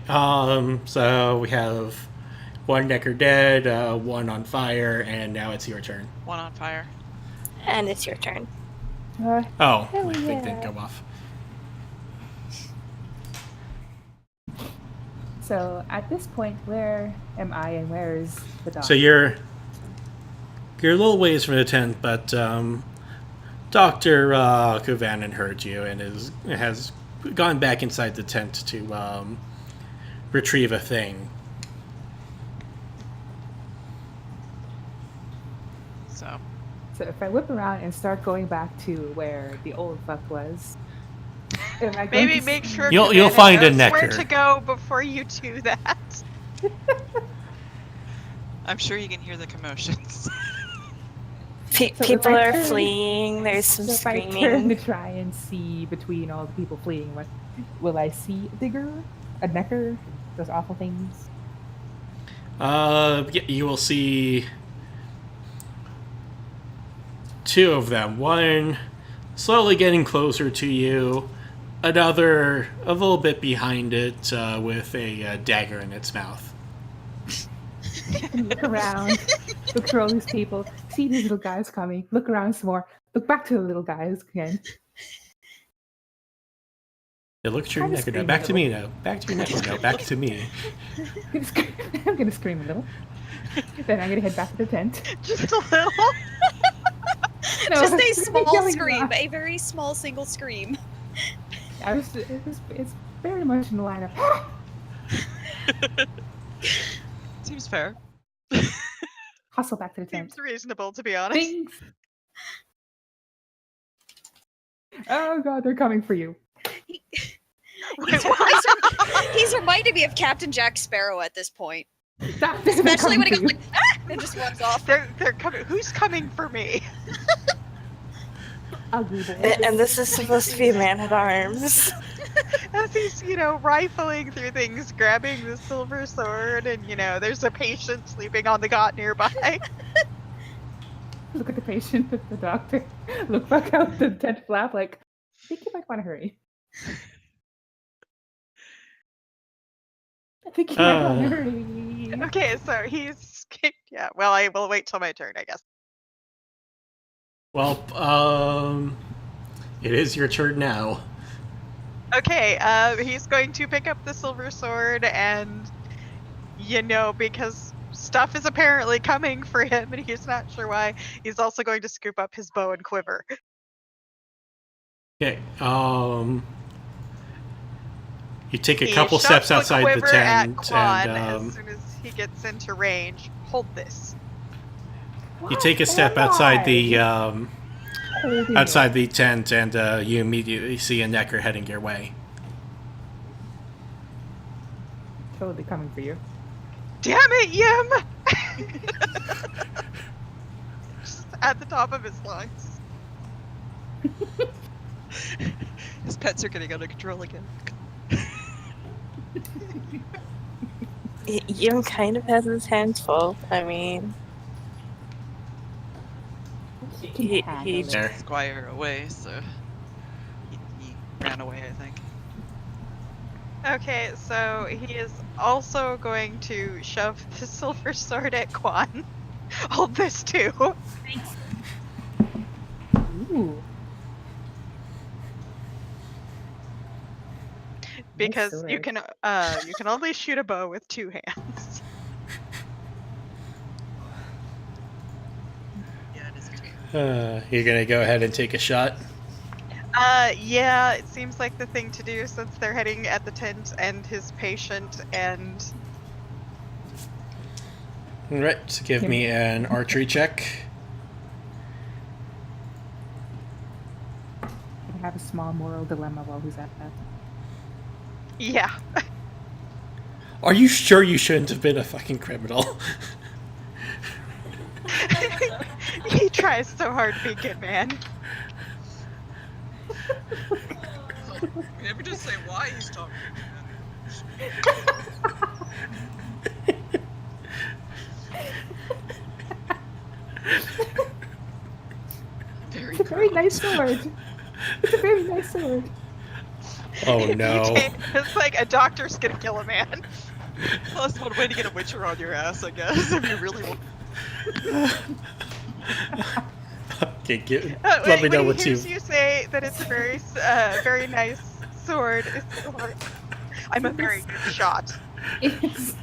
so we have 1 Necker dead, 1 on fire, and now it's your turn. 1 on fire. And it's your turn. Oh, Hell my thing didn't yeah. go off. So at this point, where am I and where is the dog? So you're a little ways from the tent, but Dr. Kovanen heard you and has gone back inside the tent to retrieve a thing. So if I whip around and start going back to where the old fuck was, am I going Maybe to make see- sure You'll Kovanen find a knows where Necker. to go before you do that. I'm sure you can hear the commotions. So if People I are turn- fleeing. There's some So if I turn to screaming. try and see between all the people fleeing, what will I see? A digger? A necker? Those awful things? You will see 2 of them. One slowly getting closer to you, another a little bit behind it with a dagger in its mouth. And look around. Look for all these people. See these little guys coming. Look around some more. Look back to the little guys again. It looks to your Kinda Necker. No, scream back a to me now. Back to your Necker. No, back to me. I'm gonna scream a little. Then I'm gonna head back to the tent. Just a little. No, Just a I'm small yelling scream, around. a very small single scream. It's very much in the line of Seems fair. hustle back to the tent. Seems reasonable, to be honest. Things. Oh god, they're coming for you. Wait, what? He's reminding me of Captain Jack Sparrow at this point. Stop, they're Especially when he coming goes for like, ah! And just runs off. They're coming. Who's coming for me? you. Ugly boy. And this is supposed to be a man at arms. As he's, rifling through things, grabbing the silver sword, and, there's a patient sleeping on the cot nearby. Look at the patient, the doctor. Look back out the tent flap like, I think you might want to hurry. I think you might want to hurry. Okay, so he's. Yeah, well, I will wait till my turn, I guess. Well, it is your turn now. Okay, he's going to pick up the silver sword and, because stuff is apparently coming for him and he's not sure why, he's also going to scoop up his bow and quiver. Okay, you take a He couple shoves steps outside the quiver at tent, Quan and as soon as he gets into range. Hold this. you take a step outside the Holding outside the tent, and you immediately see a Necker heading your way. it. Totally coming for you. Damn it, Yim! Just at the top of his lungs. His pets are getting out of control again. Yim kind of has his hands full. I mean, He can he handle it. There. Squire away, so he ran away, I think. Okay, so he is also going to shove the silver sword at Quan. Hold this too. Ooh. Because Nice you sword. can only shoot a bow with 2 hands. Yeah, it is a two. You're gonna go ahead and take a shot. Yeah, it seems like the thing to do since they're heading at the tent and his patient and All right, give me an archery check. I have a small moral dilemma while he's at that. yeah. Are you sure you shouldn't have been a fucking criminal? He tries so hard to be a good man. Maybe just say why he's talking. Very It's a very nice corrupt. sword. It's a very nice sword. Oh You no. it's like a doctor's gonna kill a man. Well, that's one way to get a witcher on your ass, I guess, if you really want. Okay, let me know when he what hears you. you say that it's a very nice sword, it's like, I'm a very good shot. It's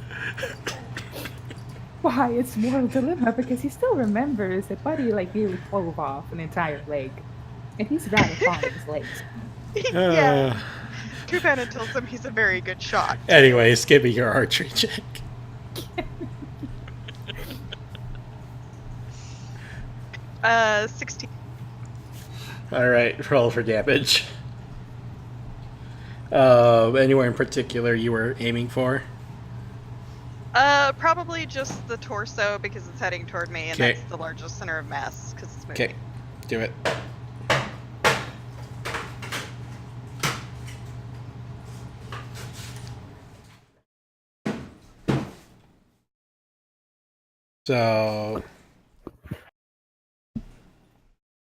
why it's moral dilemma because he still remembers that Buddy like nearly clove off an entire leg, and he's rather fond of his legs. Yeah. Kubanin tells him he's a very good shot. Anyways, give me your archery check. 16. All right, roll for damage. Anywhere in particular you were aiming for? Probably just the torso because it's heading toward me, and Okay. that's the largest center of mass because it's moving. Okay, do it. So,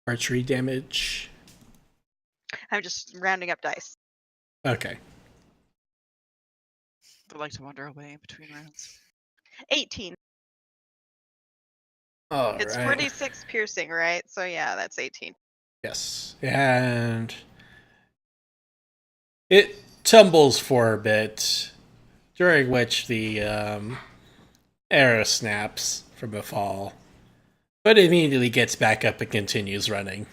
archery damage. I'm just rounding up dice. Okay. I like to wander away in between rounds. 18. All It's right. 46 piercing, right? So yeah, that's 18. Yes, and it tumbles for a bit, during which the arrow snaps from a fall, but immediately gets back up and continues running.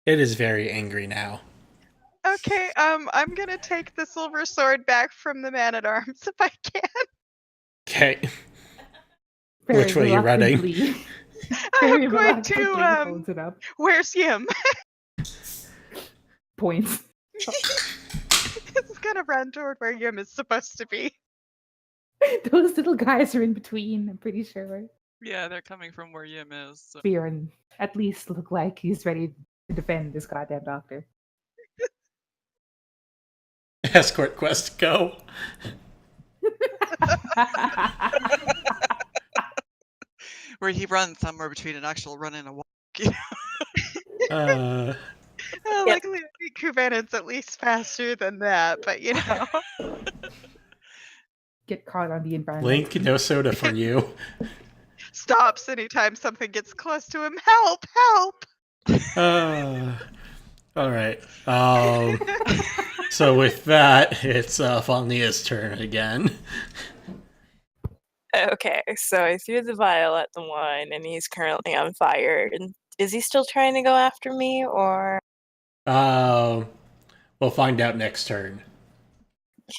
It is very angry now. Okay, I'm gonna take the silver sword back from the man at arms if I can. Okay. Very Which way are you running? reluctantly. Very I'm going reluctantly to holds it up. where's Yim? Points. It's gonna run toward where Yim is supposed to be. Those little guys are in between, I'm pretty sure. Yeah, they're coming from where Yim is. So. Spearin at least look like he's ready to defend this goddamn doctor. Escort quest, go. Where he runs somewhere between an actual run and a walk. Uh, Luckily, I think Kubanin's at least faster than that, but you know. Get caught on the environment. Link, no soda for you. Stops anytime something gets close to him. Help! Help! All right. So with that, it's Falnia's turn again. okay, so I threw the vial at the one, and he's currently on fire. And is he still trying to go after me, or? We'll find out next turn.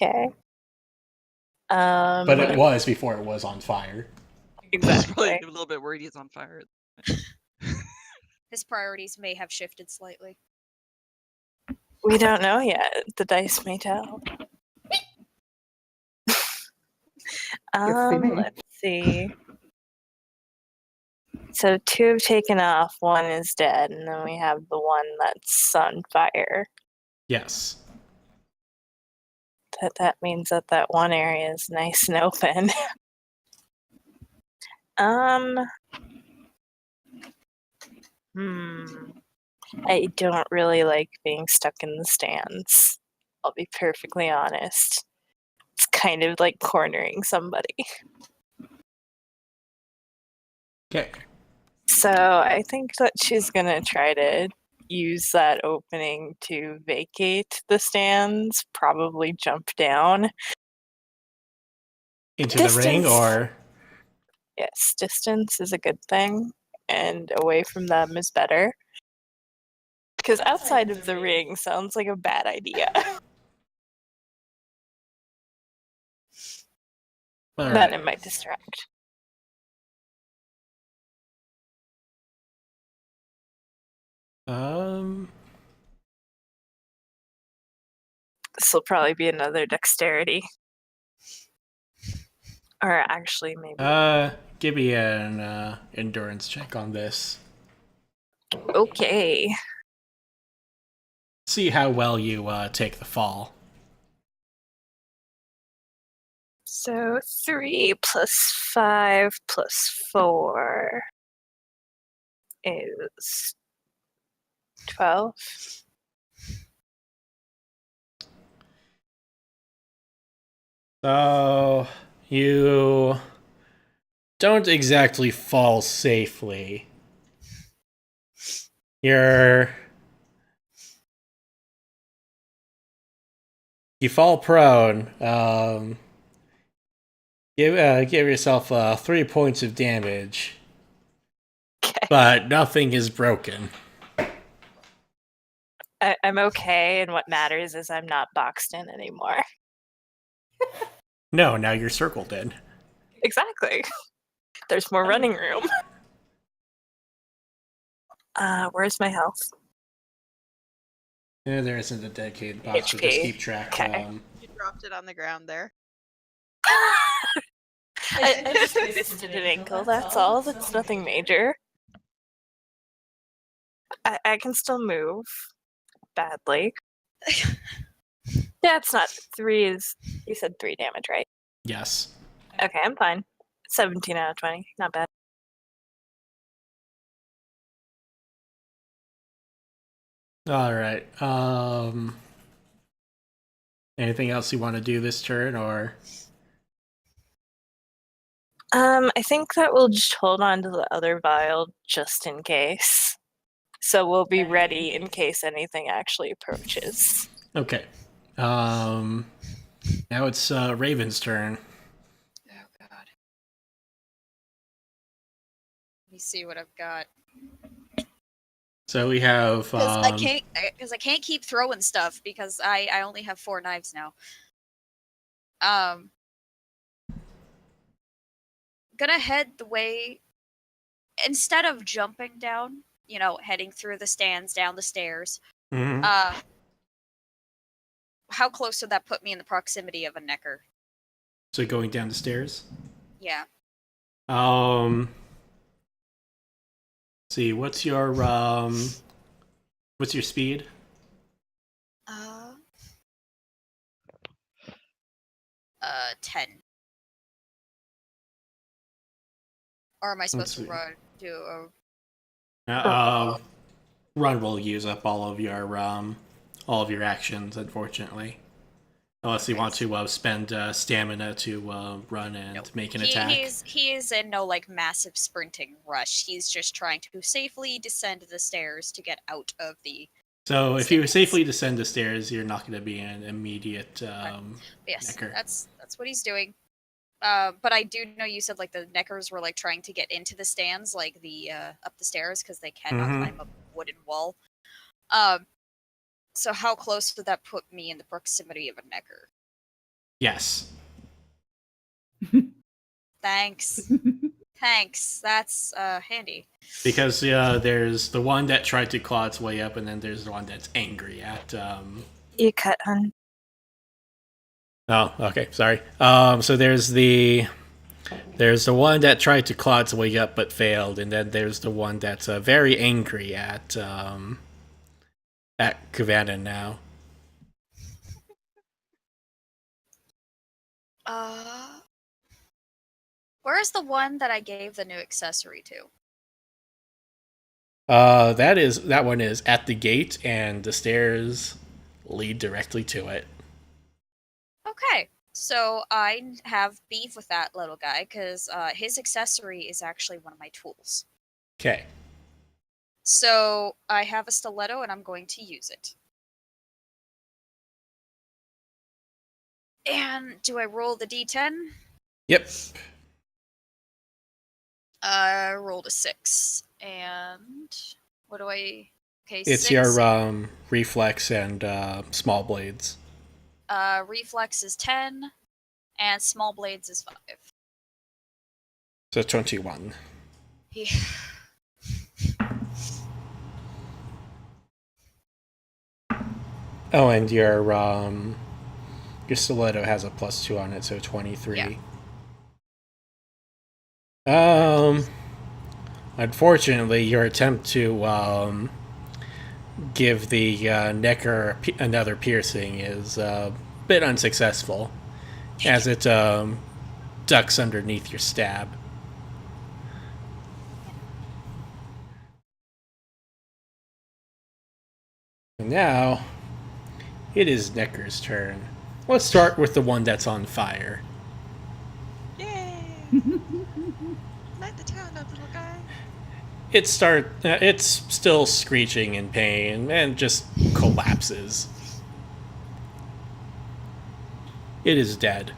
Okay. But it was before it was on fire. He's probably Exactly. a little bit worried he's on fire. His priorities may have shifted slightly. We don't know yet. The dice may tell. they may. Let's see. So 2 have taken off, 1 is dead, and then we have the one that's on fire. Yes. that means that one area is nice and open. I don't really like being stuck in the stands. I'll be perfectly honest. It's kind of like cornering somebody. Okay. So I think that she's gonna try to use that opening to vacate the stands, probably jump down. Into the ring, Distance. or Yes, distance is a good thing, and away from them is better. Because outside of the ring sounds like a bad idea. all Then right. it might distract. This will probably be another dexterity. Or actually, maybe. Give me an endurance check on this. Okay. See how well you take the fall. So 3 plus 5 plus 4 is 12. So you don't exactly fall safely. You fall prone. Give yourself 3 points of damage, Okay. but nothing is broken. I'm okay, and what matters is I'm not boxed in anymore. No, now you're circled in. Exactly. There's more running room. Where's my health? Yeah, there isn't a dedicated box, so just HP. keep track. Okay. You dropped it on the ground there. I just twisted an ankle, that's all. That's nothing major. I can still move. Badly. Yeah, it's not 3 is... You said 3 damage, right? Yes. Okay, I'm fine. 17 out of 20. Not bad. All right. Anything else you want to do this turn, or? I think that we'll just hold on to the other vial just in case. So we'll be ready in case anything actually approaches. Okay. Now it's Raven's turn. Oh god. Let me see what I've got. So we have Because I can't keep throwing stuff because I only have 4 knives now. Gonna head the way, instead of jumping down, heading through the stands down the stairs. mhm. How close would that put me in the proximity of a necker? So going down the stairs. Yeah. Let's see, what's your speed? 10. Or am I supposed Let's to run? Run will use up all of your actions, unfortunately. Unless you want to spend stamina to run and make an attack. He is in no massive sprinting rush. He's just trying to safely descend the stairs to get out of the. So if you safely descend the stairs, you're not going to be an immediate Yes, necker. that's what he's doing. But I do know you said the neckers were trying to get into the stands, the up the stairs, because they cannot climb up a wooden wall. So how close would that put me in the proximity of a necker? Yes. Thanks. Thanks. That's handy. Because there's the one that tried to claw its way up, and then there's the one that's angry at. You cut, hun. Oh, okay, sorry. So there's the one that tried to claw its way up but failed, and then there's the one that's very angry at Kavanna now. Where's the one that I gave the new accessory to? That one is at the gate, and the stairs lead directly to it. Okay, so I have beef with that little guy because his accessory is actually one of my tools. Okay. So I have a stiletto and I'm going to use it. And do I roll the d10? Yep. I rolled a 6. And what do I... Okay, It's 6. your reflex and small blades. Reflex is 10, and small blades is 5. So 21. Yeah. Oh, and your stiletto has a +2 on it, so 23. Yeah. Unfortunately, your attempt to give the necker another piercing is a bit unsuccessful, as it ducks underneath your stab. And now, it is Necker's turn. Let's start with the one that's on fire. Yay! Light the town up, little guy. It's still screeching in pain and just collapses. It is dead.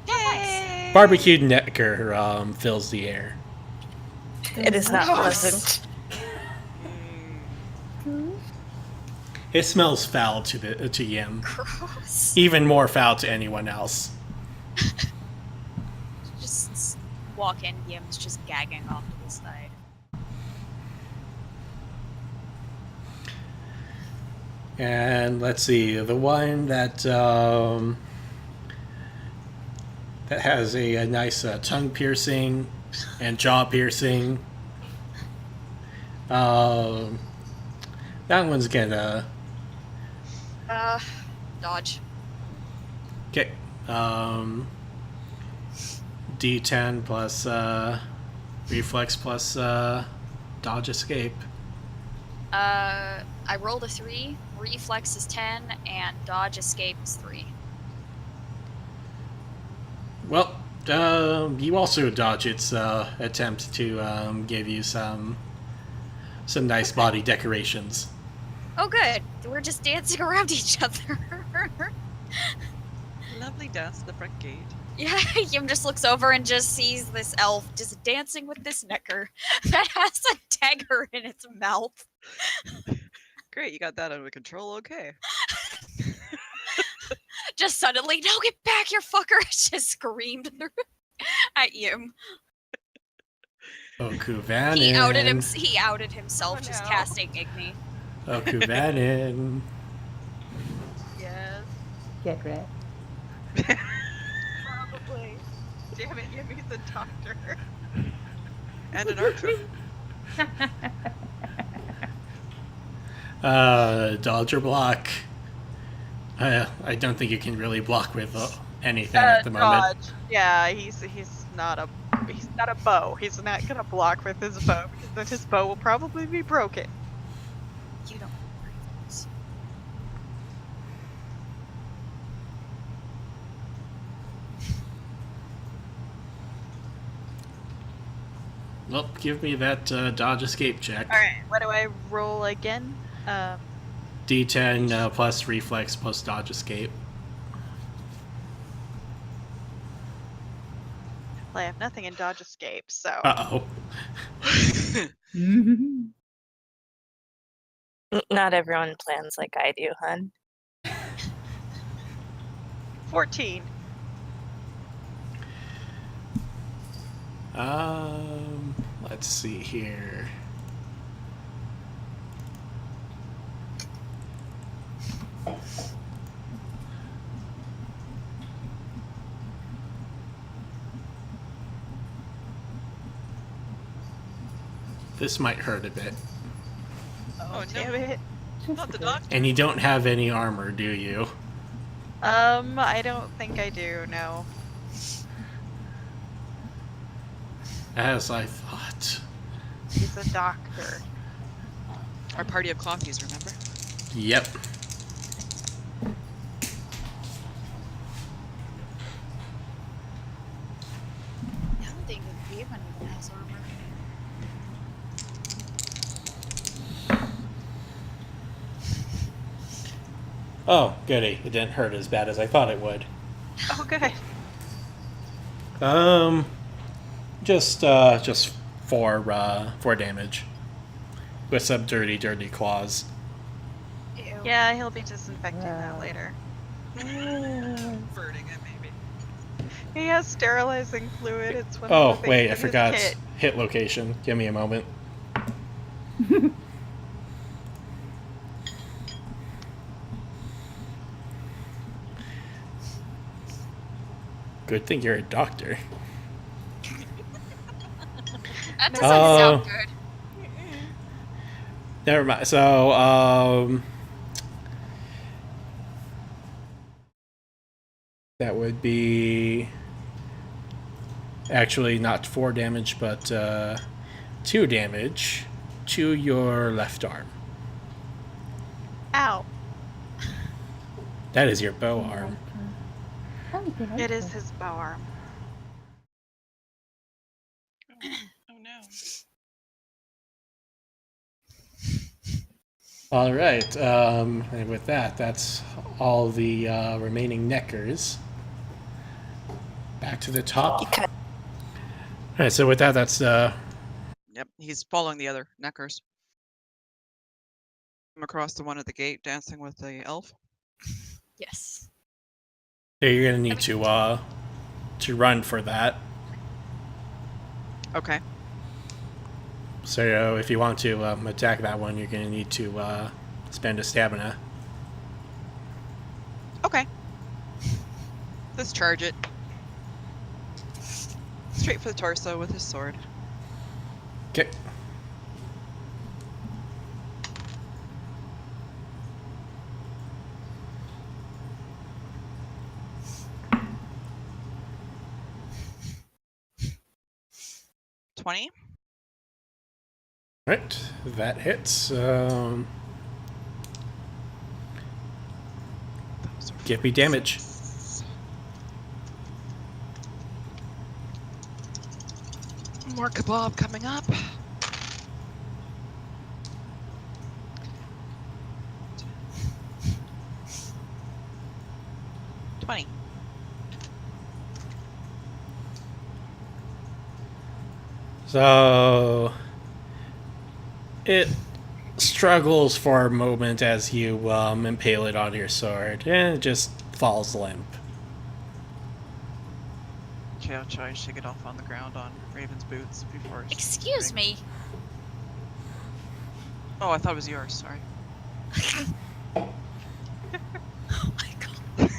Yay! Barbecued Necker fills the air. It is not pleasant. It smells foul to Yim. Gross. Even more foul to anyone else. Just walk in, Yim's just gagging off to the side. And let's see, the one that that has a nice tongue piercing and jaw piercing. That one's gonna Dodge. okay. D10 plus reflex plus dodge escape. I rolled a 3, reflex is 10, and dodge escape is 3. Well, you also dodge its attempt to give you some nice body decorations. Oh good, we're just dancing around each other. Lovely dance to the front gate. Yeah, Yim just looks over and just sees this elf just dancing with this Necker that has a dagger in its mouth. Great, you got that under control. Okay. Just suddenly, no, get back here, fucker! Just screamed at Yim. Okuvanin. He outed himself, Oh, just no. casting Igni. Okuvanin. Yes, Get red. probably. Damn it, Yimmy's a doctor. And an archer. Dodge or block. I don't think you can really block with anything at the moment. Dodge. Yeah, he's not a bow. He's not gonna block with his bow because then his bow will probably be broken. You don't worry, folks. Well, give me that dodge escape check. All right, what do I roll again? D10 plus reflex plus dodge escape. Well, I have nothing in dodge escape, so Uh-oh. Not everyone plans like I do, hun. 14. Let's see here. This might hurt a bit. Oh, no. damn it. Not the doctor. And you don't have any armor, do you? I don't think I do, no. As I thought. He's a doctor. Our party of coffees, remember? Yep. I don't think the demon even has armor. Oh, goody. It didn't hurt as bad as I thought it would. Oh, good. Just four damage. With some dirty claws. Ew. Yeah, he'll be disinfecting that Wow. later. Burning it, maybe. He has sterilizing fluid. It's one of Oh, the things wait, in I his forgot kit. hit location. Give me a moment. Good thing you're a doctor. That doesn't sound Oh. good. Never mind. So, that would be actually not 4 damage, but 2 damage to your left arm. Ow. That is your bow arm. It is his bow arm. Oh no. All right. And with that, that's all the remaining neckers. Back to the top. You cut All right. So with that, that's Yep, he's following the other neckers. I'm across the one at the gate, dancing with the elf. Yes. you're gonna need to run for that. Okay. So if you want to attack that one, you're gonna need to spend a stamina. Okay. Let's charge it. Straight for the torso with his sword. Okay. $20. Right, that hits. Give me damage. More kebab coming up. $20. So it struggles for a moment as you impale it on your sword, and it just falls limp. Okay, I'll try and shake it off on the ground on Raven's boots before. Excuse me. Oh, I thought it was yours. Sorry. Oh my god.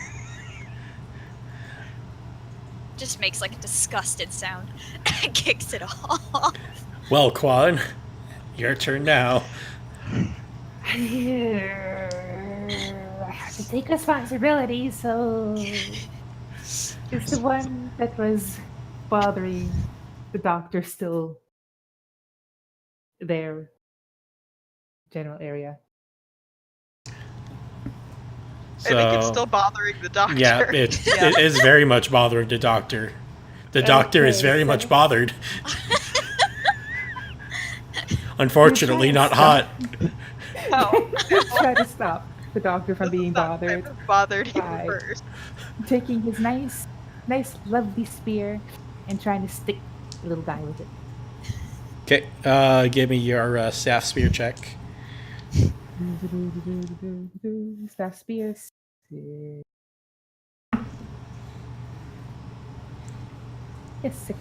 Just makes like a disgusted sound and kicks it off. Well, Quan, your turn now. I have to take responsibility, so is the one that was bothering the doctor still there? General area. I think it's So, still bothering the doctor. yeah, it is very much bothering the doctor. The doctor is Okay, very so- much bothered. Unfortunately, not hot. Oh, Try to stop the doctor from being bothered bothered you by- first. taking his nice, lovely spear and trying to stick the little guy with it. Okay, give me your staff spear check. Staff spear. Yes, 6.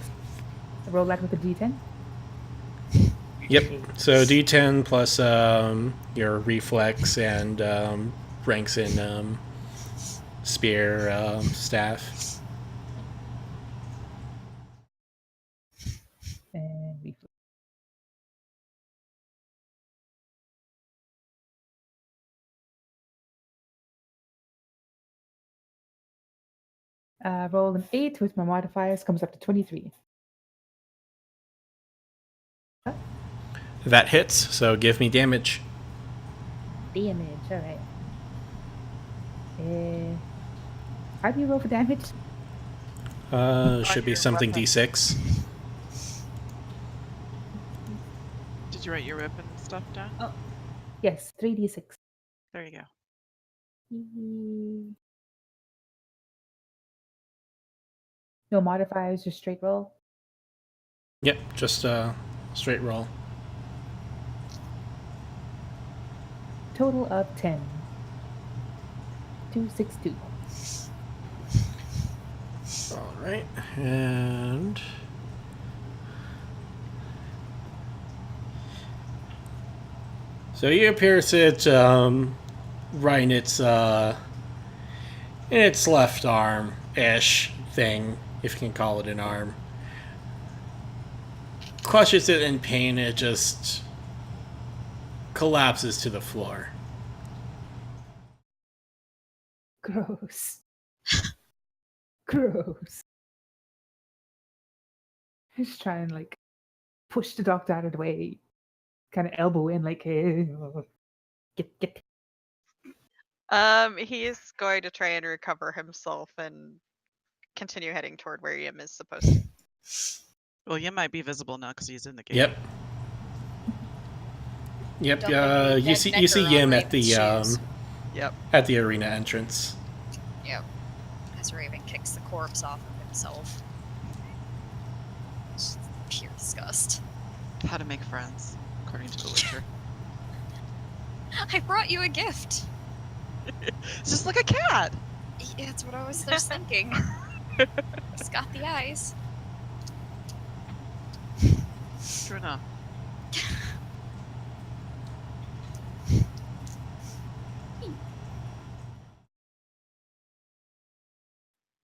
I roll that with a d10. Yep. So D10 plus your reflex and ranks in spear staff. And reflex. Roll an 8 with my modifiers comes up to 23. That hits, so give me damage. Damage, alright. How do you roll for damage? Should be your something weapon. D6. Did you write your weapon stuff down? Oh, Yes, 3d6. There you go. No modifiers, just straight roll. Yep, just straight roll. Total of 10. 262. All right, and so you pierce it right in its left arm ish thing, if you can call it an arm. Crushes it in pain. It just collapses to the floor. Gross. Gross. Just try and like push the doctor out of the way. Kind of elbow in like, hey, get. He's going to try and recover himself and continue heading toward where Yim is supposed to. Well, you might be visible now because he's in the game. Yep. Yep. Don't make me You dead see Necker Yim on at the Raven's shoes. Yep. at the arena entrance. Yep. As Raven kicks the corpse off of himself. Just pure disgust. How to make friends, according to The Witcher. I brought you a gift. It's just like a cat. Yeah, that's what I was just thinking. It's got the eyes. True enough.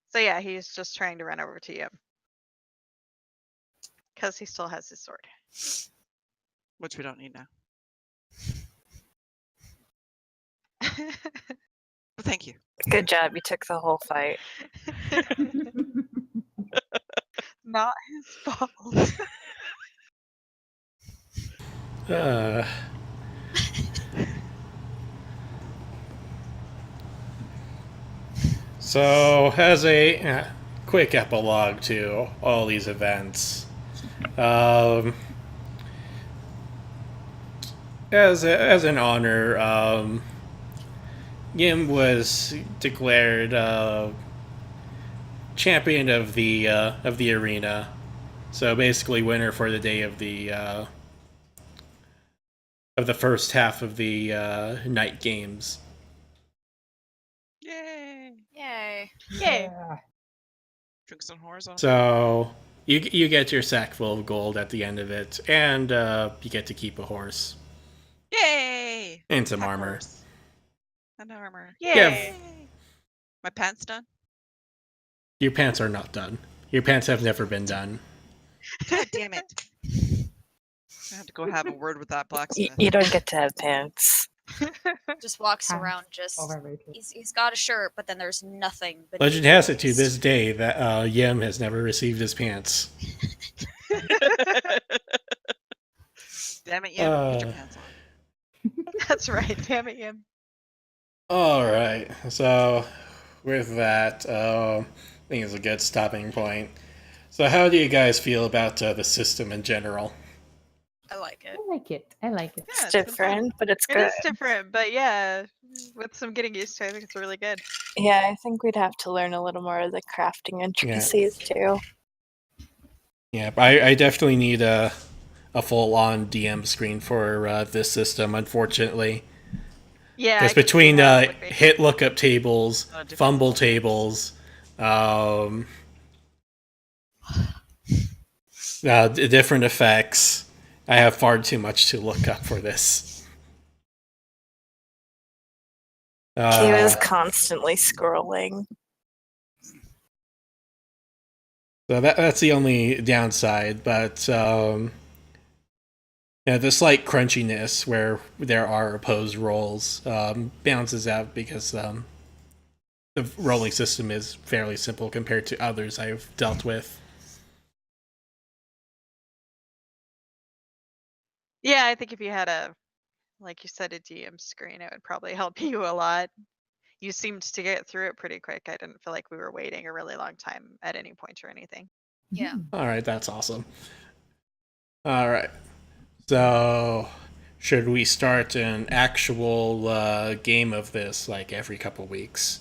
So yeah, he's just trying to run over to Yim. Because he still has his sword. Which we don't need now. But thank you. Good job. You took the whole fight. Not his fault. So, as a quick epilogue to all these events, as an honor, Yim was declared champion of the arena. So basically, winner for the day of the first half of the night games. Yay! Yay. Yay. Yeah. Drink some horizontal. So you get your sack full of gold at the end of it, and you get to keep a horse Yay! and some Pack armor. horse. And armor. Yay. Yeah. My pants done? Your pants are not done. Your pants have never been done. God damn it. I have to go have a word with that blacksmith. You don't get to have pants. Just walks Pants around just Overrated. he's got a shirt, but then there's nothing but Legend has it to this day that Yim has never received his pants. Damn it, you. Get your pants on. That's right. Damn it, Yim. All right. So with that, I think it's a good stopping point. So how do you guys feel about the system in general? I like it. I like it. I like it. Yeah, It's been fun. different, but it's It good. is different, but yeah, with some getting used to, I think it's really good. Yeah, I think we'd have to learn a little more of the crafting intricacies too. Yeah, but I definitely need a full-on DM screen for this system, unfortunately. Yeah. Because I can see between how it would be. hit lookup tables, Different fumble levels. tables, different effects, I have far too much to look up for this. He was Uh, constantly scrolling. So that's the only downside, but yeah, the slight crunchiness where there are opposed rolls balances out because the rolling system is fairly simple compared to others I've dealt with. Yeah, I think if you had like you said, a DM screen, it would probably help you a lot. You seemed to get through it pretty quick. I didn't feel like we were waiting a really long time at any point or anything. Yeah. Mhm. All right, that's awesome. All right, so should we start an actual game of this like every couple weeks?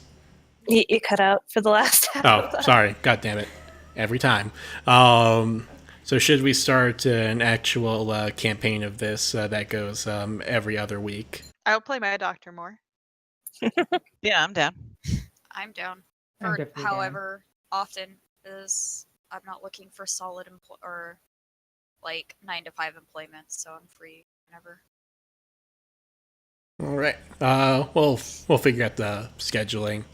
You cut out for the last half of Oh, that. sorry. God damn it. Every time. So should we start an actual campaign of this that goes every other week? I'll play my doctor more. Yeah, I'm down. I'm down I'm for definitely down. however often is. I'm not looking for solid or like 9 to 5 employment, so I'm free whenever. All right. We'll figure out the scheduling.